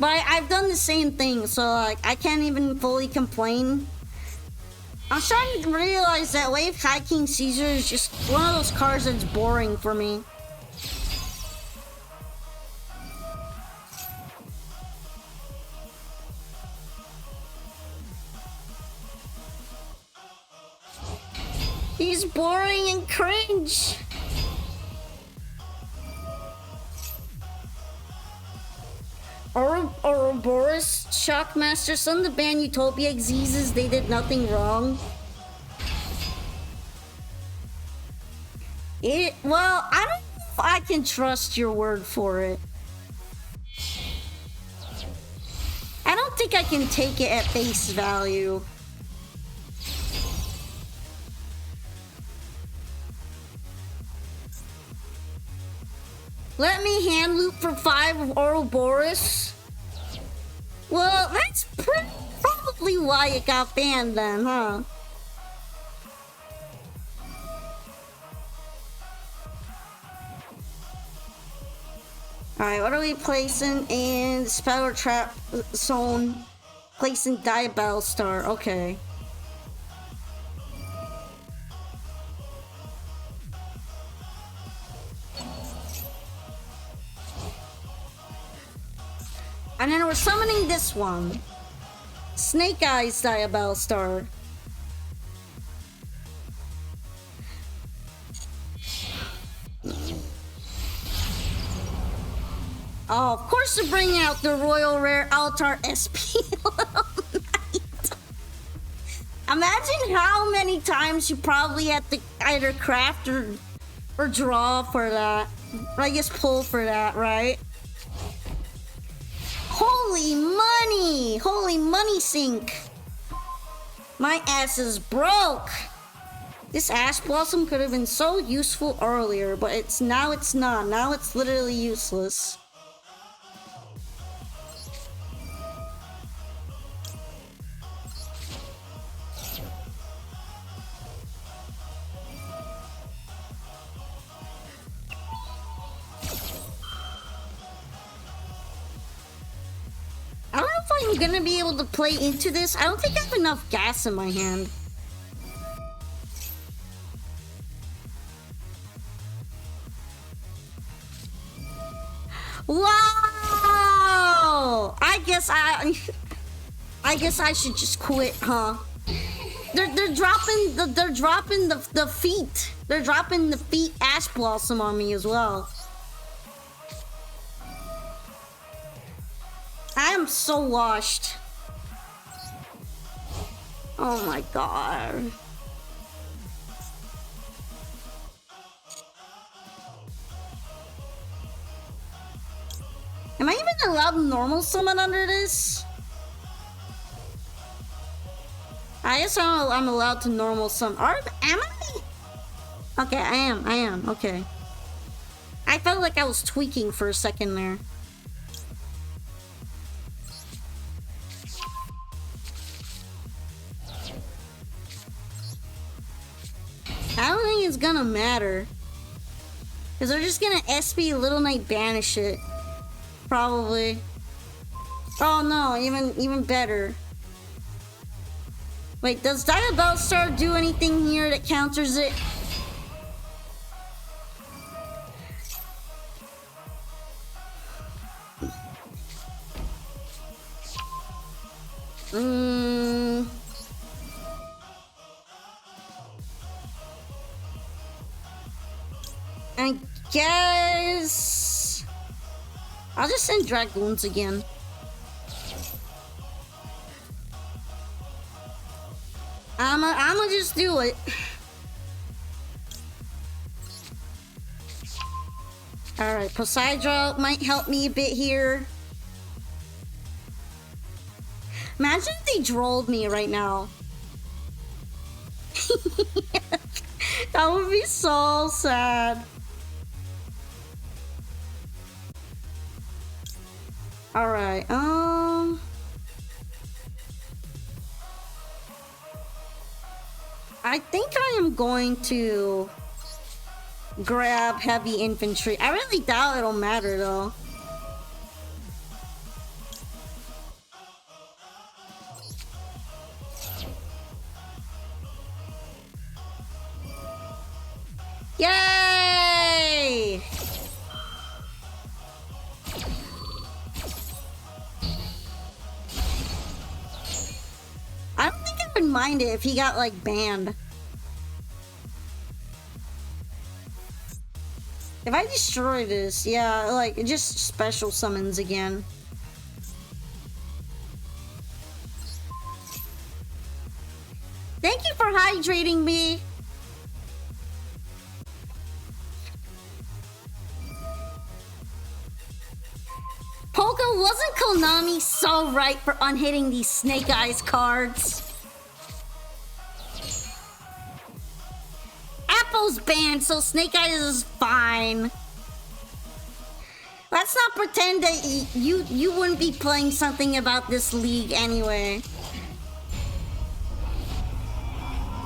But I've done the same thing, so like I can't even fully complain. I'm starting to realize that Wave High King Caesar is just one of those cards that's boring for me. He's boring and cringe. Ouroboros, Shockmaster, some of the band Utopia Xyzes, they did nothing wrong. Well, I don't know if I can trust your word for it. I don't think I can take it at face value. Let me hand loop for 5 of Ouroboros. Well, that's probably why it got banned then, huh? Alright, what are we placing in Spell Trap Zone? Placing Diabell Star, okay. And then we're summoning this one. Snake Eyes Diabell Star. Oh, of course to bring out the Royal Rare Altar SP Knight. Imagine how many times you probably had to either craft or draw for that. Or I guess pull for that, right? Holy money! Holy money sink! My ass is broke! This Ash Blossom could have been so useful earlier, but now it's not. Now it's literally useless. I don't know if I'm gonna be able to play into this. I don't think I have enough gas in my hand. Wow! I guess I should just quit, huh? They're dropping the feet. They're dropping the feet Ash Blossom on me as well. I am so washed. Oh my god. Am I even allowed to normal summon under this? I guess I'm allowed to normal summon. Am I? Okay, I am. Okay. I felt like I was tweaking for a second there. I don't think it's gonna matter. Because they're just gonna SP Little Knight banish it. Probably. Oh no, even better. Wait, does Diabell Star do anything here that counters it? I guess I'll just send Dragoons again. I'ma just do it. Alright, Poseidon might help me a bit here. Imagine if they drolled me right now. That would be so sad. Alright, I think I am going to grab heavy infantry. I really doubt it'll matter though. Yay! I don't think I would mind it if he got like banned. If I destroy this, yeah, like it just special summons again. Thank you for hydrating me. Polka, wasn't Konami so right for unhitting these Snake Eyes cards? Apple's banned, so Snake Eyes is fine. Let's not pretend that you wouldn't be playing something about this league anyway.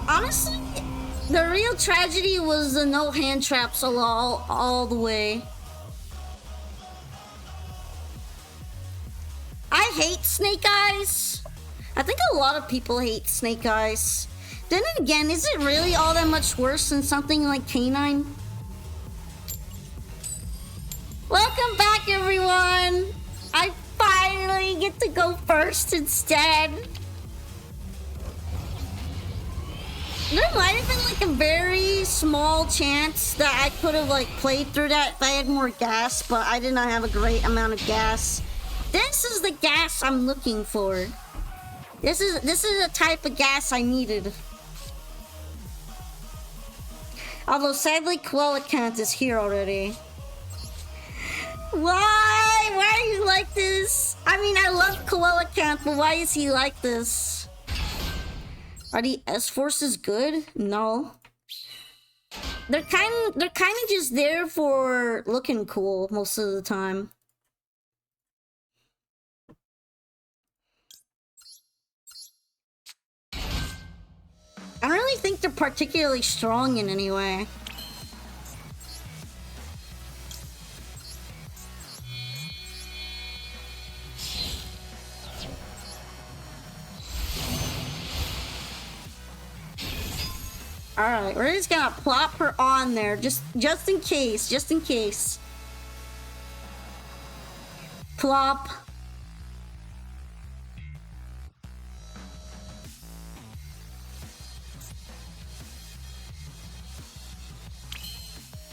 Honestly, the real tragedy was the no hand traps all the way. I hate Snake Eyes. I think a lot of people hate Snake Eyes. Then again, is it really all that much worse than something like K9? Welcome back, everyone! I finally get to go first instead. There might have been like a very small chance that I could have like played through that if I had more gas, but I did not have a great amount of gas. This is the gas I'm looking for. This is the type of gas I needed. Although sadly Coelacanth is here already. Why? Why are you like this? I mean, I love Coelacanth, but why is he like this? Are the S-Forces good? No. They're kind of just there for looking cool most of the time. I don't really think they're particularly strong in any way. Alright, we're just gonna plop her on there, just in case. Plop.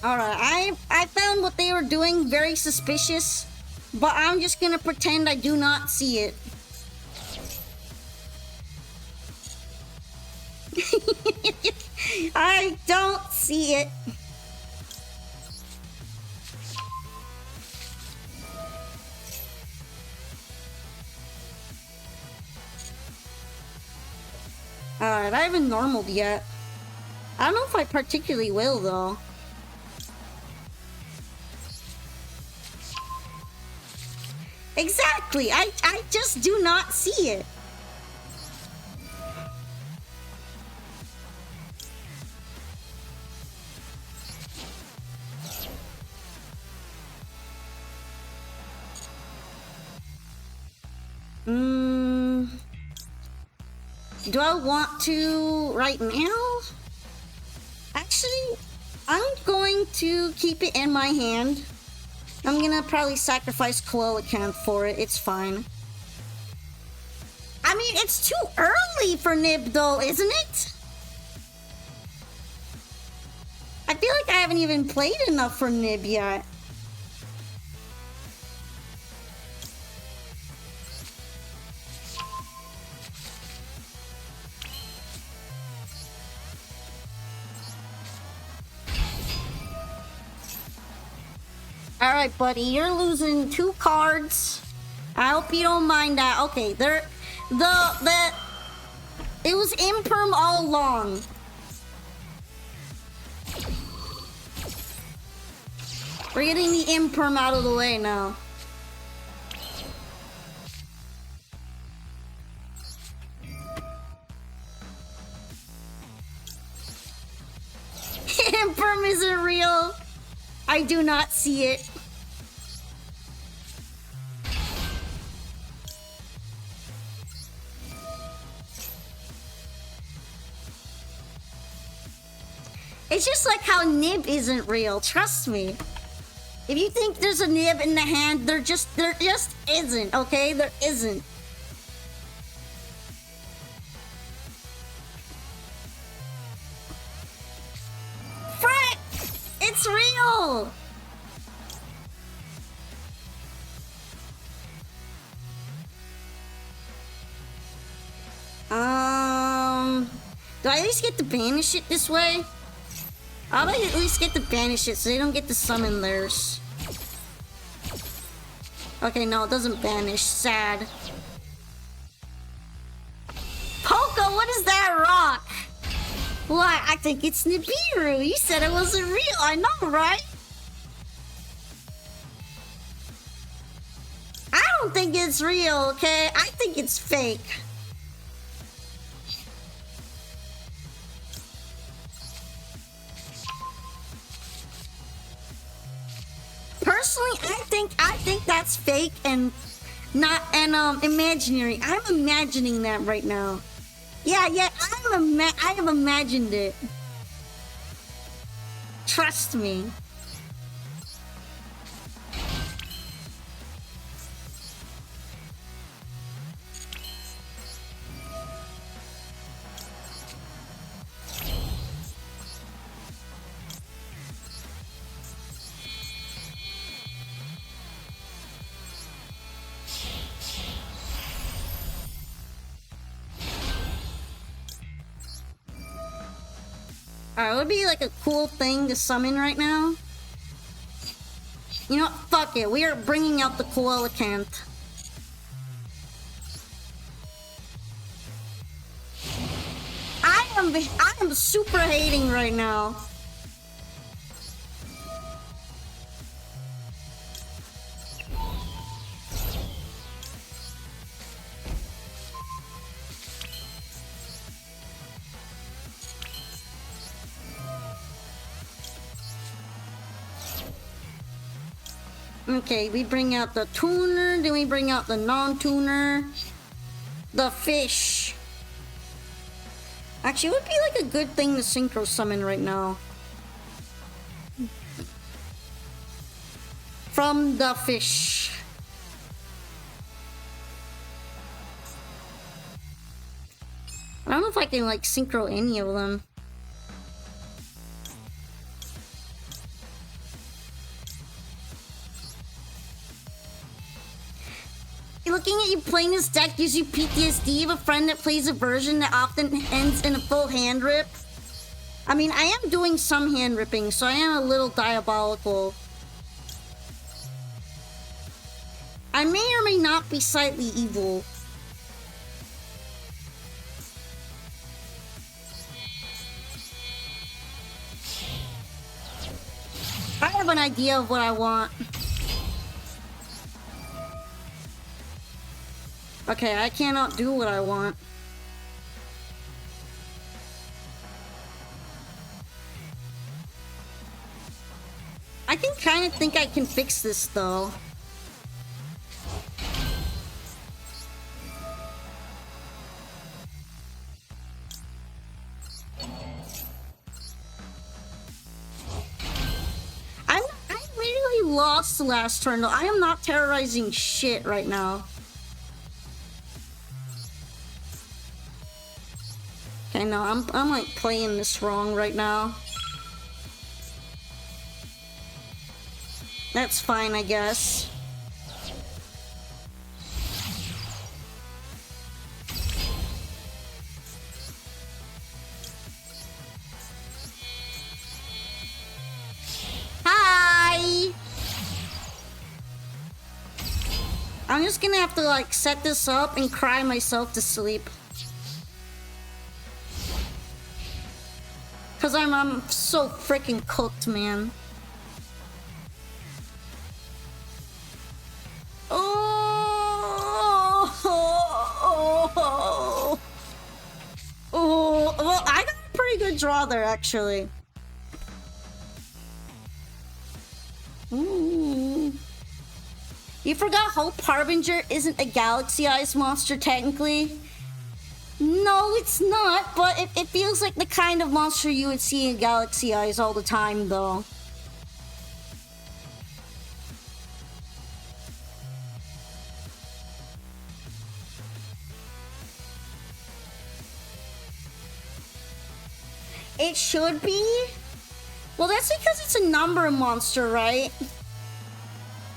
Alright, I found what they were doing very suspicious, but I'm just gonna pretend I do not see it. I don't see it. Alright, I haven't normaled yet. I don't know if I particularly will though. Exactly! I just do not see it. Do I want to right now? Actually, I'm going to keep it in my hand. I'm gonna probably sacrifice Coelacanth for it. It's fine. I mean, it's too early for Nib though, isn't it? I feel like I haven't even played enough for Nib yet. Alright, buddy, you're losing 2 cards. I hope you don't mind that. Okay, it was imperm all along. We're getting the imperm out of the way now. Imperm isn't real. I do not see it. It's just like how nib isn't real, trust me. If you think there's a nib in the hand, there just isn't, okay? There isn't. Frick! It's real! Do I at least get to banish it this way? I'll at least get to banish it so they don't get to summon theirs. Okay, no, it doesn't banish. Sad. Poco, what is that rock? Why, I think it's Nibiru. You said it wasn't real. I know, right? I don't think it's real, okay? I think it's fake. Personally, I think that's fake and not imaginary. I'm imagining that right now. Yeah, I have imagined it. Trust me. Alright, it would be like a cool thing to summon right now. You know what? Fuck it. We are bringing out the Coelacanth. I am super hating right now. Okay, we bring out the tuner, then we bring out the non-tuner. The fish. Actually, it would be like a good thing to synchro summon right now. From the fish. I don't know if I can like synchro any of them. Looking at you playing this deck gives you PTSD. You have a friend that plays a version that often ends in a full hand rip. I mean, I am doing some hand ripping, so I am a little diabolical. I may or may not be slightly evil. I have an idea of what I want. Okay, I cannot do what I want. I can kind of think I can fix this though. I literally lost the last turn though. I am not terrorizing shit right now. Okay, no, I'm like playing this wrong right now. That's fine, I guess. Hi! I'm just gonna have to like set this up and cry myself to sleep. Cause I'm so freaking cooked, man. good draw there, actually. You forgot Hope Harbinger isn't a galaxy-eyes monster, technically? No, it's not, but it feels like the kind of monster you would see in Galaxy Eyes all the time, though. It should be? Well, that's because it's a number monster, right?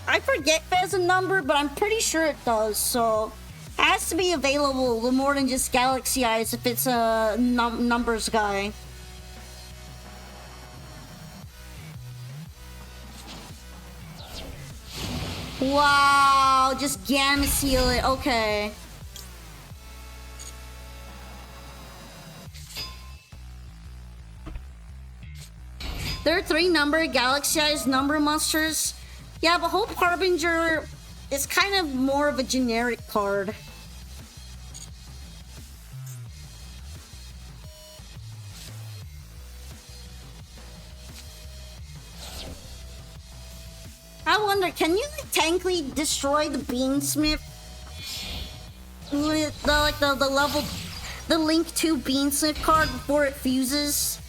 I forget if it has a number, but I'm pretty sure it does, so... It has to be available more than just Galaxy Eyes if it's a numbers guy. Wow, just Gamma Seal it, okay. There are 3 number Galaxy Eyes number monsters. Yeah, but Hope Harbinger is kind of more of a generic card. I wonder, can you technically destroy the Beansmith with the Link 2 Beansmith card before it fuses?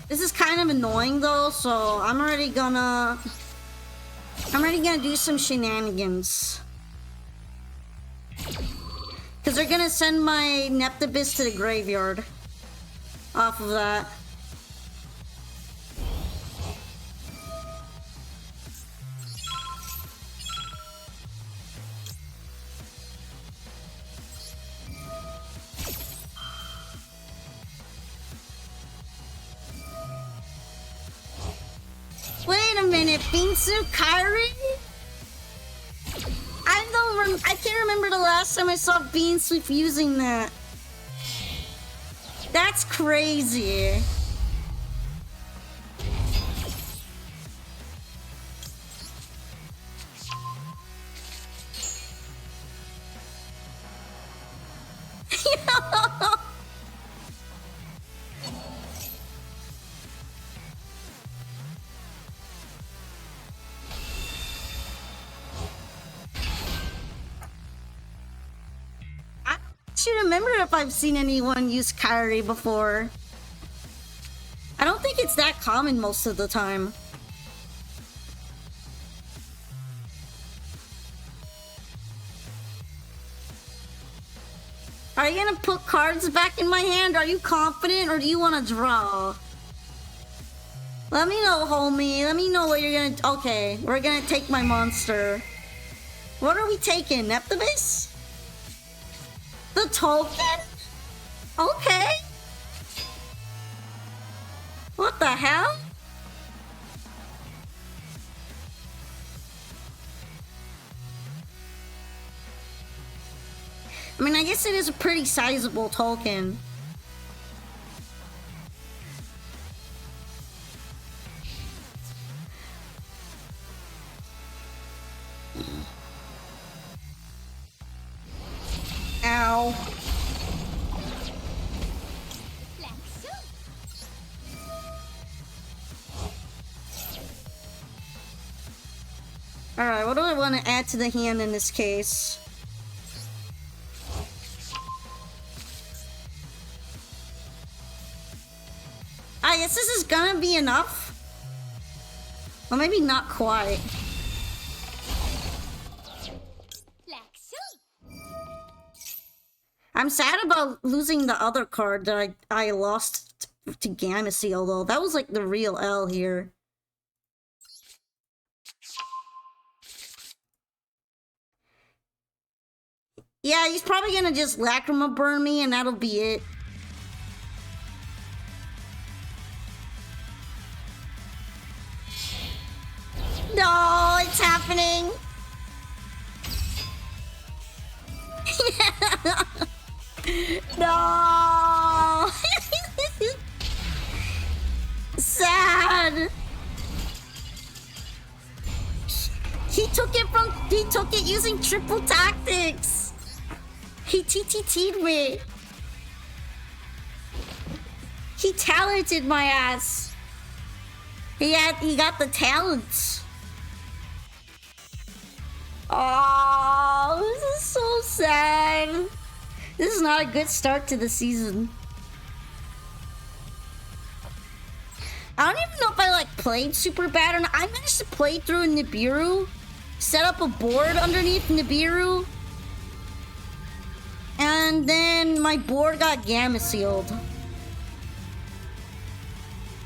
This is kind of annoying though, so I'm already gonna do some shenanigans. Cause they're gonna send my Neptibus to the graveyard off of that. Wait a minute, Binsu Kairi? I can't remember the last time I saw Beansweep using that. That's crazy. I should remember if I've seen anyone use Kairi before. I don't think it's that common most of the time. Are you gonna put cards back in my hand? Are you confident or do you want to draw? Let me know, homie. Let me know what you're gonna... Okay, we're gonna take my monster. What are we taking? Neptibus? The token? Okay. What the hell? I mean, I guess it is a pretty sizable token. Ow. Alright, what do I want to add to the hand in this case? I guess this is gonna be enough. Well, maybe not quite. I'm sad about losing the other card that I lost to Gamma though. That was like the real L here. Yeah, he's probably gonna just Lacrima burn me and that'll be it. No, it's happening. No! Sad! He took it using triple tactics! He TTT'd me! He talented my ass! He got the talents! Oh, this is so sad! This is not a good start to the season. I don't even know if I like played super bad or not. I managed to play through Nibiru, set up a board underneath Nibiru, and then my board got gamma sealed.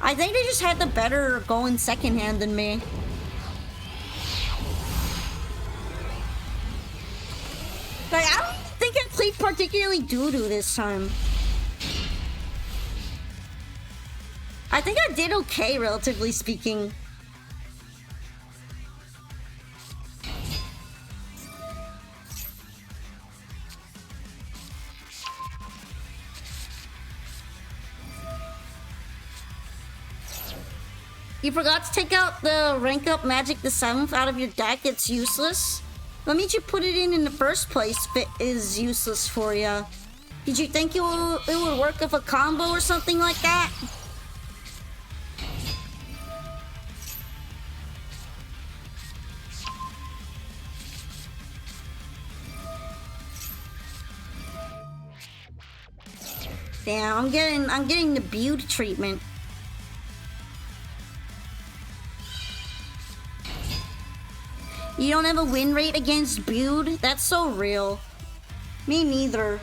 I think they just had the better going second hand than me. Like, I don't think I played particularly doo-doo this time. I think I did okay, relatively speaking. You forgot to take out the rank up Magic the 7th out of your deck. It's useless. What made you put it in the first place if it is useless for you? Did you think it would work with a combo or something like that? Damn, I'm getting the Bude treatment. You don't have a win rate against Bude? That's so real. Me neither.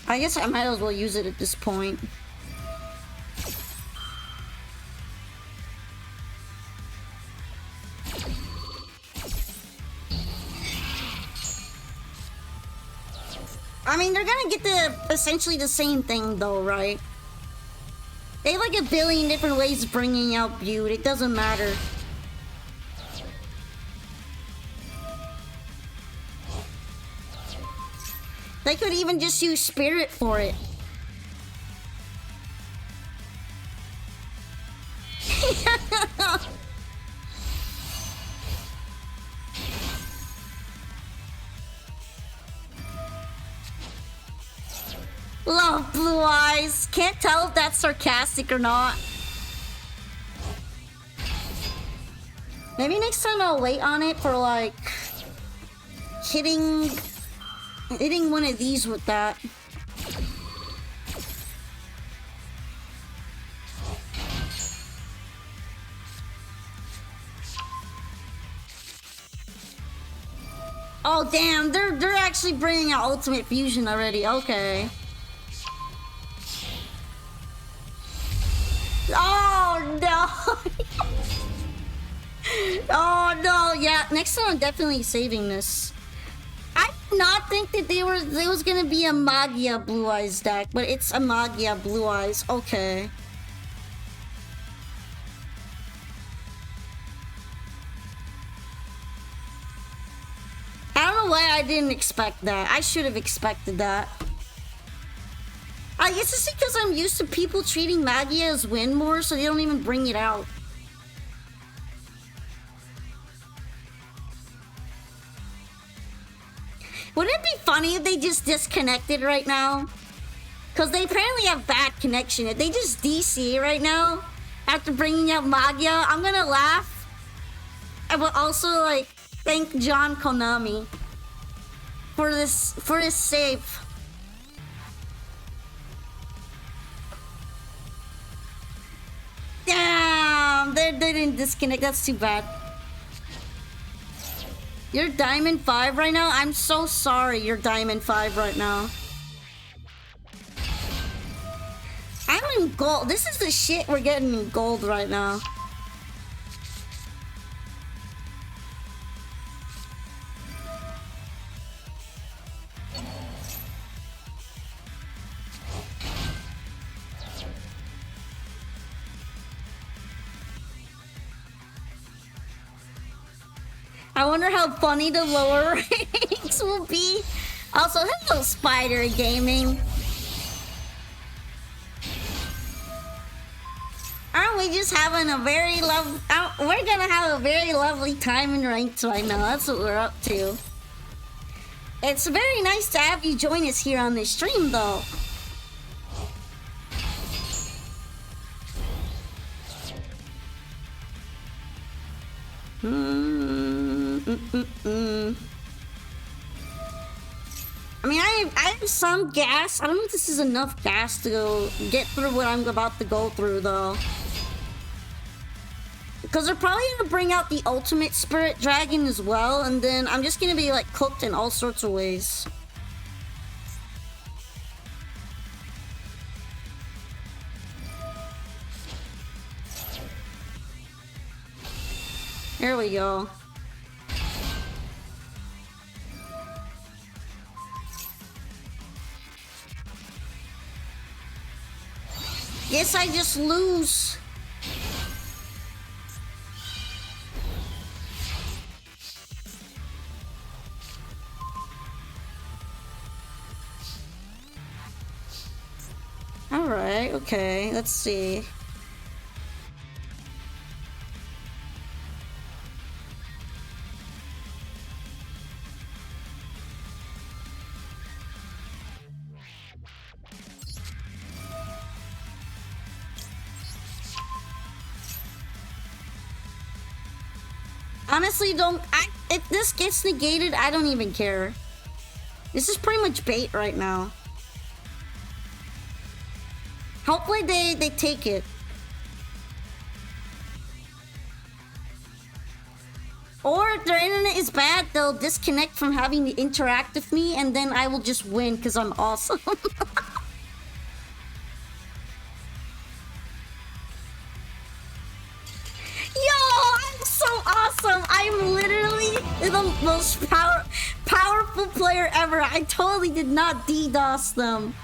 I guess I might as well use it at this point. I mean, they're gonna get essentially the same thing though, right? They have like a billion different ways of bringing out Bude. It doesn't matter. They could even just use Spirit for it. Love blue eyes. Can't tell if that's sarcastic or not. Maybe next time I'll wait on it for like hitting one of these with that. Oh damn, they're actually bringing out Ultimate Fusion already. Okay. Oh no. Oh no, yeah, next time I'm definitely saving this. I did not think that there was gonna be a Magia Blue Eyes deck, but it's a Magia Blue Eyes. Okay. I don't know why I didn't expect that. I should have expected that. I guess it's because I'm used to people treating Magia as win more, so they don't even bring it out. Wouldn't it be funny if they just disconnected right now? Because they apparently have bad connection. If they just DC right now, after bringing out Magia, I'm gonna laugh. I will also, like, thank John Konami for this save. Damn, they didn't disconnect. That's too bad. You're Diamond 5 right now? I'm so sorry you're Diamond 5 right now. I'm in gold. This is the shit we're getting in gold right now. I wonder how funny the lower ranks will be. Also, hello, Spider Gaming. Aren't we just having a very we're gonna have a very lovely time in ranked right now. That's what we're up to. It's very nice to have you join us here on this stream, though. I mean, I have some gas. I don't know if this is enough gas to go get through what I'm about to go through, though. Because they're probably gonna bring out the ultimate spirit dragon as well, and then I'm just gonna be like cooked in all sorts of ways. There we go. Guess I just lose. Alright, okay, let's see. Honestly, if this gets negated, I don't even care. This is pretty much bait right now. Hopefully they take it. Or if their internet is bad, they'll disconnect from having to interact with me, and then I will just win because I'm awesome. Yo, I'm so awesome. I'm literally the most powerful player ever. I totally did not DDoS them.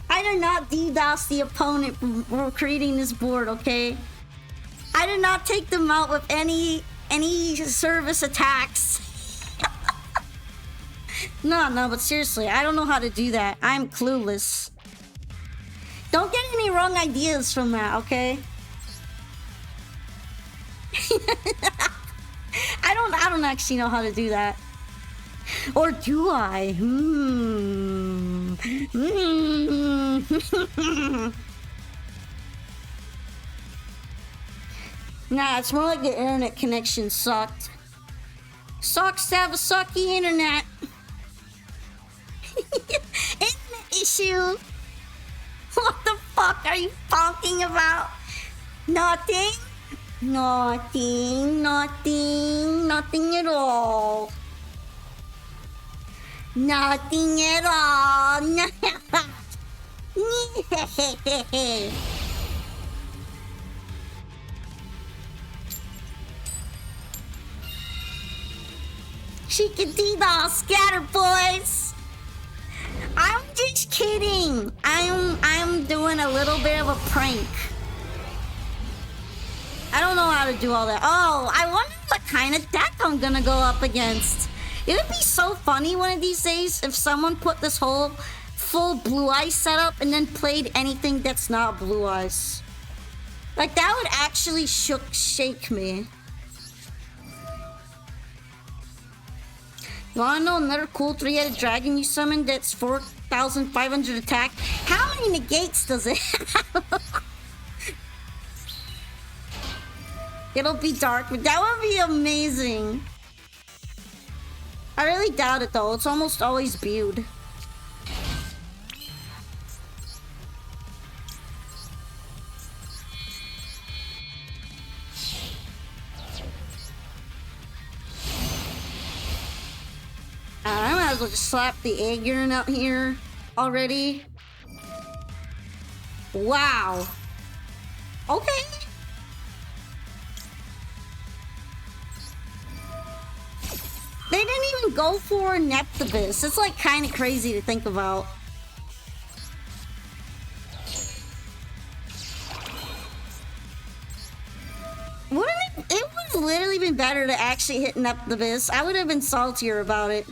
I did not DDoS the opponent for creating this board, okay? I did not take them out with any service attacks. No, but seriously, I don't know how to do that. I'm clueless. Don't get any wrong ideas from that, okay? I don't actually know how to do that. Or do I? Nah, it's more like the internet connection sucked. Sucks to have a sucky internet. Internet issue. What the fuck are you talking about? Nothing? Nothing at all. Nothing at all. Chickadee scatter boys. I'm just kidding. I'm doing a little bit of a prank. I don't know how to do all that. Oh, I wonder what kind of deck I'm gonna go up against. It would be so funny one of these days if someone put this whole full Blue Eyes setup and then played anything that's not Blue Eyes. Like, that would actually shake me. You wanna know another cool 3-headed dragon you summoned that's 4,500 attack? How many negates does it have? It'll be dark, but that would be amazing. I really doubt it though, it's almost always viewed. I might as well just slap the egg urine out here already. Wow. Okay. They didn't even go for Neptibus. It's like kind of crazy to think about. Wouldn't it would literally been better to actually hit Neptibus. I would have been saltier about it.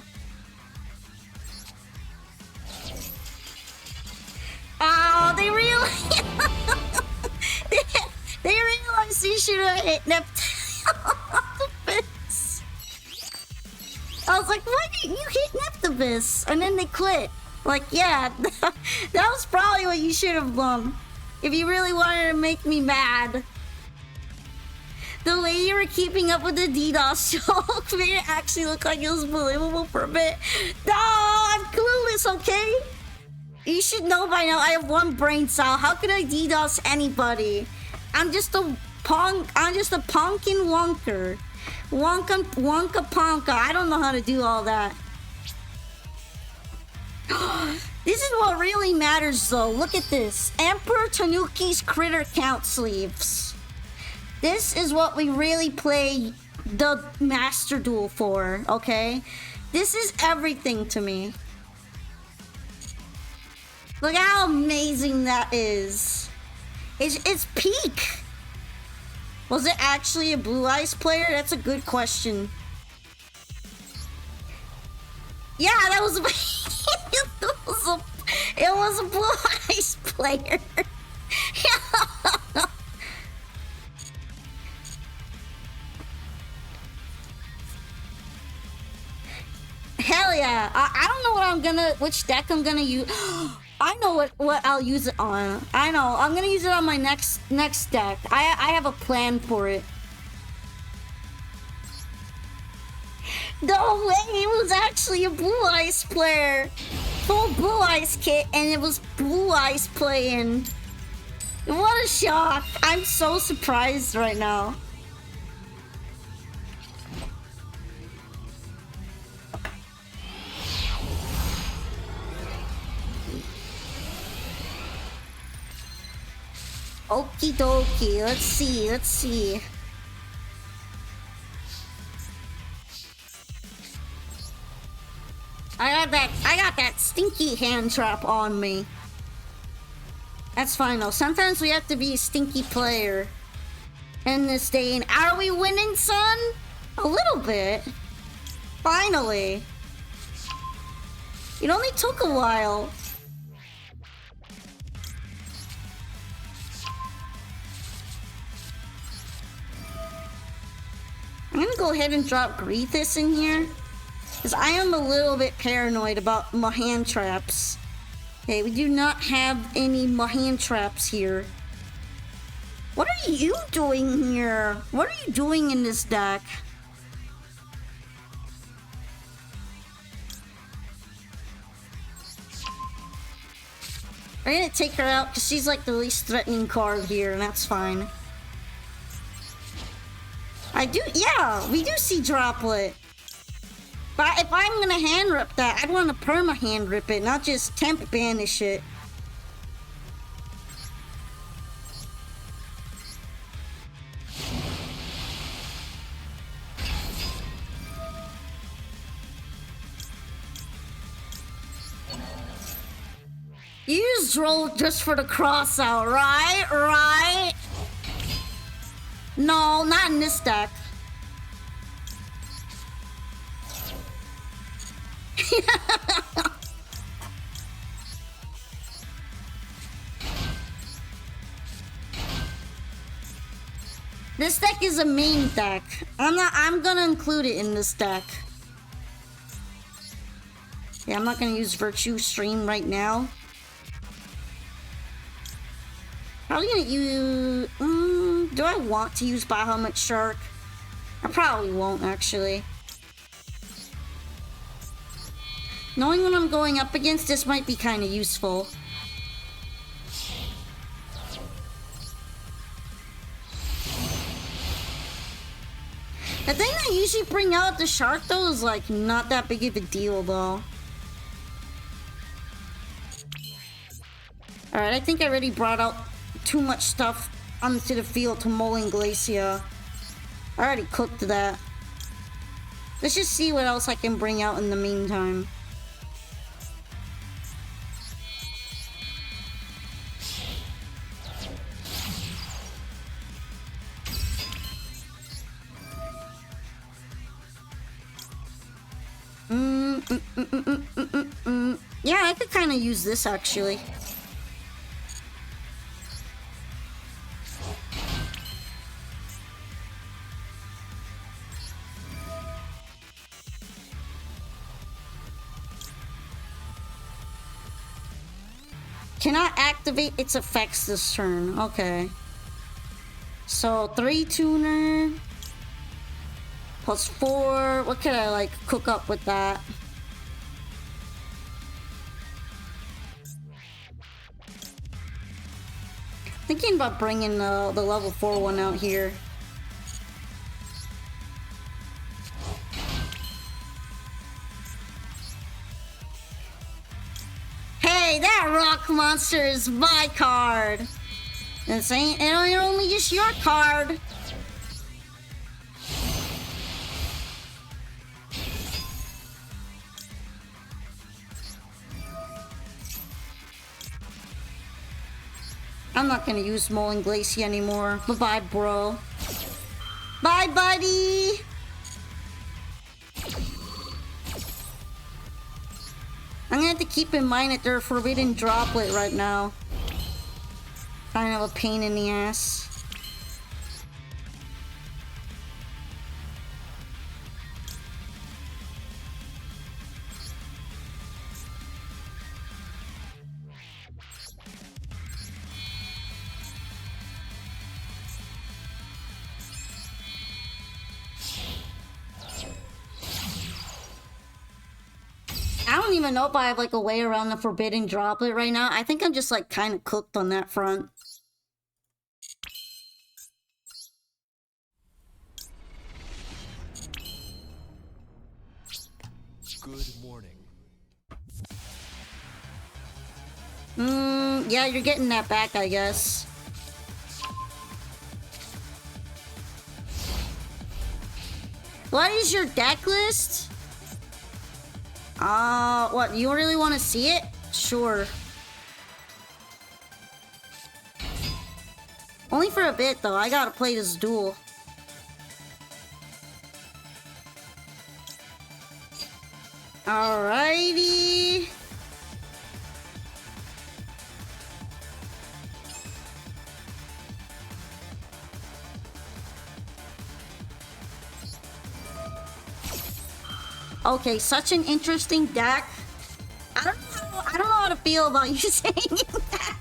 Oh, they realized they realized you should have hit Neptibus. I was like, why didn't you hit Neptibus? And then they quit. Like, yeah, that was probably what you should have done. If you really wanted to make me mad. The way you were keeping up with the DDoS joke made it actually look like it was believable for a bit. No, I'm clueless, okay? You should know by now I have one brain cell. How could I DDoS anybody? I'm just a punkin' wonker. Wonka ponka. I don't know how to do all that. This is what really matters though. Look at this. Emperor Tanuki's critter count sleeves. This is what we really play the Master Duel for, okay? This is everything to me. Look how amazing that is. It's peak. Was it actually a Blue Eyes player? That's a good question. Yeah, that was it was a Blue Eyes player. Hell yeah. I don't know which deck I'm gonna use. I know what I'll use it on. I know. I'm gonna use it on my next deck. I have a plan for it. No way, it was actually a Blue Eyes player. Full Blue Eyes kit, and it was Blue Eyes playing. What a shock. I'm so surprised right now. Okie dokie, let's see. I got that stinky hand trap on me. That's fine though. Sometimes we have to be a stinky player in this day. And are we winning, son? A little bit. Finally. It only took a while. I'm gonna go ahead and drop Greethus in here. Because I am a little bit paranoid about my hand traps. Okay, we do not have any hand traps here. What are you doing here? What are you doing in this deck? I'm gonna take her out because she's like the least threatening card here, and that's fine. Yeah, we do see Droplet. But if I'm gonna hand rip that, I'd want to perma hand rip it, not just temp banish it. You use Droll just for the cross out, right? Right? No, not in this deck. This deck is a main deck. I'm gonna include it in this deck. Yeah, I'm not gonna use Virtue Stream right now. Probably gonna use... do I want to use Bahamut Shark? I probably won't, actually. Knowing what I'm going up against, this might be kind of useful. The thing I usually bring out the shark, though, is like not that big of a deal, though. Alright, I think I already brought out too much stuff onto the field to Moline Glacia. I already cooked that. Let's just see what else I can bring out in the meantime. Yeah, I could kind of use this actually. Cannot activate its effects this turn. Okay. So 3 tuner plus 4. What could I like cook up with that? Thinking about bringing the level 4 one out here. Hey, that rock monster is my card. This ain't only just your card. I'm not gonna use Molten Glacier anymore. Bye-bye, bro. Bye, buddy! I'm gonna have to keep in mind that they're a forbidden droplet right now. Kind of a pain in the ass. I don't even know if I have like a way around the forbidden droplet right now. I think I'm just like kind of cooked on that front. Good morning. Yeah, you're getting that back, I guess. What is your deck list? What, you really want to see it? Sure. Only for a bit, though. I gotta play this duel. Alrighty. Okay, such an interesting deck. I don't know how to feel about you saying that.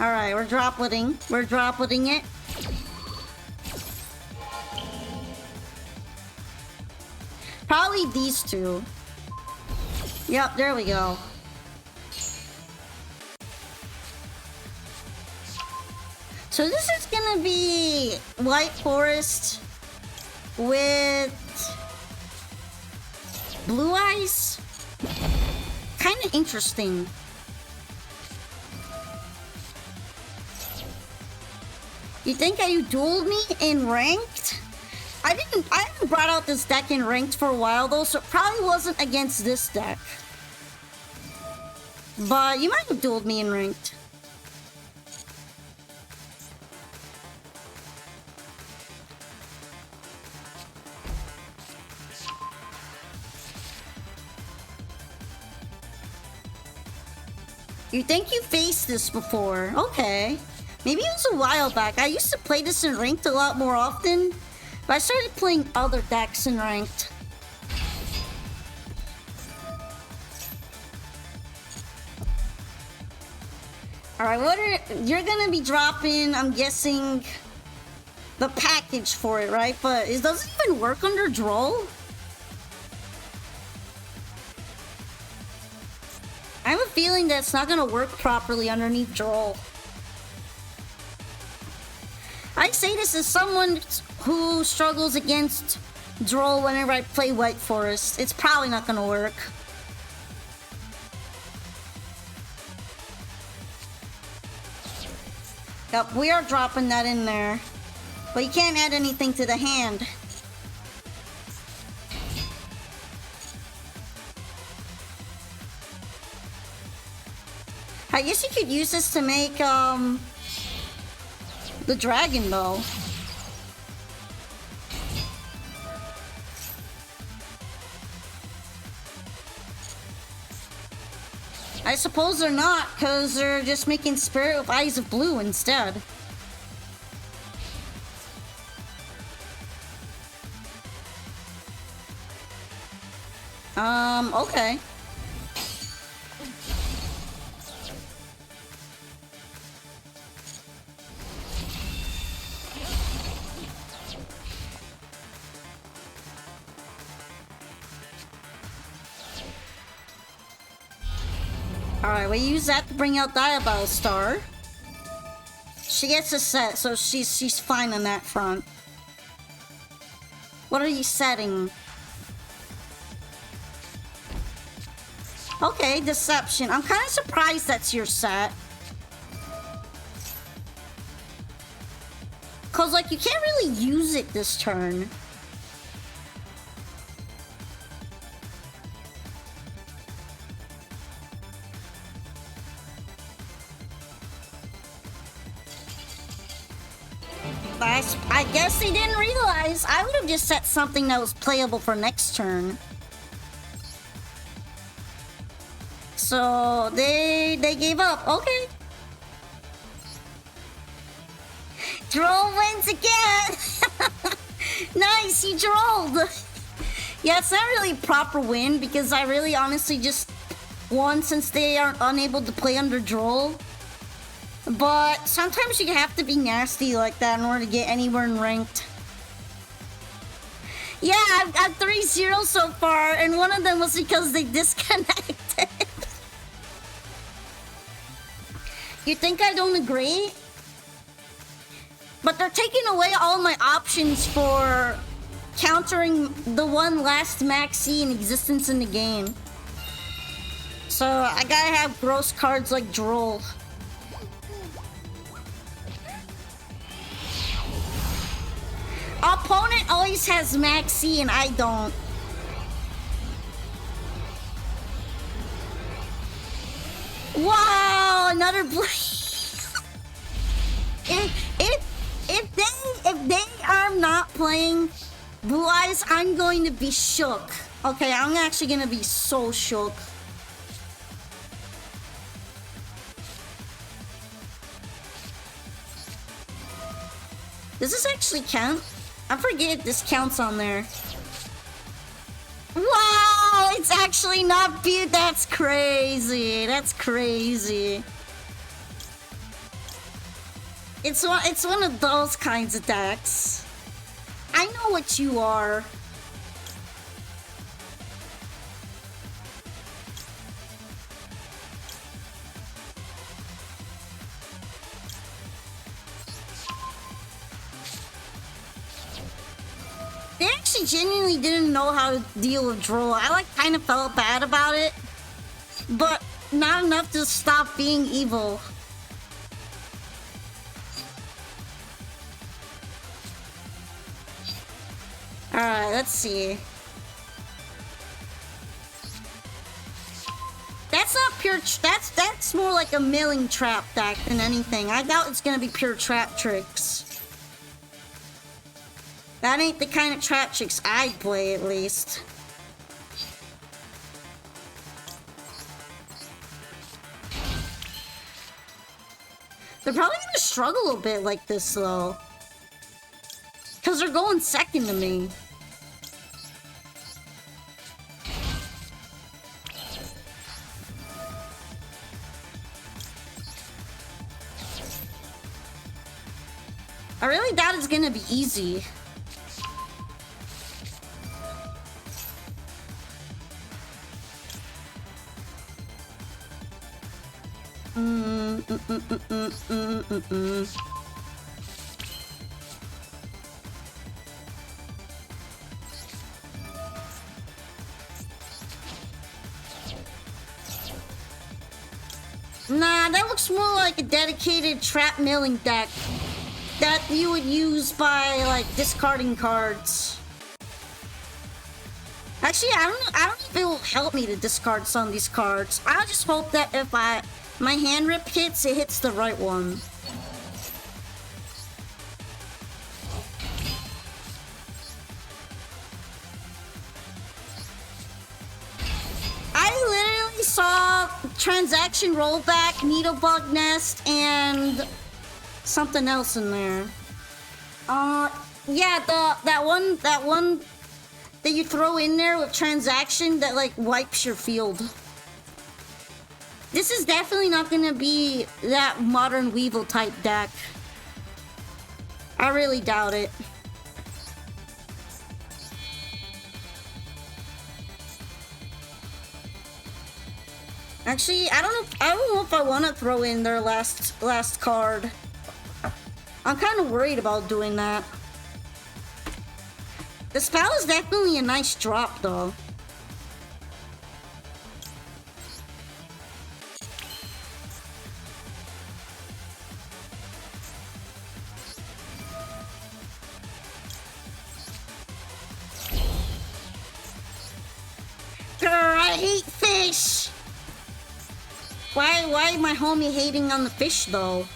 Alright, we're dropletting. We're dropletting it. Probably these two. Yep, there we go. So this is gonna be White Forest with Blue Eyes. Kind of interesting. You think you dueled me in ranked? I haven't brought out this deck in ranked for a while though, so it probably wasn't against this deck. But you might have dueled me in ranked. You think you faced this before? Okay. Maybe it was a while back. I used to play this in ranked a lot more often, but I started playing other decks in ranked. Alright, you're gonna be dropping, I'm guessing, the package for it, right? But it doesn't even work under Duel? I have a feeling that it's not gonna work properly underneath Duel. I say this as someone who struggles against Duel whenever I play White Forest. It's probably not gonna work. Yep, we are dropping that in there. But you can't add anything to the hand. I guess you could use this to make, the dragon, though. I suppose they're not, because they're just making Spirit with Eyes of Blue instead. Okay. Alright, we use that to bring out Diabell Star. She gets a set, so she's fine on that front. What are you setting? Okay, Deception. I'm kind of surprised that's your set. Cause like you can't really use it this turn. I guess they didn't realize. I would have just set something that was playable for next turn. So they gave up. Okay. Droll wins again. Nice, he drolled. Yeah, it's not really a proper win because I really honestly just won since they are unable to play under Droll. But sometimes you have to be nasty like that in order to get anywhere in ranked. Yeah, I've got 3-0 so far, and one of them was because they disconnected. You think I don't agree? But they're taking away all my options for countering the one last maxi in existence in the game. So I gotta have gross cards like Droll. Opponent always has maxi and I don't. Wow, another blade. if they are not playing Blue Eyes, I'm going to be shook. Okay, I'm actually gonna be so shook. Does this actually count? I forget if this counts on there. Wow, it's actually not beat. That's crazy. That's crazy. It's one of those kinds of decks. I know what you are. They actually genuinely didn't know how to deal with Droll. I like kind of felt bad about it, but not enough to stop being evil. Alright, let's see. That's not pure. That's more like a milling trap deck than anything. I doubt it's gonna be pure trap tricks. That ain't the kind of trap tricks I'd play, at least. They're probably gonna struggle a bit like this, though. Because they're going second to me. I really doubt it's gonna be easy. Nah, that looks more like a dedicated trap milling deck that you would use by like discarding cards. Actually, I don't know if it will help me to discard some of these cards. I just hope that if my hand rip hits, it hits the right one. transaction rollback, needle bug nest, and something else in there. Yeah, that one that you throw in there with transaction that like wipes your field. This is definitely not gonna be that modern Weevil type deck. I really doubt it. Actually, I don't know if I want to throw in their last card. I'm kind of worried about doing that. The spell is definitely a nice drop, though. Grr, I hate fish! Why my homie hating on the fish, though?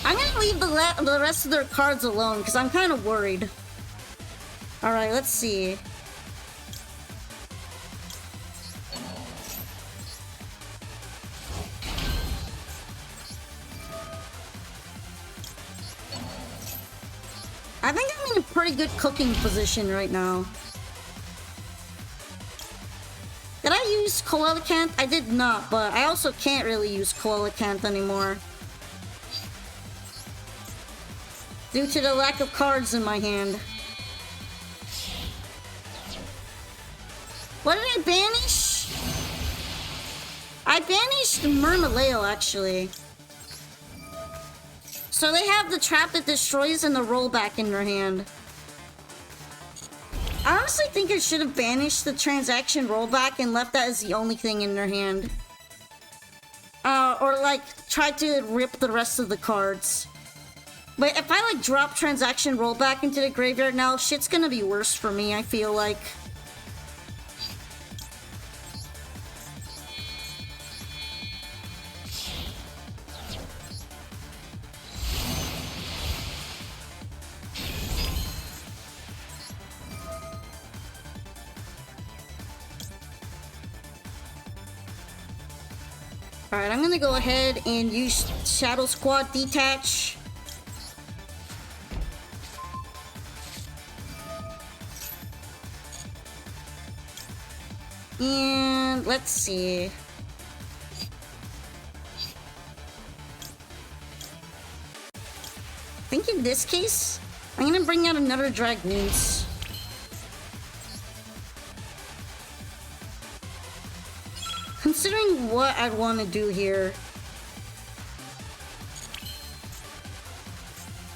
I'm gonna leave the rest of their cards alone, because I'm kind of worried. Alright, let's see. I think I'm in a pretty good cooking position right now. Did I use Coelacanth? I did not, but I also can't really use Coelacanth anymore. Due to the lack of cards in my hand. What did I banish? I banished Murmileo, actually. So they have the trap that destroys and the rollback in their hand. I honestly think I should have banished the transaction rollback and left that as the only thing in their hand. Or like, tried to rip the rest of the cards. But if I like drop transaction rollback into the graveyard now, shit's gonna be worse for me, I feel like. Alright, I'm gonna go ahead and use Shadow Squad Detach. And let's see. I think in this case, I'm gonna bring out another Dragoons. Considering what I'd want to do here.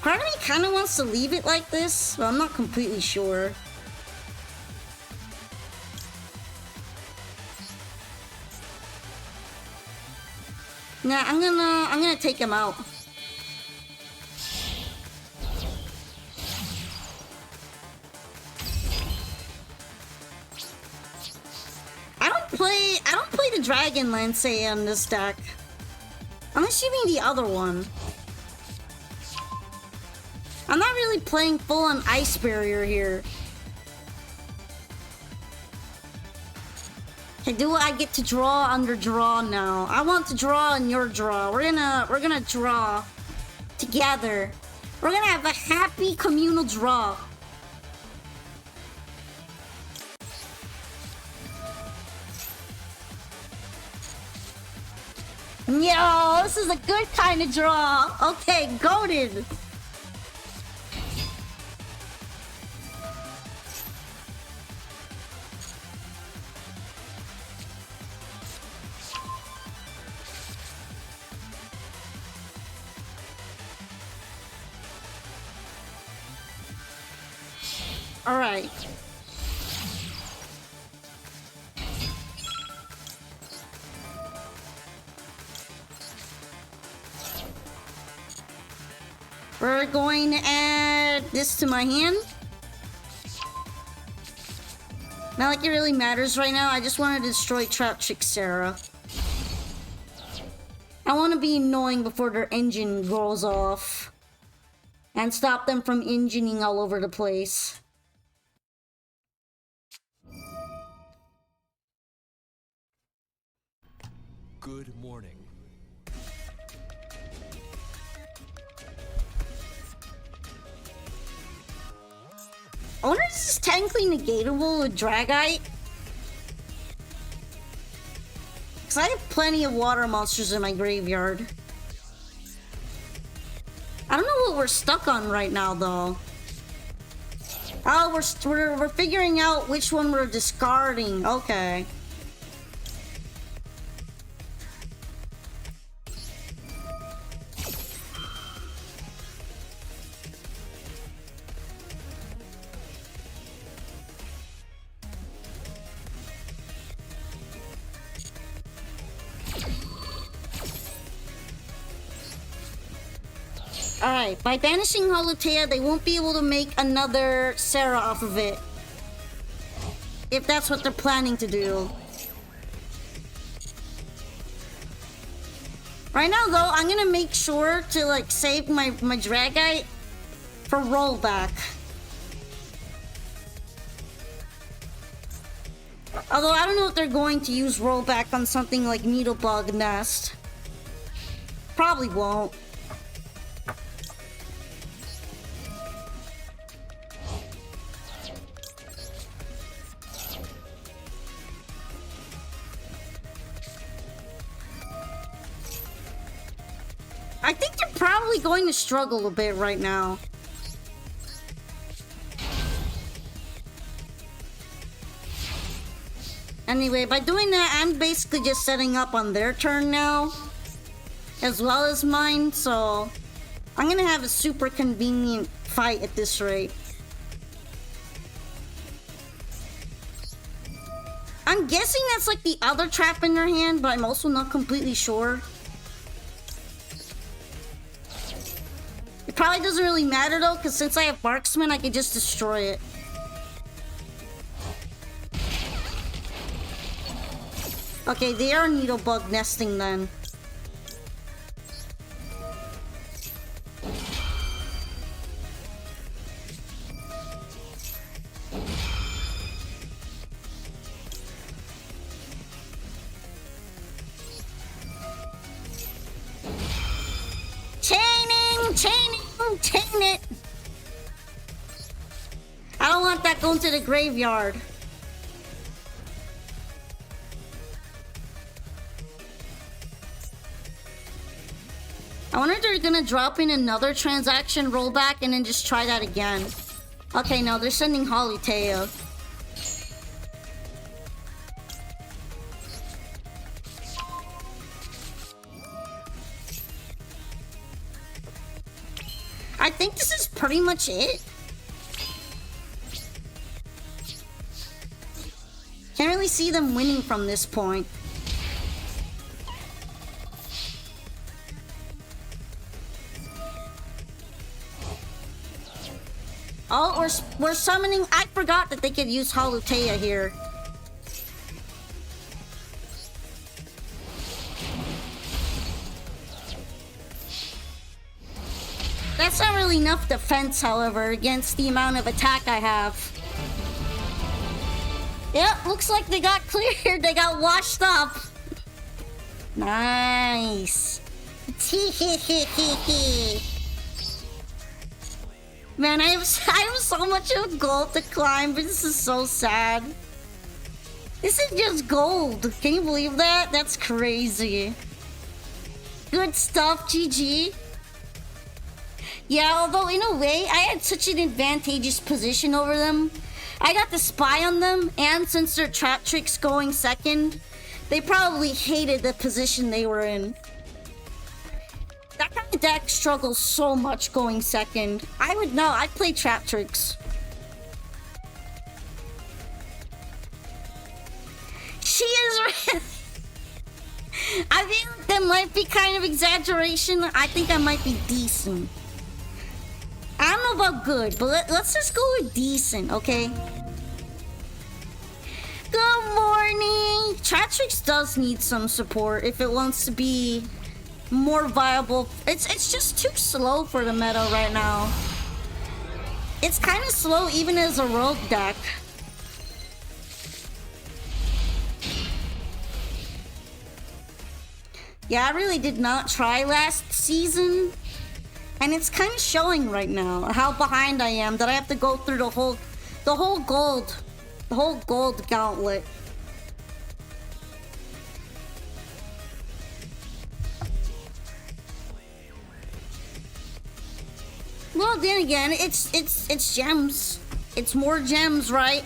Part of me kind of wants to leave it like this, but I'm not completely sure. Nah, I'm gonna take him out. I don't play the Dragon Lance in this deck. Unless you mean the other one. I'm not really playing full on Ice Barrier here. Okay, do I get to draw under draw now? I want to draw in your draw. We're gonna draw together. We're gonna have a happy communal draw. Yo, this is a good kind of draw. Okay, goated. All right. We're going to add this to my hand. Not like it really matters right now. I just want to destroy Trap Chick Sarah. I want to be annoying before their engine rolls off. and stop them from engineering all over the place. Good morning. I wonder if this is technically negatable with Dragite? Because I have plenty of water monsters in my graveyard. I don't know what we're stuck on right now, though. Oh, we're figuring out which one we're discarding. Okay. Alright, by banishing Holutea, they won't be able to make another Sarah off of it. If that's what they're planning to do. Right now, though, I'm gonna make sure to, like, save my Dragite for rollback. Although, I don't know if they're going to use rollback on something like Needlebug Nest. Probably won't. I think they're probably going to struggle a bit right now. Anyway, by doing that, I'm basically just setting up on their turn now, as well as mine, so I'm gonna have a super convenient fight at this rate. I'm guessing that's like the other trap in their hand, but I'm also not completely sure. It probably doesn't really matter though, because since I have Marksman, I can just destroy it. Okay, they are Needlebug nesting then. Chain it! I don't want that going to the graveyard. I wonder if they're gonna drop in another transaction rollback and then just try that again. Okay, no, they're sending Holutea. I think this is pretty much it. Can't really see them winning from this point. Oh, we're summoning... I forgot that they could use Holutea here. That's not really enough defense, however, against the amount of attack I have. Yep, looks like they got cleared. They got washed up. Nice. Man, I have so much of gold to climb, but this is so sad. This is just gold. Can you believe that? That's crazy. Good stuff, GG. Yeah, although in a way, I had such an advantageous position over them. I got the spy on them, and since their trap trick's going second, they probably hated the position they were in. That kind of deck struggles so much going second. I would know, I'd play trap tricks. She is right. I feel like that might be kind of exaggeration. I think I might be decent. I don't know about good, but let's just go with decent, okay? Good morning! Chatrix does need some support if it wants to be more viable. It's just too slow for the meta right now. It's kind of slow even as a rogue deck. Yeah, I really did not try last season. And it's kind of showing right now how behind I am, that I have to go through the whole gold gauntlet. Well, then again, it's gems. It's more gems, right?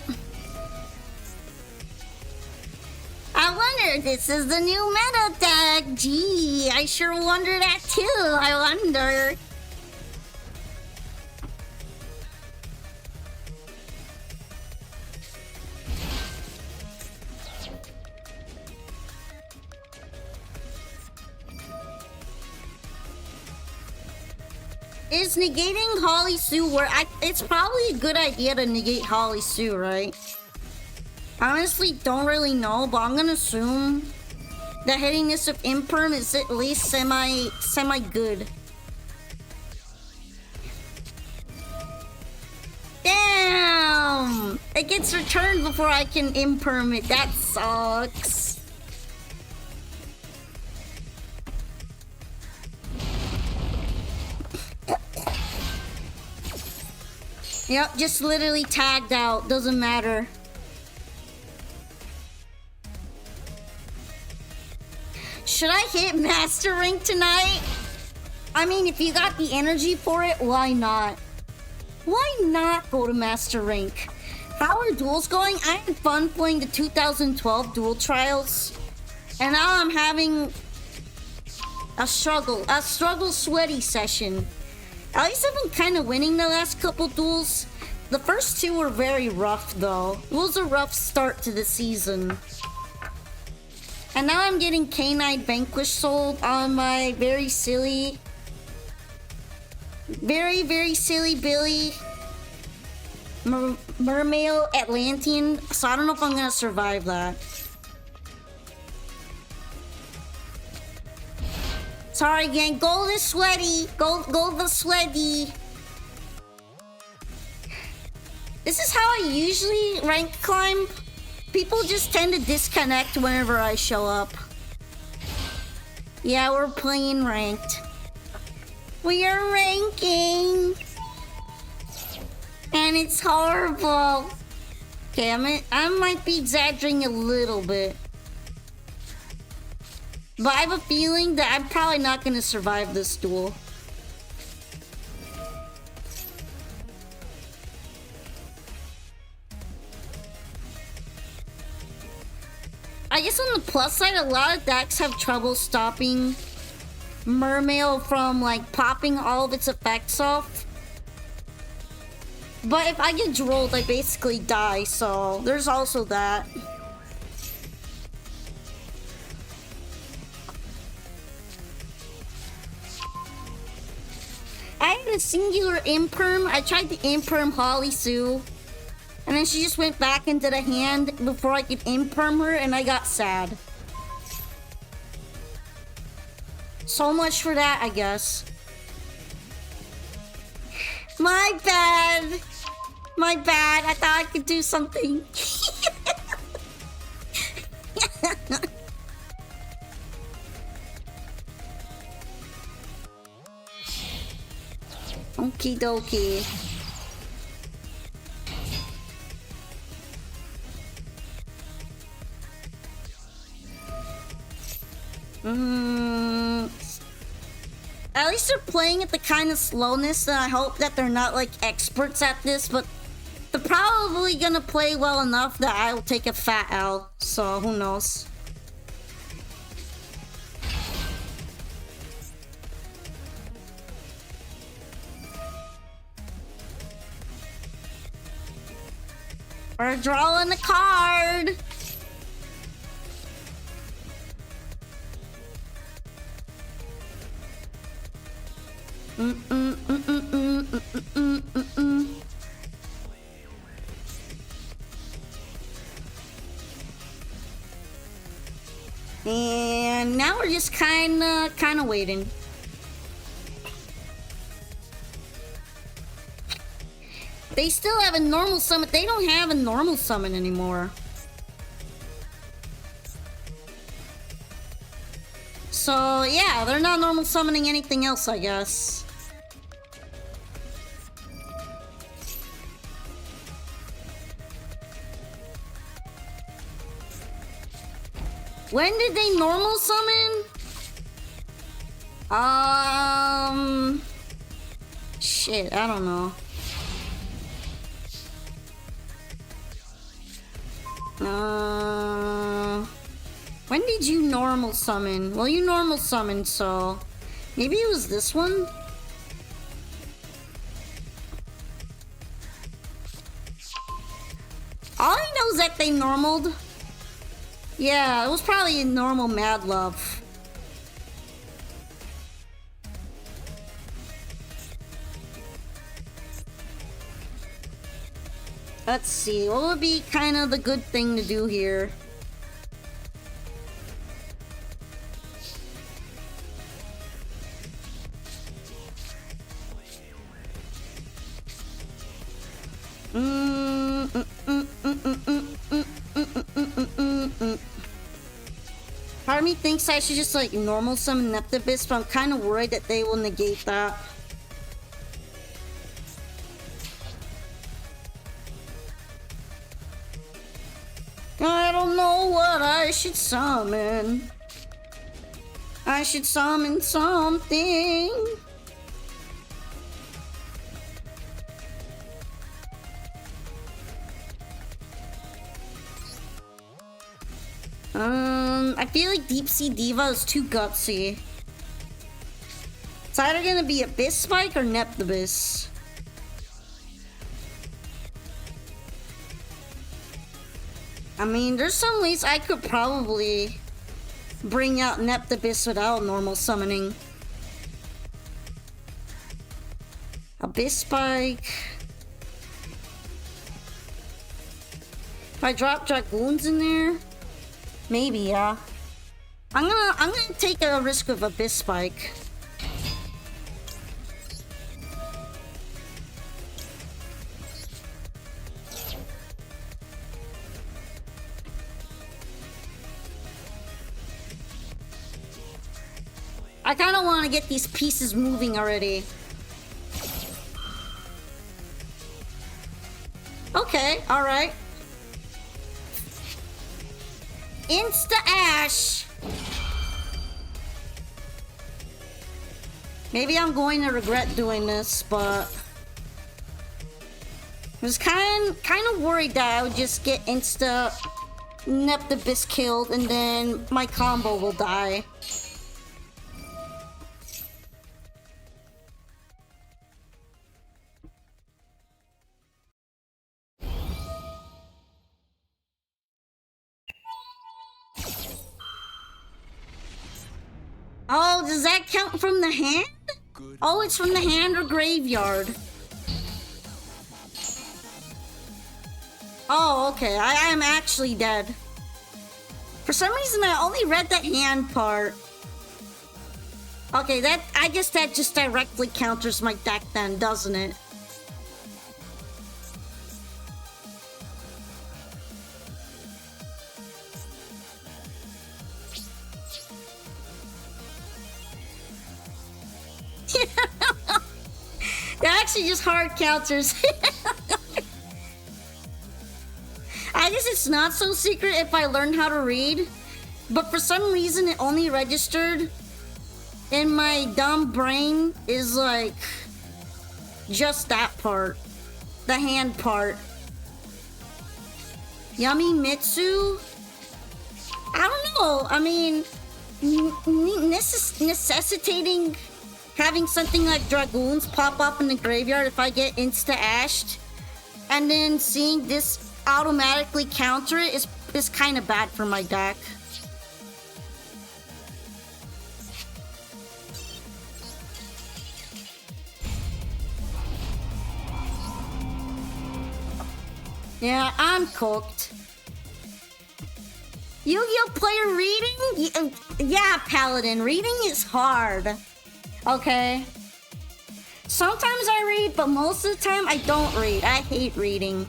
I wonder if this is the new meta deck. Gee, I sure wonder that too. I wonder. Is negating Holly Sue where it's probably a good idea to negate Holly Sue, right? I honestly don't really know, but I'm gonna assume that hitting this with Imperm is at least semi good. Damn! It gets returned before I can Imperm it. That sucks. Yep, just literally tagged out. Doesn't matter. Should I hit Master Rank tonight? I mean, if you got the energy for it, why not? Why not go to Master Rank? How are duels going? I had fun playing the 2012 duel trials. And now I'm having a struggle sweaty session. At least I've been kind of winning the last couple duels. The first two were very rough though. It was a rough start to the season. And now I'm getting K9 Vanquish sold on my very silly Billy Mermail Atlantean. So I don't know if I'm gonna survive that. Sorry gang, gold is sweaty. Gold is sweaty. This is how I usually rank climb. People just tend to disconnect whenever I show up. Yeah, we're playing ranked. We are ranking. And it's horrible. Okay, I might be exaggerating a little bit. But I have a feeling that I'm probably not going to survive this duel. I guess on the plus side, a lot of decks have trouble stopping Mermail from like popping all of its effects off. But if I get drolled, I basically die, so there's also that. I had a singular Imperm. I tried to Imperm Holly Sue. And then she just went back into the hand before I could Imperm her, and I got sad. So much for that, I guess. My bad. My bad. I thought I could do something. Okie dokie. At least they're playing at the kind of slowness that I hope that they're not like experts at this, but they're probably gonna play well enough that I will take a fat L, so who knows. We're drawing a card! And And now we're just kinda waiting. They still have a normal summon. They don't have a normal summon anymore. So yeah, they're not normal summoning anything else, I guess. When did they normal summon? Shit, I don't know. When did you normal summon? Well, you normal summoned, so maybe it was this one? All I know is that they normaled. Yeah, it was probably a normal Mad Love. Let's see, what would be kind of the good thing to do here? Part of me thinks I should just like normal summon Neptibus, but I'm kind of worried that they will negate that. I don't know what I should summon. I should summon something. I feel like Deep Sea Diva is too gutsy. It's either gonna be Abyss Spike or Neptibus. I mean, there's some ways I could probably bring out Neptibus without normal summoning. Abyss Spike. If I drop Dragoons in there, maybe, yeah. I'm gonna take a risk of Abyss Spike. I kind of want to get these pieces moving already. Okay, alright. Insta-Ash! Maybe I'm going to regret doing this, but... I was kind of worried that I would just get Insta Neptibus killed and then my combo will die. Oh, does that count from the hand? Oh, it's from the hand or graveyard. Oh, okay. I am actually dead. For some reason, I only read the hand part. Okay, I guess that just directly counters my deck then, doesn't it? They're actually just hard counters. I guess it's not so secret if I learn how to read, but for some reason it only registered in my dumb brain is like just that part, the hand part. Yummy Mitsu? I don't know. I mean, necessitating having something like Dragoons pop up in the graveyard if I get insta-ashed, and then seeing this automatically counter it is kind of bad for my deck. Yeah, I'm cooked. Yu-Gi-Oh player reading? Yeah, Paladin. Reading is hard. Okay. Sometimes I read, but most of the time I don't read. I hate reading.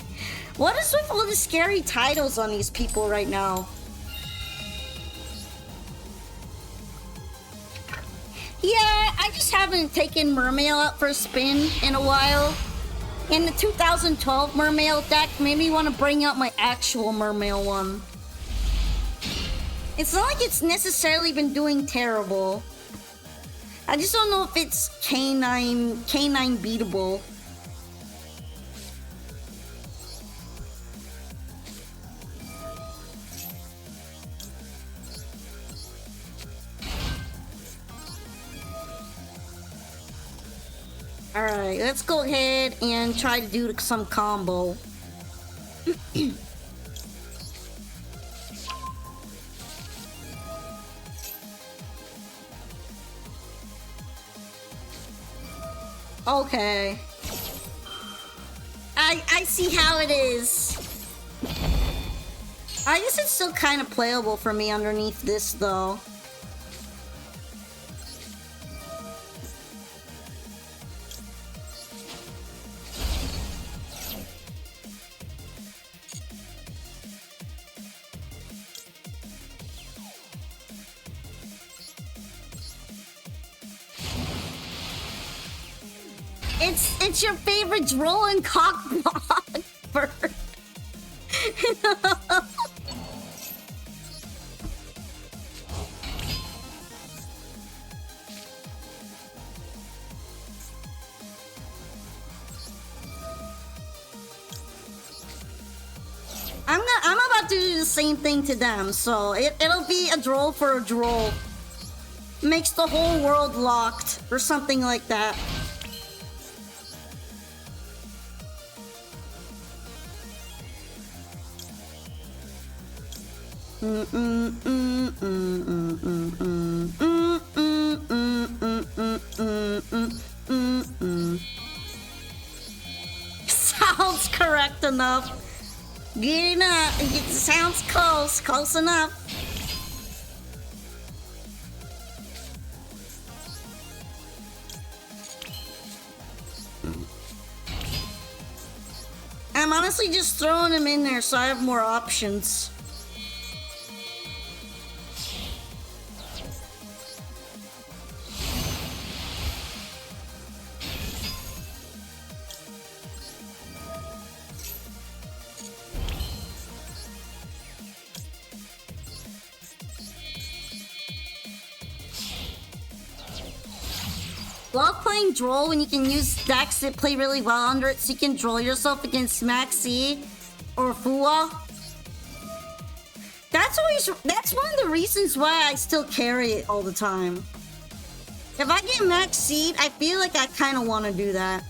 What is with all the scary titles on these people right now? Yeah, I just haven't taken Mermail out for a spin in a while. And the 2012 Mermail deck made me want to bring out my actual Mermail one. It's not like it's necessarily been doing terrible. I just don't know if it's K9 beatable. Alright, let's go ahead and try to do some combo. Okay. I see how it is. I guess it's still kind of playable for me underneath this, though. It's your favorite drooling cockblock bird. I'm about to do the same thing to them, so it'll be a droll for a droll. Makes the whole world locked, or something like that. Sounds correct enough. Good enough. It sounds close enough. I'm honestly just throwing them in there so I have more options. Love playing Droll when you can use decks that play really well under it so you can Droll yourself against Maxi or Fua. That's one of the reasons why I still carry it all the time. If I get Max Seed, I feel like I kind of want to do that.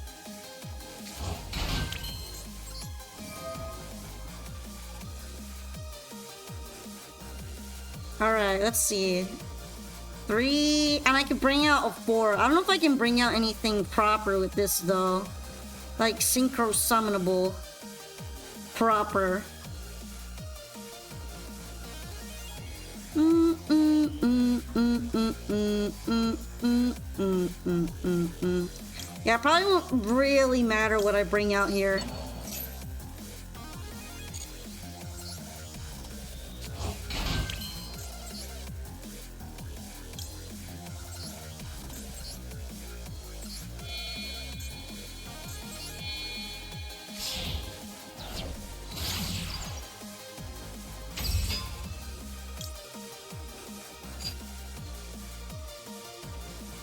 Alright, let's see. 3, and I can bring out a 4. I don't know if I can bring out anything proper with this though. Like synchro summonable. Proper. Yeah, it probably won't really matter what I bring out here.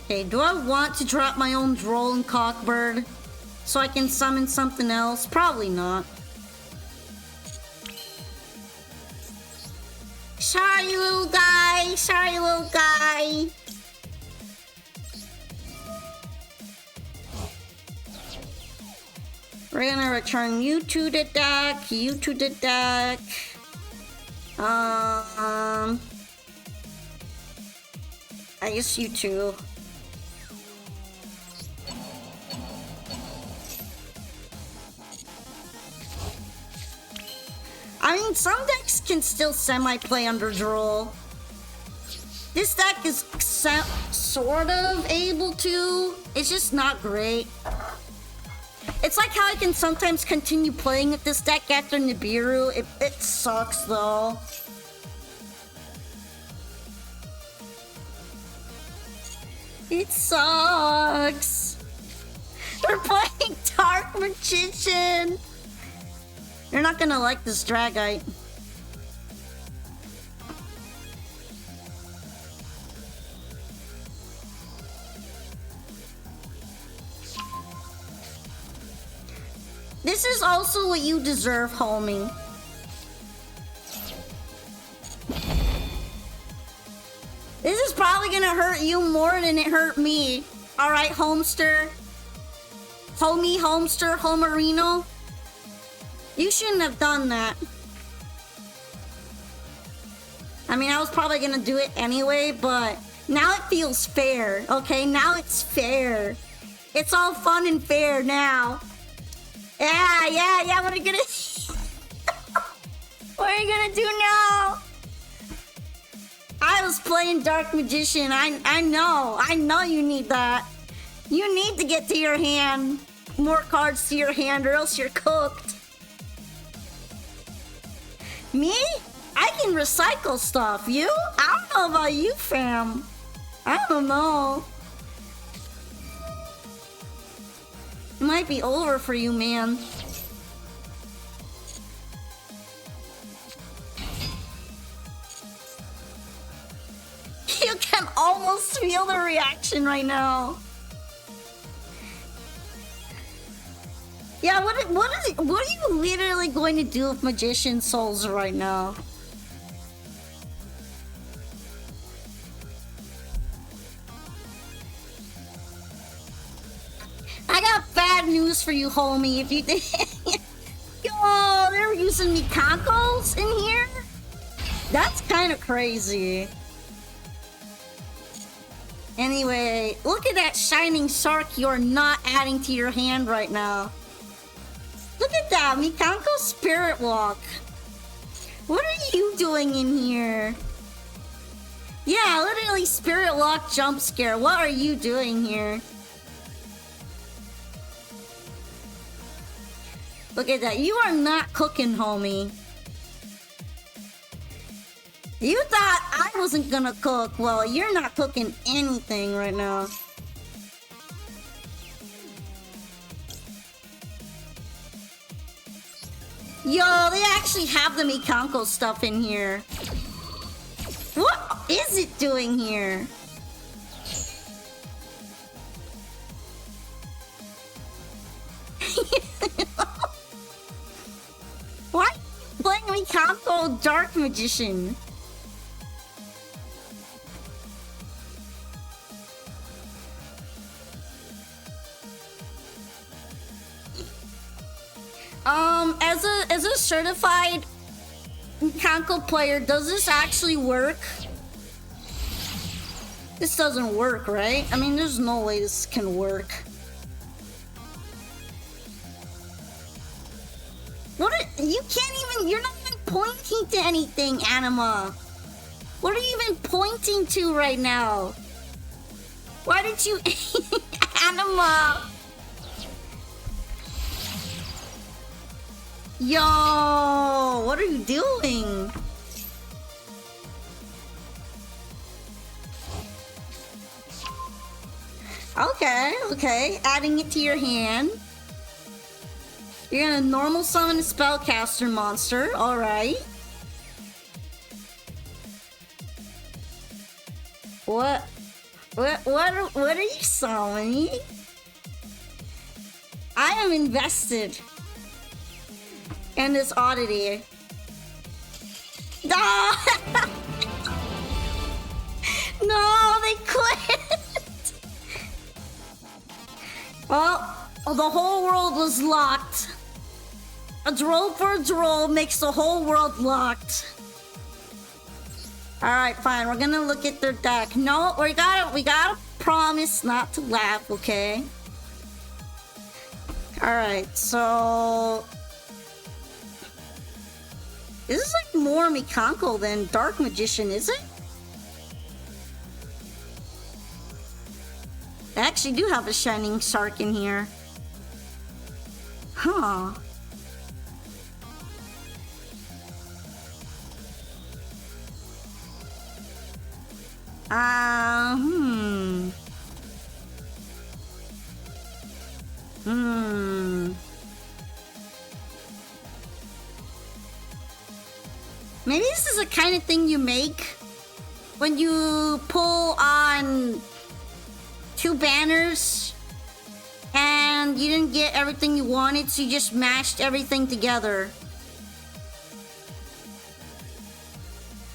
Okay, do I want to drop my own Droll and Cockbird so I can summon something else? Probably not. Sorry, little guy. Sorry, little guy. We're gonna return you to the deck. You to the deck. I guess you two. I mean, some decks can still semi-play under Duel. This deck is sort of able to. It's just not great. It's like how I can sometimes continue playing with this deck after Nibiru. It sucks though. It sucks. We're playing Dark Magician. You're not gonna like this Dragite. This is also what you deserve, homie. This is probably gonna hurt you more than it hurt me. Alright, Homester. Homie, Homester, Homerino. You shouldn't have done that. I mean, I was probably gonna do it anyway, but now it feels fair, okay? Now it's fair. It's all fun and fair now. Yeah, what are you gonna... What are you gonna do now? I was playing Dark Magician. I know you need that. You need to get to your hand. More cards to your hand or else you're cooked. Me? I can recycle stuff. You? I don't know about you, fam. I don't know. It might be over for you, man. You can almost feel the reaction right now. Yeah, what are you literally going to do with Magician Souls right now? I got bad news for you, homie. If you think... Yo, they're using Mikankos in here? That's kind of crazy. Anyway, look at that Shining Shark you're not adding to your hand right now. Look at that, Mikanko Spirit Walk. What are you doing in here? Yeah, literally Spirit Walk jump scare. What are you doing here? Look at that. You are not cooking, homie. You thought I wasn't gonna cook. Well, you're not cooking anything right now. Yo, they actually have the Mikanko stuff in here. What is it doing here? Why are you playing Mikanko Dark Magician? As a certified Mikanko player, does this actually work? This doesn't work, right? I mean, there's no way this can work. You can't even, you're not even pointing to anything, Anima. What are you even pointing to right now? Why did you... Anima! Yo, what are you doing? Okay, adding it to your hand. You're gonna normal summon a spellcaster monster, alright. What are you summoning? I am invested in this oddity. No! No, they quit! Well, the whole world was locked. A draw for a draw makes the whole world locked. Alright, fine. We're gonna look at their deck. No, we gotta promise not to laugh, okay? Alright, so... This is like more Mikanko than Dark Magician, is it? I actually do have a Shining Shark in here. Huh. Hmm. Maybe this is the kind of thing you make when you pull on 2 banners and you didn't get everything you wanted, so you just mashed everything together.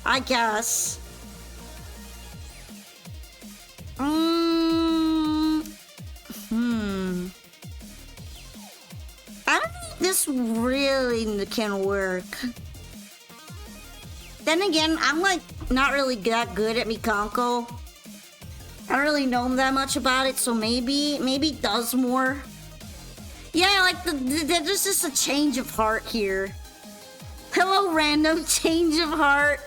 I guess. I don't think this really can work. Then again, I'm like not really that good at Mikanko. I don't really know that much about it, so maybe it does more. Yeah, like there's just a change of heart here. Hello, random change of heart.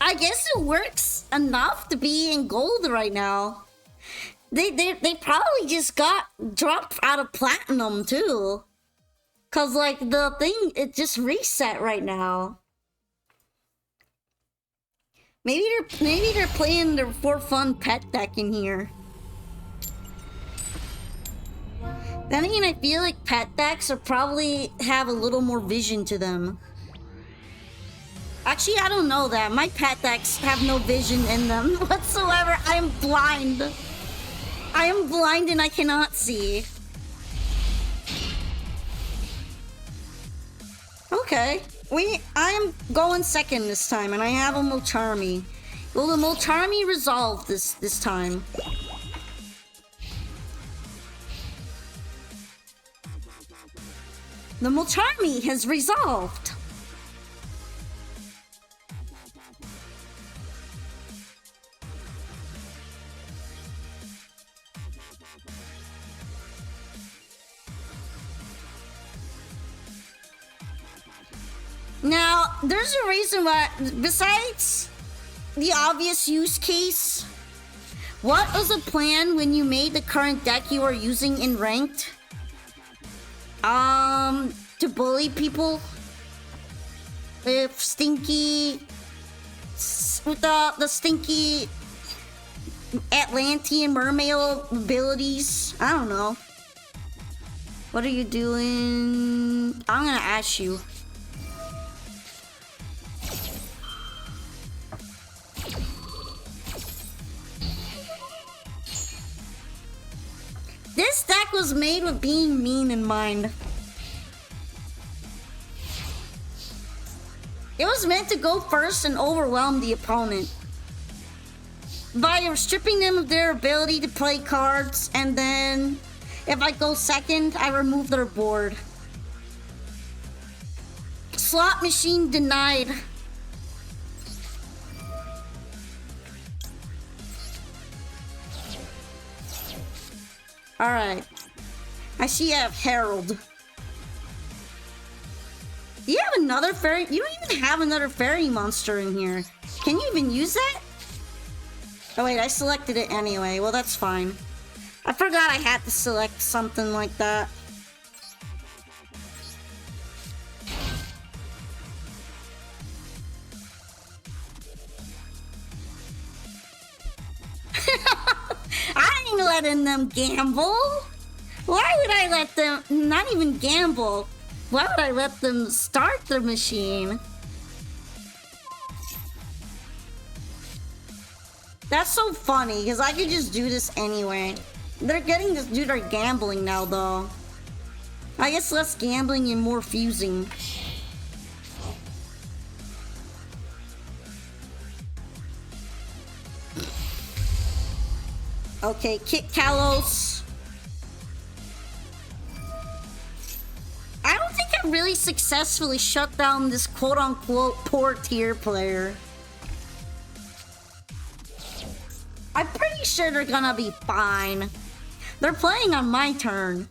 I guess it works enough to be in gold right now. They probably just got dropped out of platinum too. Cause like the thing, it just reset right now. Maybe they're playing their for fun pet deck in here. Then again, I feel like pet decks are probably have a little more vision to them. Actually, I don't know that. My pet decks have no vision in them whatsoever. I am blind. I am blind and I cannot see. Okay. I am going second this time, and I have a Molcharmy. Will the Molcharmy resolve this time? The Molcharmy has resolved. Now, there's a reason why, besides the obvious use case, what was the plan when you made the current deck you are using in ranked? To bully people with stinky, with the stinky Atlantean mermaid abilities. I don't know. What are you doing? I'm gonna ask you. This deck was made with being mean in mind. It was meant to go first and overwhelm the opponent by stripping them of their ability to play cards, and then if I go second, I remove their board. Slot machine denied. Alright. I see you have Herald. Do you have another fairy? You don't even have another fairy monster in here. Can you even use that? Oh wait, I selected it anyway. Well, that's fine. I forgot I had to select something like that. I ain't letting them gamble. Why would I let them not even gamble? Why would I let them start their machine? That's so funny, because I could just do this anyway. They're getting to do their gambling now, though. I guess less gambling and more fusing. Okay, kick Kalos. I don't think I really successfully shut down this quote-unquote poor tier player. I'm pretty sure they're gonna be fine. They're playing on my turn.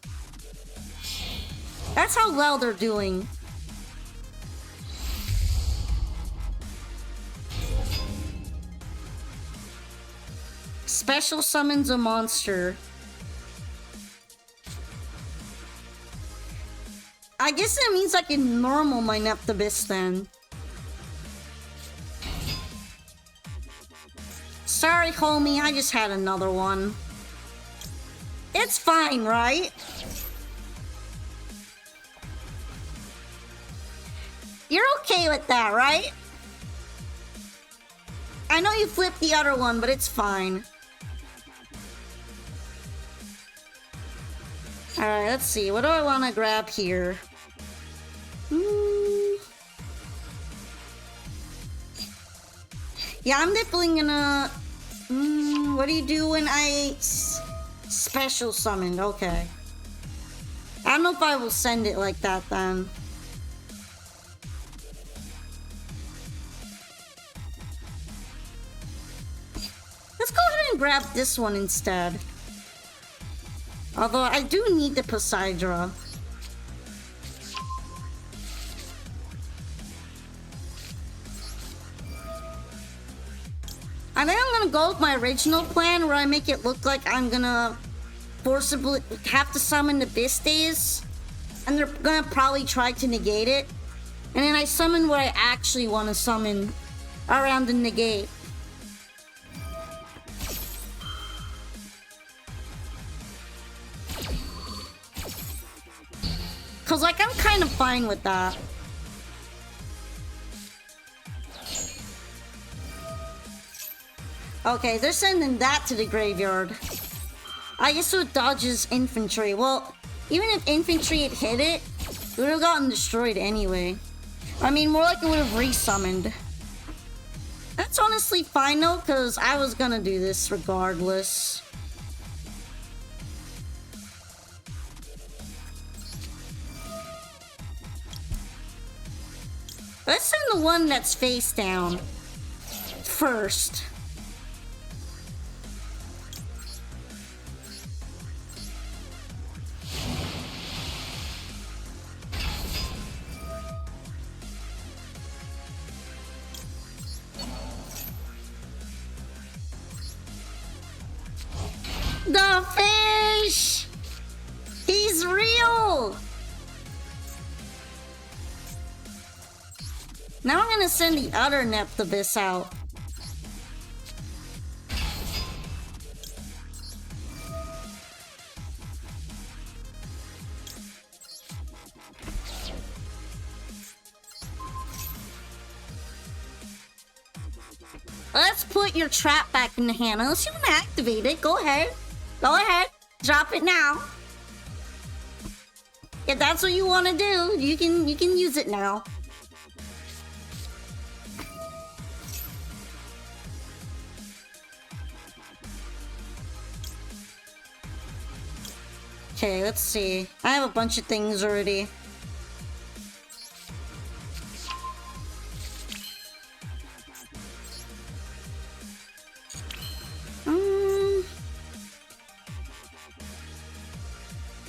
That's how well they're doing. Special summons a monster. I guess that means I can normal my Neptibus then. Sorry, homie, I just had another one. It's fine, right? You're okay with that, right? I know you flipped the other one, but it's fine. Alright, let's see. What do I want to grab here? Yeah, I'm definitely gonna... what do you do when I... special summoned? Okay. I don't know if I will send it like that then. Let's go ahead and grab this one instead. Although I do need the Poseidra. I think I'm gonna go with my original plan where I make it look like I'm gonna forcibly have to summon the Vistes, and they're gonna probably try to negate it. And then I summon what I actually want to summon around the negate. Cause like I'm kind of fine with that. Okay, they're sending that to the graveyard. I guess it dodges infantry. Well, even if infantry had hit it, it would have gotten destroyed anyway. I mean, more like it would have resummoned. That's honestly fine though, because I was gonna do this regardless. Let's send the one that's face down first. The fish! He's real! Now I'm gonna send the other Neptibus out. Let's put your trap back in the hand. Unless you want to activate it, go ahead. Go ahead. Drop it now. If that's what you want to do, you can use it now. Okay, let's see. I have a bunch of things already.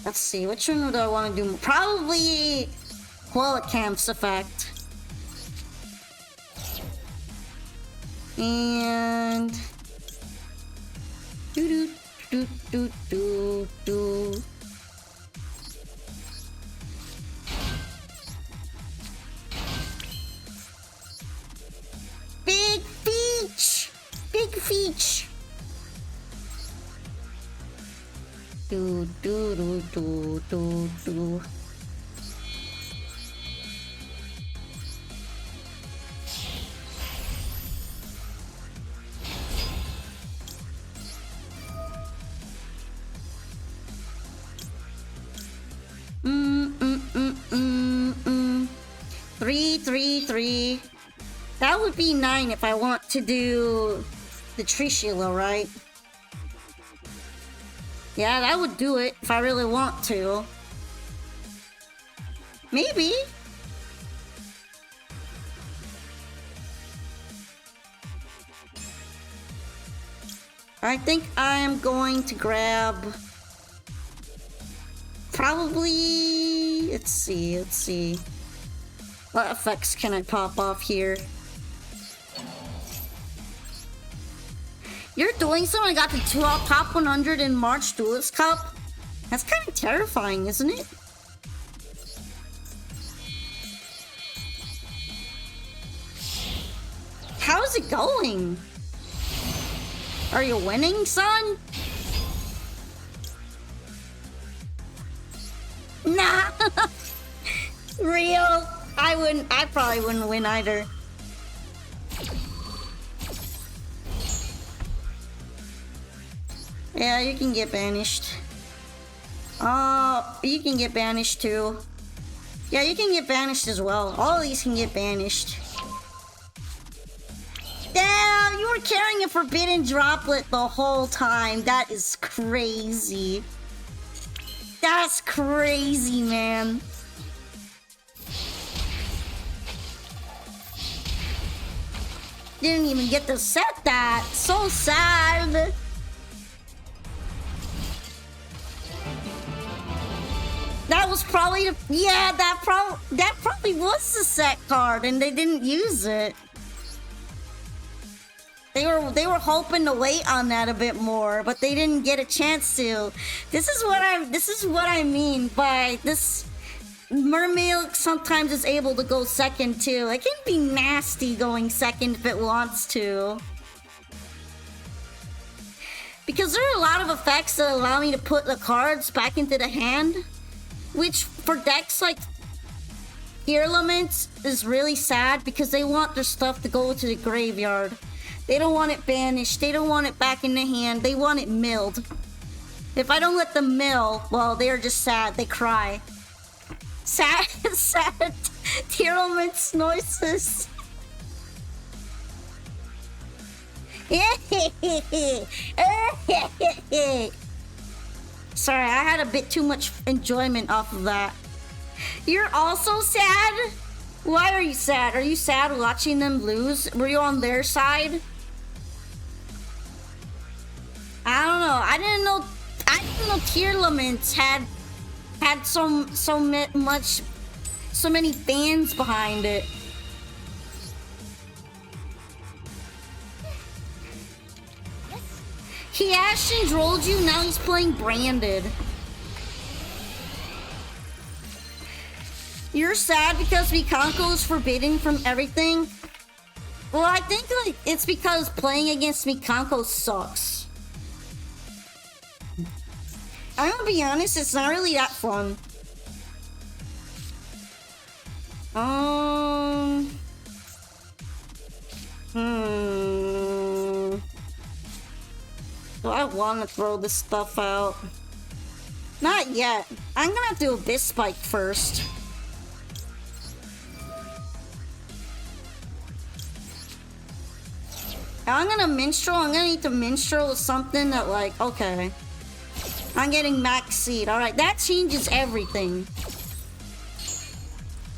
Let's see, which one do I want to do? Probably Camp's effect. And do do do do do. Big Feech! Big Feech! Do do do do do do. Three, three, three. That would be 9 if I want to do the Trishula, right? Yeah, that would do it if I really want to. Maybe. I think I'm going to grab... probably... Let's see, let's see. What effects can I pop off here? You're doing something. I got the top 100 in March Duelist Cup. That's kind of terrifying, isn't it? How's it going? Are you winning, son? Nah. Real. I probably wouldn't win either. Yeah, you can get banished. You can get banished too. Yeah, you can get banished as well. All of these can get banished. Damn, you were carrying a forbidden droplet the whole time. That is crazy. That's crazy, man. Didn't even get to set that. So sad. That was probably the... Yeah, that probably was the set card and they didn't use it. They were hoping to wait on that a bit more, but they didn't get a chance to. This is what I mean by this. Mermaid sometimes is able to go second too. It can be nasty going second if it wants to. Because there are a lot of effects that allow me to put the cards back into the hand, which for decks like Elements is really sad because they want their stuff to go to the graveyard. They don't want it banished. They don't want it back in the hand. They want it milled. If I don't let them mill, well, they're just sad. They cry. Sad, sad. Elements noises. Sorry, I had a bit too much enjoyment off of that. You're also sad? Why are you sad? Are you sad watching them lose? Were you on their side? I don't know. I didn't know Tearlaments had so many fans behind it. He Ashton rolled you, now he's playing Branded. You're sad because Mikanko is forbidden from everything? Well, I think like it's because playing against Mikanko sucks. I'm gonna be honest, it's not really that fun. Do I want to throw this stuff out? Not yet. I'm gonna do a Abyss Spike first. I'm gonna Minstrel. I'm gonna need to Minstrel with something that like, okay. I'm getting Max Seed. Alright, that changes everything.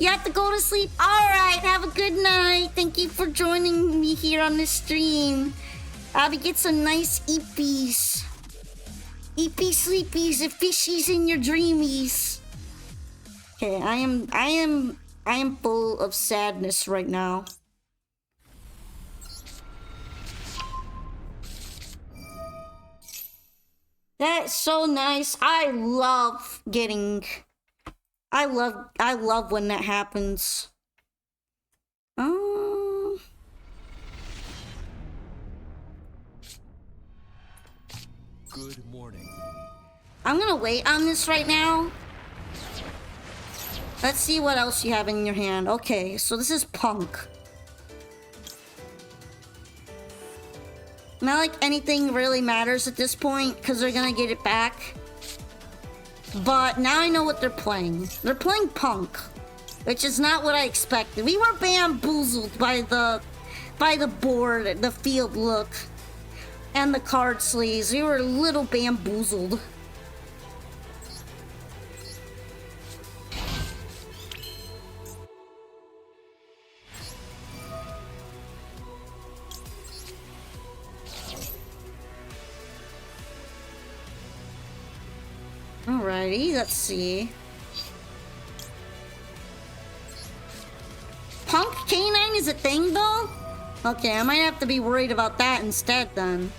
You have to go to sleep. Alright, have a good night. Thank you for joining me here on this stream. Abby, get some nice eepies. Eepy sleepies and fishies in your dreamies. Okay, I am full of sadness right now. That's so nice. I love when that happens. Good morning. I'm gonna wait on this right now. Let's see what else you have in your hand. Okay, so this is Punk. Not like anything really matters at this point, because they're gonna get it back. But now I know what they're playing. They're playing Punk, which is not what I expected. We were bamboozled by the board, the field look, and the card sleeves. We were a little bamboozled. Alrighty, let's see. K9 is a thing though? Okay, I might have to be worried about that instead then.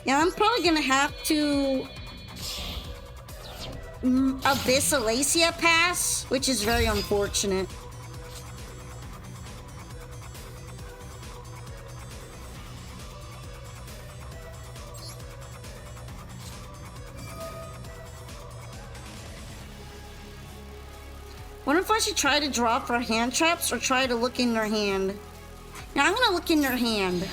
Yeah, I'm probably gonna have to Abyss Alacia pass, which is very unfortunate. Wonder if I should try to draw for hand traps or try to look in their hand. Now I'm gonna look in their hand.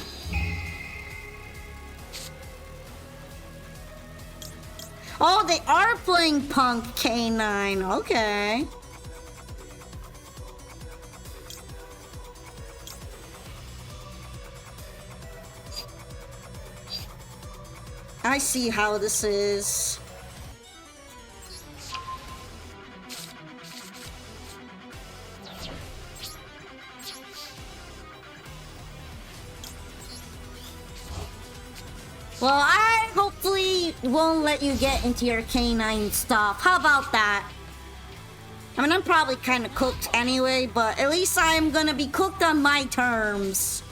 Oh, they are playing Punk K9. Okay. I see how this is. Well, I hopefully won't let you get into your K9 stuff. How about that? I mean, I'm probably kind of cooked anyway, but at least I'm gonna be cooked on my terms.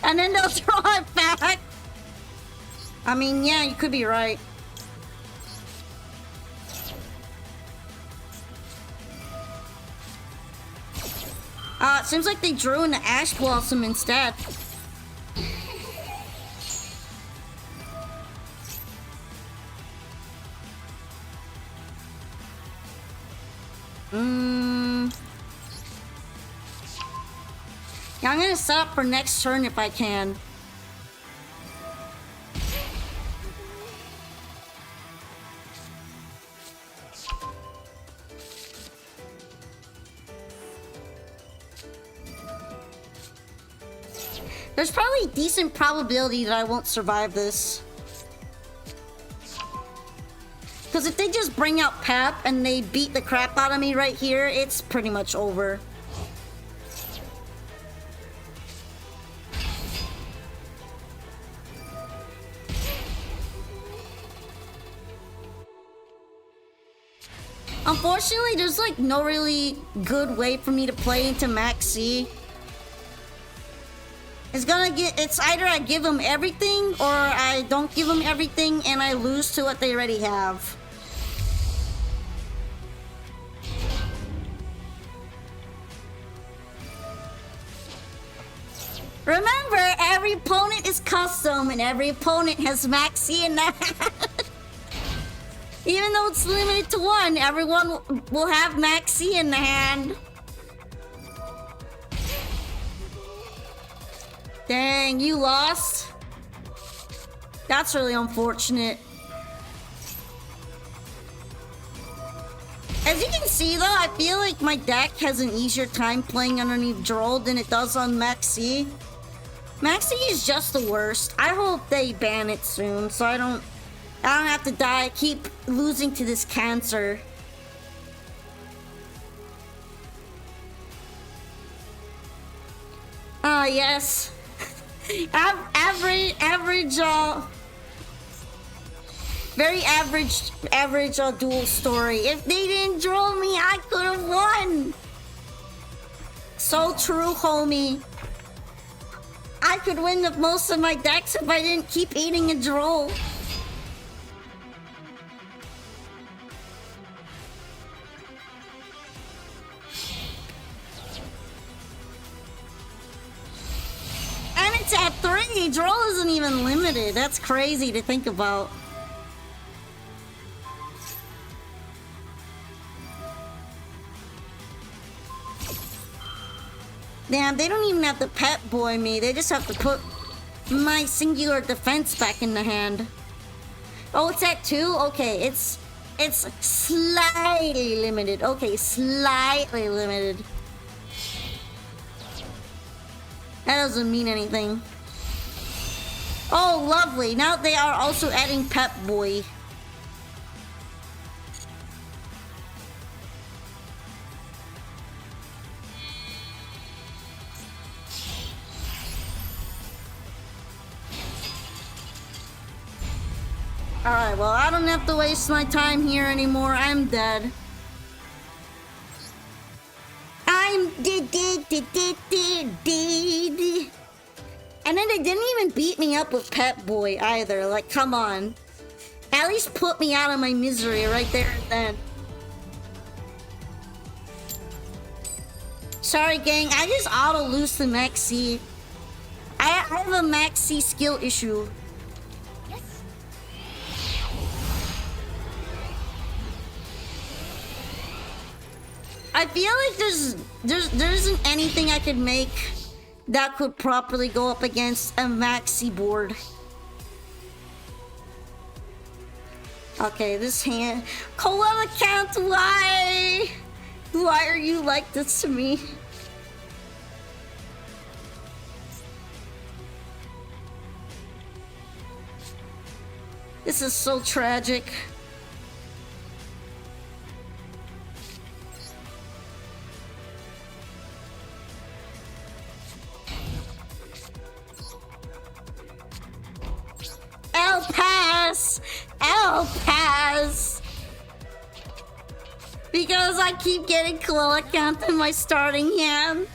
And then they'll throw it back. I mean, yeah, you could be right. Seems like they drew in the Ash Blossom instead. Yeah, I'm gonna set up for next turn if I can. There's probably a decent probability that I won't survive this. Because if they just bring out Pep and they beat the crap out of me right here, it's pretty much over. Unfortunately, there's like no really good way for me to play into Max C. It's either I give them everything or I don't give them everything and I lose to what they already have. Remember, every opponent is custom and every opponent has Maxi in that. Even though it's limited to one, everyone will have Maxi in the hand. Dang, you lost? That's really unfortunate. As you can see though, I feel like my deck has an easier time playing underneath Droll than it does on Maxi. Maxi is just the worst. I hope they ban it soon so I don't have to die. I keep losing to this cancer. Yes. Very average duel story. If they didn't draw me, I could have won. So true, homie. I could win most of my decks if I didn't keep eating a droll. And it's at 3. Droll isn't even limited. That's crazy to think about. Damn, they don't even have to pet boy me. They just have to put my singular defense back in the hand. Oh, it's at 2? Okay, it's slightly limited. Okay, slightly limited. That doesn't mean anything. Oh, lovely. Now they are also adding Pep Boy. Alright, well, I don't have to waste my time here anymore. I'm dead. I'm dead. And then they didn't even beat me up with Pep Boy either. Like, come on. At least put me out of my misery right there and then. Sorry, gang. I just auto-lose the Max C. I have a Max C skill issue. I feel like there isn't anything I could make that could properly go up against a Maxi board. Okay, this hand. Koala Count, why? Why are you like this to me? This is so tragic. I'll pass! I'll pass! Because I keep getting Koala Count in my starting hand.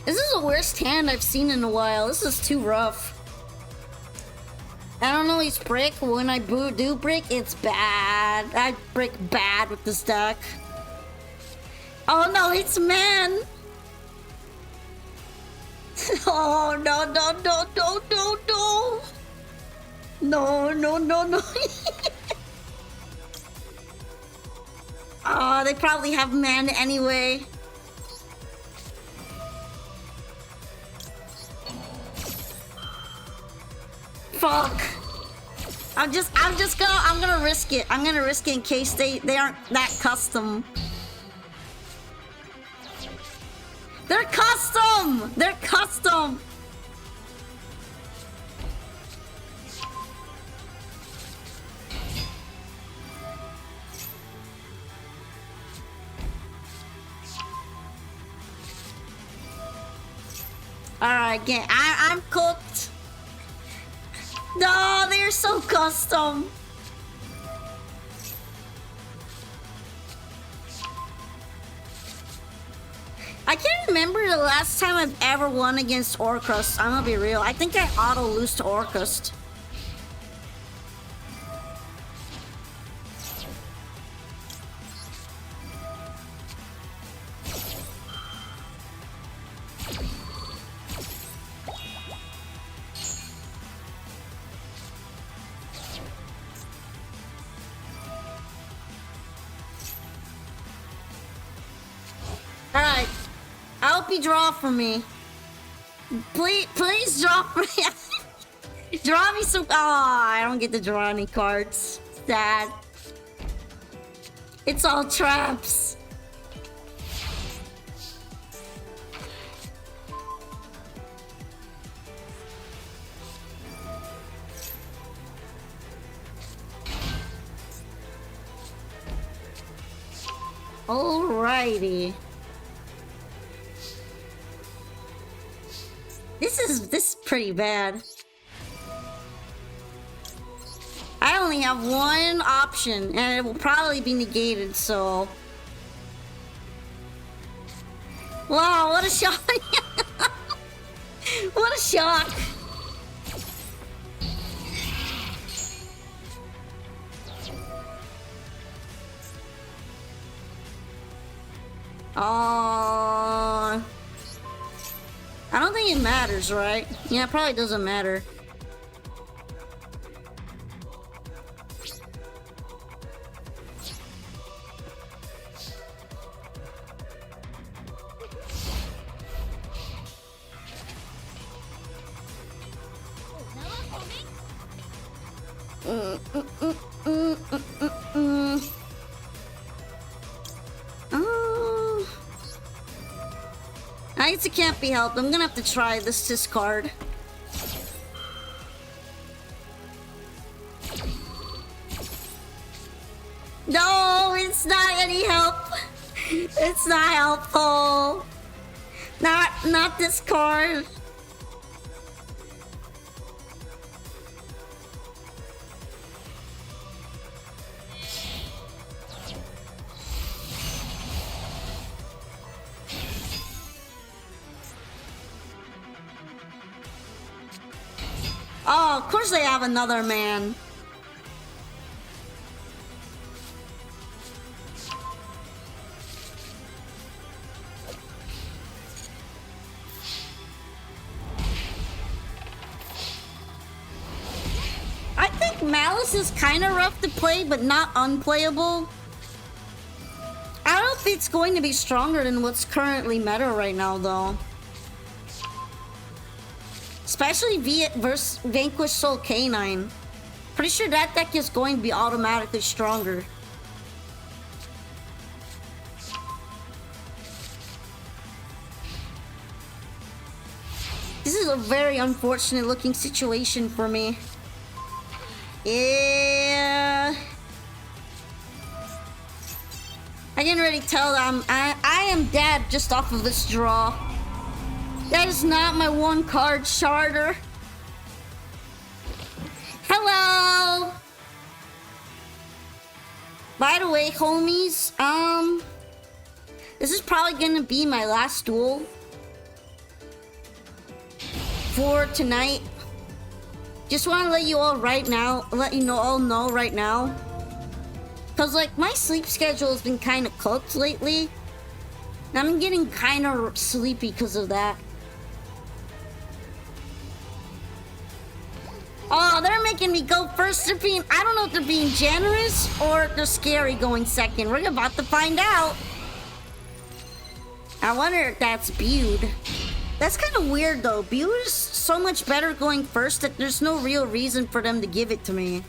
This is the worst hand I've seen in a while. This is too rough. I don't always brick. When I do brick, it's bad. I brick bad with this deck. Oh no, it's man! Oh no no no no no no! No no no no! Oh, they probably have man anyway. Fuck! I'm gonna risk it. I'm gonna risk it in case they aren't that custom. They're custom! They're custom! Alright, again, I'm cooked. No, they're so custom. I can't remember the last time I've ever won against Orcust. I'm gonna be real. I think I auto-lose to Orcust. Alright. I hope you draw for me. Please draw for me. Draw me some. Oh, I don't get to draw any cards. Sad. It's all traps. Alrighty. This is pretty bad. I only have one option, and it will probably be negated, so... Wow, what a shock! What a shock! I don't think it matters, right? Yeah, it probably doesn't matter. it can't be helped. I'm gonna have to try this discard. No, it's not any help. It's not helpful. Not this card. Oh, of course they have another man. I think Malice is kind of rough to play, but not unplayable. I don't know if it's going to be stronger than what's currently meta right now, though. Especially versus Vanquish Soul Canine. Pretty sure that deck is going to be automatically stronger. This is a very unfortunate looking situation for me. Yeah. I can already tell I am dead just off of this draw. That is not my one card charter. Hello. By the way, homies, this is probably gonna be my last duel for tonight. Just want to let you all all know right now, cause like my sleep schedule has been kind of cooked lately, and I'm getting kind of sleepy because of that. Oh, they're making me go first. I don't know if they're being generous or if they're scary going second. We're about to find out. I wonder if that's Bude. That's kind of weird though. Bude is so much better going first that there's no real reason for them to give it to me.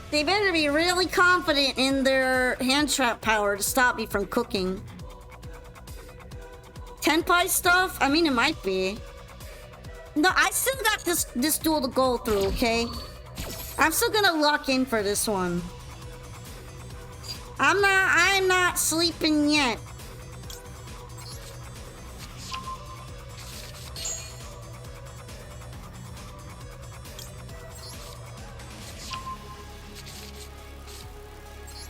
They better be really confident in their hand trap power to stop me from cooking. Tenpai stuff? I mean, it might be. No, I still got this duel to go through, okay? I'm still gonna lock in for this one. I'm not sleeping yet.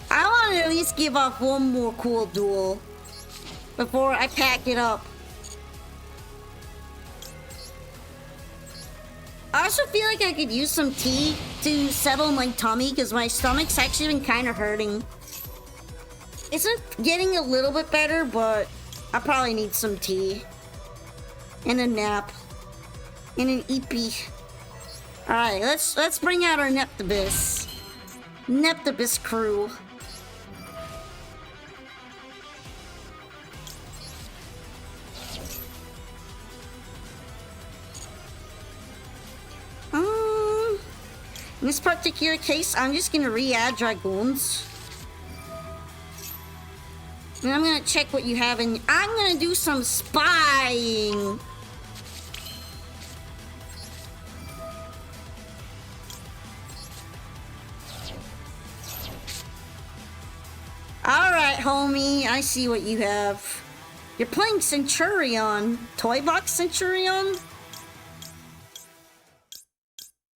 I want to at least give up one more cool duel before I pack it up. I also feel like I could use some tea to settle my tummy because my stomach's actually been kind of hurting. It's getting a little bit better, but I probably need some tea and a nap and an EP. All right, let's bring out our Neptibus crew. In this particular case, I'm just gonna re-add Dragoons. And I'm gonna check what you have and I'm gonna do some spying. Alright, homie, I see what you have. You're playing Centurion. Toy Box Centurion?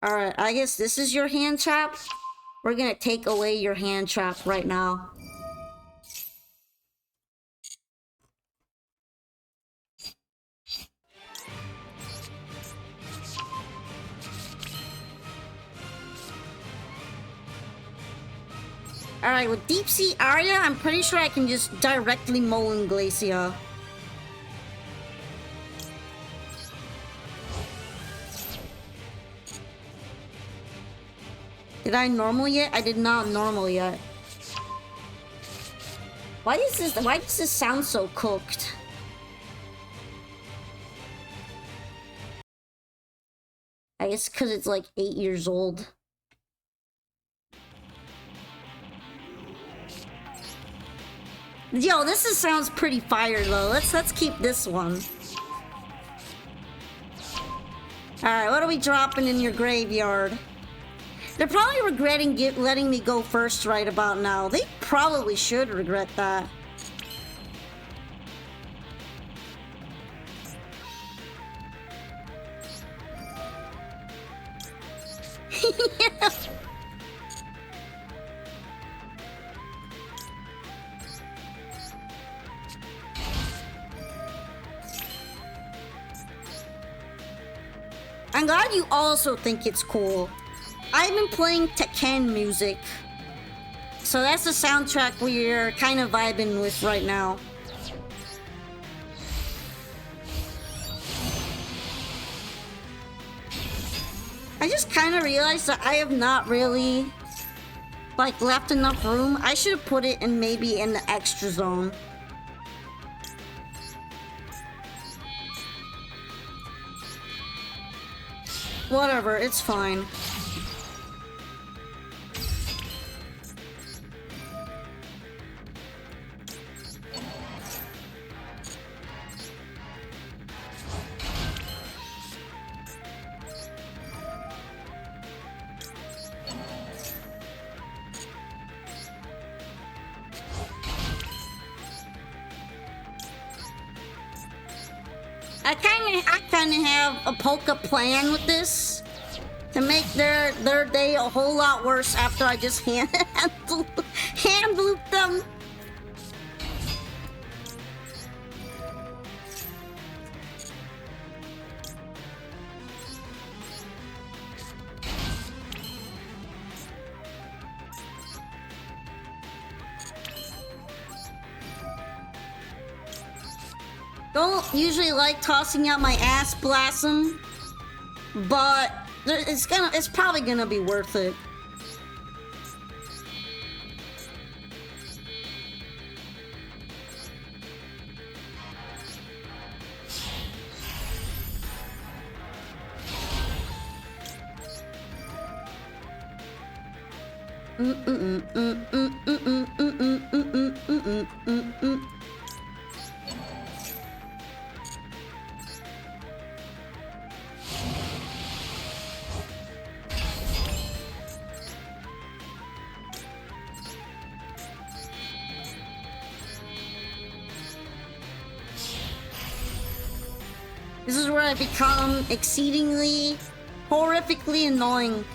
Alright, I guess this is your hand trap. We're gonna take away your hand trap right now. Alright, with Deep Sea Arya, I'm pretty sure I can just directly Molen Glacia. Did I normal yet? I did not normal yet. Why does this sound so cooked? it's because it's like 8 years old. Yo, sounds pretty fire though. Let's keep this one. Alright, what are we dropping in your graveyard? They're probably regretting letting me go first right about now. They probably should regret that. Yeah. I'm glad you also think it's cool. I've been playing Tekken music. So that's the soundtrack we're kind of vibing with right now. I just kind of realized that I have not really, like, left enough room. I should have put it in maybe in the extra zone. Whatever, it's fine. I kind of have a polka plan with this to make their day a whole lot worse after I just hand loop them. Don't usually like tossing out my ass blossom, but it's probably gonna be worth it. This is where I become exceedingly, horrifically annoying.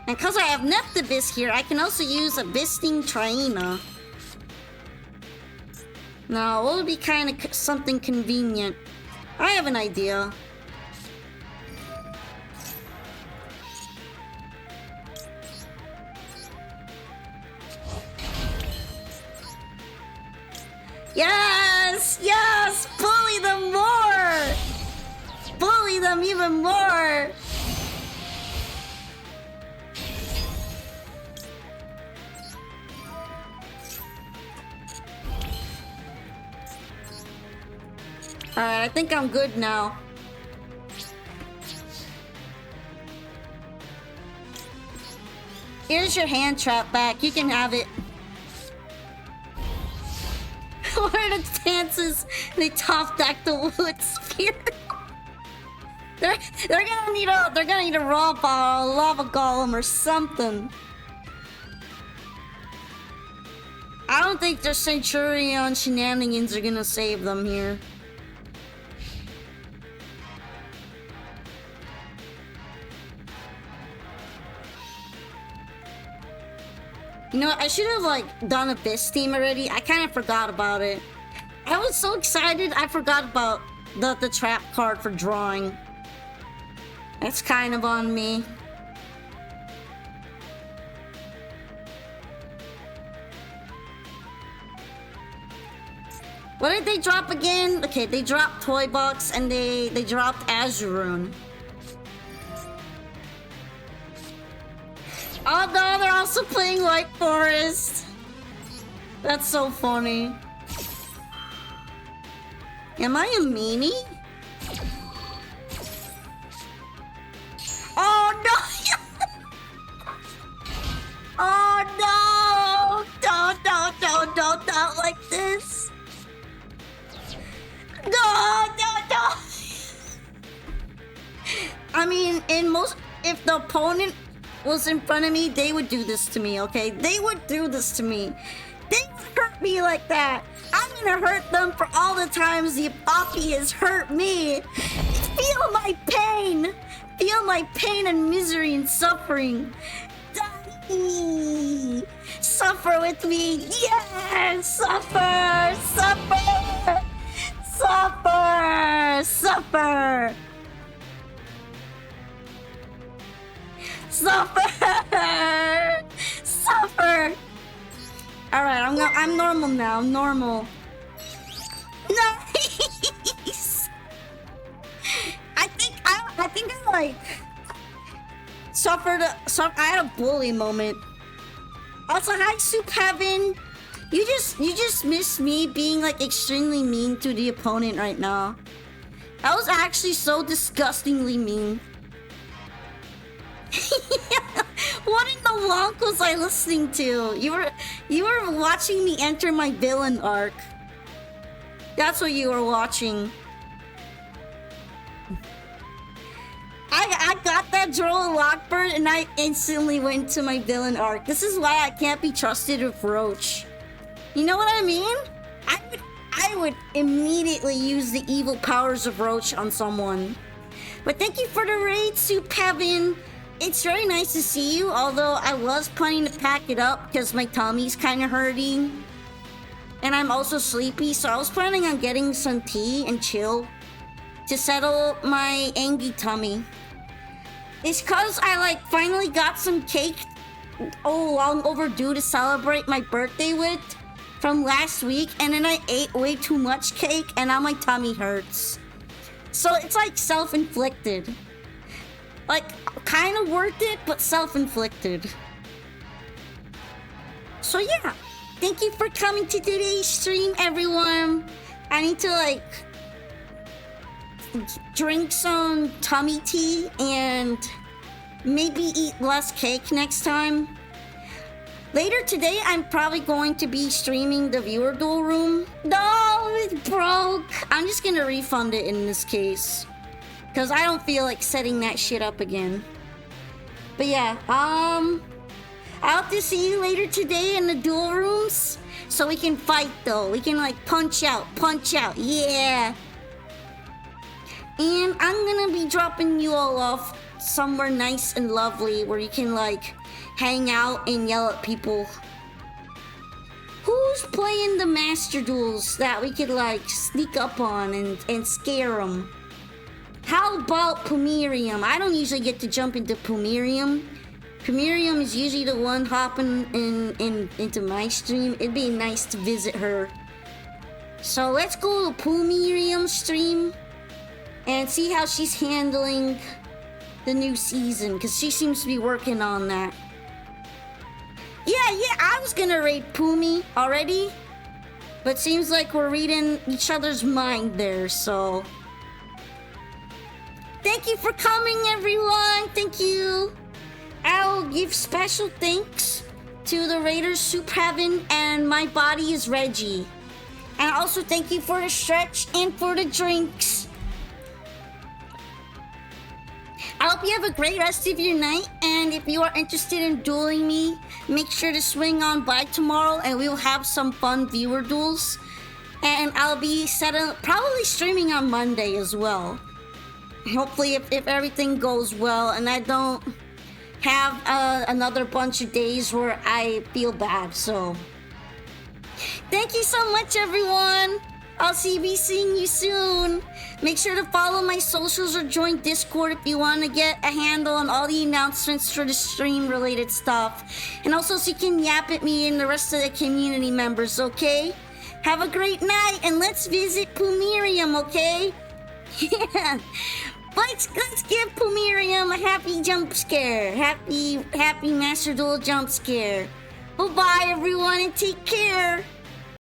And because I have Neptavis here, I can also use a Bisting Traina. Now, what would be kind of something convenient? I have an idea. Yes! Yes! Bully them more! Bully them even more! Alright, I think I'm good now. Here's your hand trap back. You can have it. What are the chances they top deck the wood spear? they're gonna need a raw ball, a lava golem, or something. I don't think their Centurion shenanigans are gonna save them here. You know what? I should have, like, done Abyss team already. I kind of forgot about it. I was so excited, I forgot about the trap card for drawing. It's kind of on me. What did they drop again? Okay, they dropped Toy Box and they dropped Azurune. also playing White Forest. That's so funny. Am I a meanie? Oh no! Oh no! Don't like this. No. I mean, if the opponent was in front of me, they would do this to me, okay? They would do this to me. They would hurt me like that. I'm gonna hurt them for all the times the Poppy has hurt me. Feel my pain. Feel my pain and misery and suffering. Die. Suffer with me. Yes! Suffer! Suffer! Suffer! Suffer! Suffer! Suffer! Alright, I'm normal now. I'm normal. Nice! I think I like suffered. I had a bully moment. Also, hi, Soup Heaven. You just missed me being like extremely mean to the opponent right now. That was actually so disgustingly mean. What in the lonk was I listening to? You were watching me enter my villain arc. That's what you were watching. I got that Droll Lockbird and I instantly went to my villain arc. This is why I can't be trusted with Roach. You know what I mean? I would immediately use the evil powers of Roach on someone. But thank you for the raid, Soup Heaven. It's very nice to see you, although I was planning to pack it up because my tummy's kind of hurting. And I'm also sleepy, so I was planning on getting some tea and chill to settle my angry tummy. It's cause I like finally got some cake, long overdue to celebrate my birthday with from last week, and then I ate way too much cake and now my tummy hurts. So it's like self-inflicted. Like, kind of worth it, but self-inflicted. So yeah, thank you for coming to today's stream, everyone. I need to like drink some tummy tea and maybe eat less cake next time. Later today, I'm probably going to be streaming the viewer duel room. No, it broke. I'm just gonna refund it in this case, because I don't feel like setting that shit up again. But yeah, I hope to see you later today in the duel rooms, so we can fight though. We can like punch out, yeah. And I'm gonna be dropping you all off somewhere nice and lovely where you can like hang out and yell at people. Who's playing the master duels that we could like sneak up on and scare them? How about Pumerium? I don't usually get to jump into Pumerium. Pumerium is usually the one hopping into my stream. It'd be nice to visit her. So let's go to Pumerium's stream and see how she's handling the new season, because she seems to be working on that. Yeah, I was gonna raid Pumi already, but seems like we're reading each other's mind there, so... Thank you for coming, everyone! Thank you! I'll give special thanks to the Raiders Soup Heaven and My Body is Reggie. And also thank you for the stretch and for the drinks. I hope you have a great rest of your night, and if you are interested in dueling me, make sure to swing on by tomorrow and we will have some fun viewer duels. And I'll be probably streaming on Monday as well. Hopefully if everything goes well and I don't have another bunch of days where I feel bad, so... Thank you so much, everyone! I'll be seeing you soon. Make sure to follow my socials or join Discord if you want to get a handle on all the announcements for the stream related stuff. And also so you can yap at me and the rest of the community members, okay? Have a great night and let's visit Pumerium, okay? Yeah. Let's give Pumirium a happy jump scare. Happy Master Duel jump scare. Bye bye everyone and take care.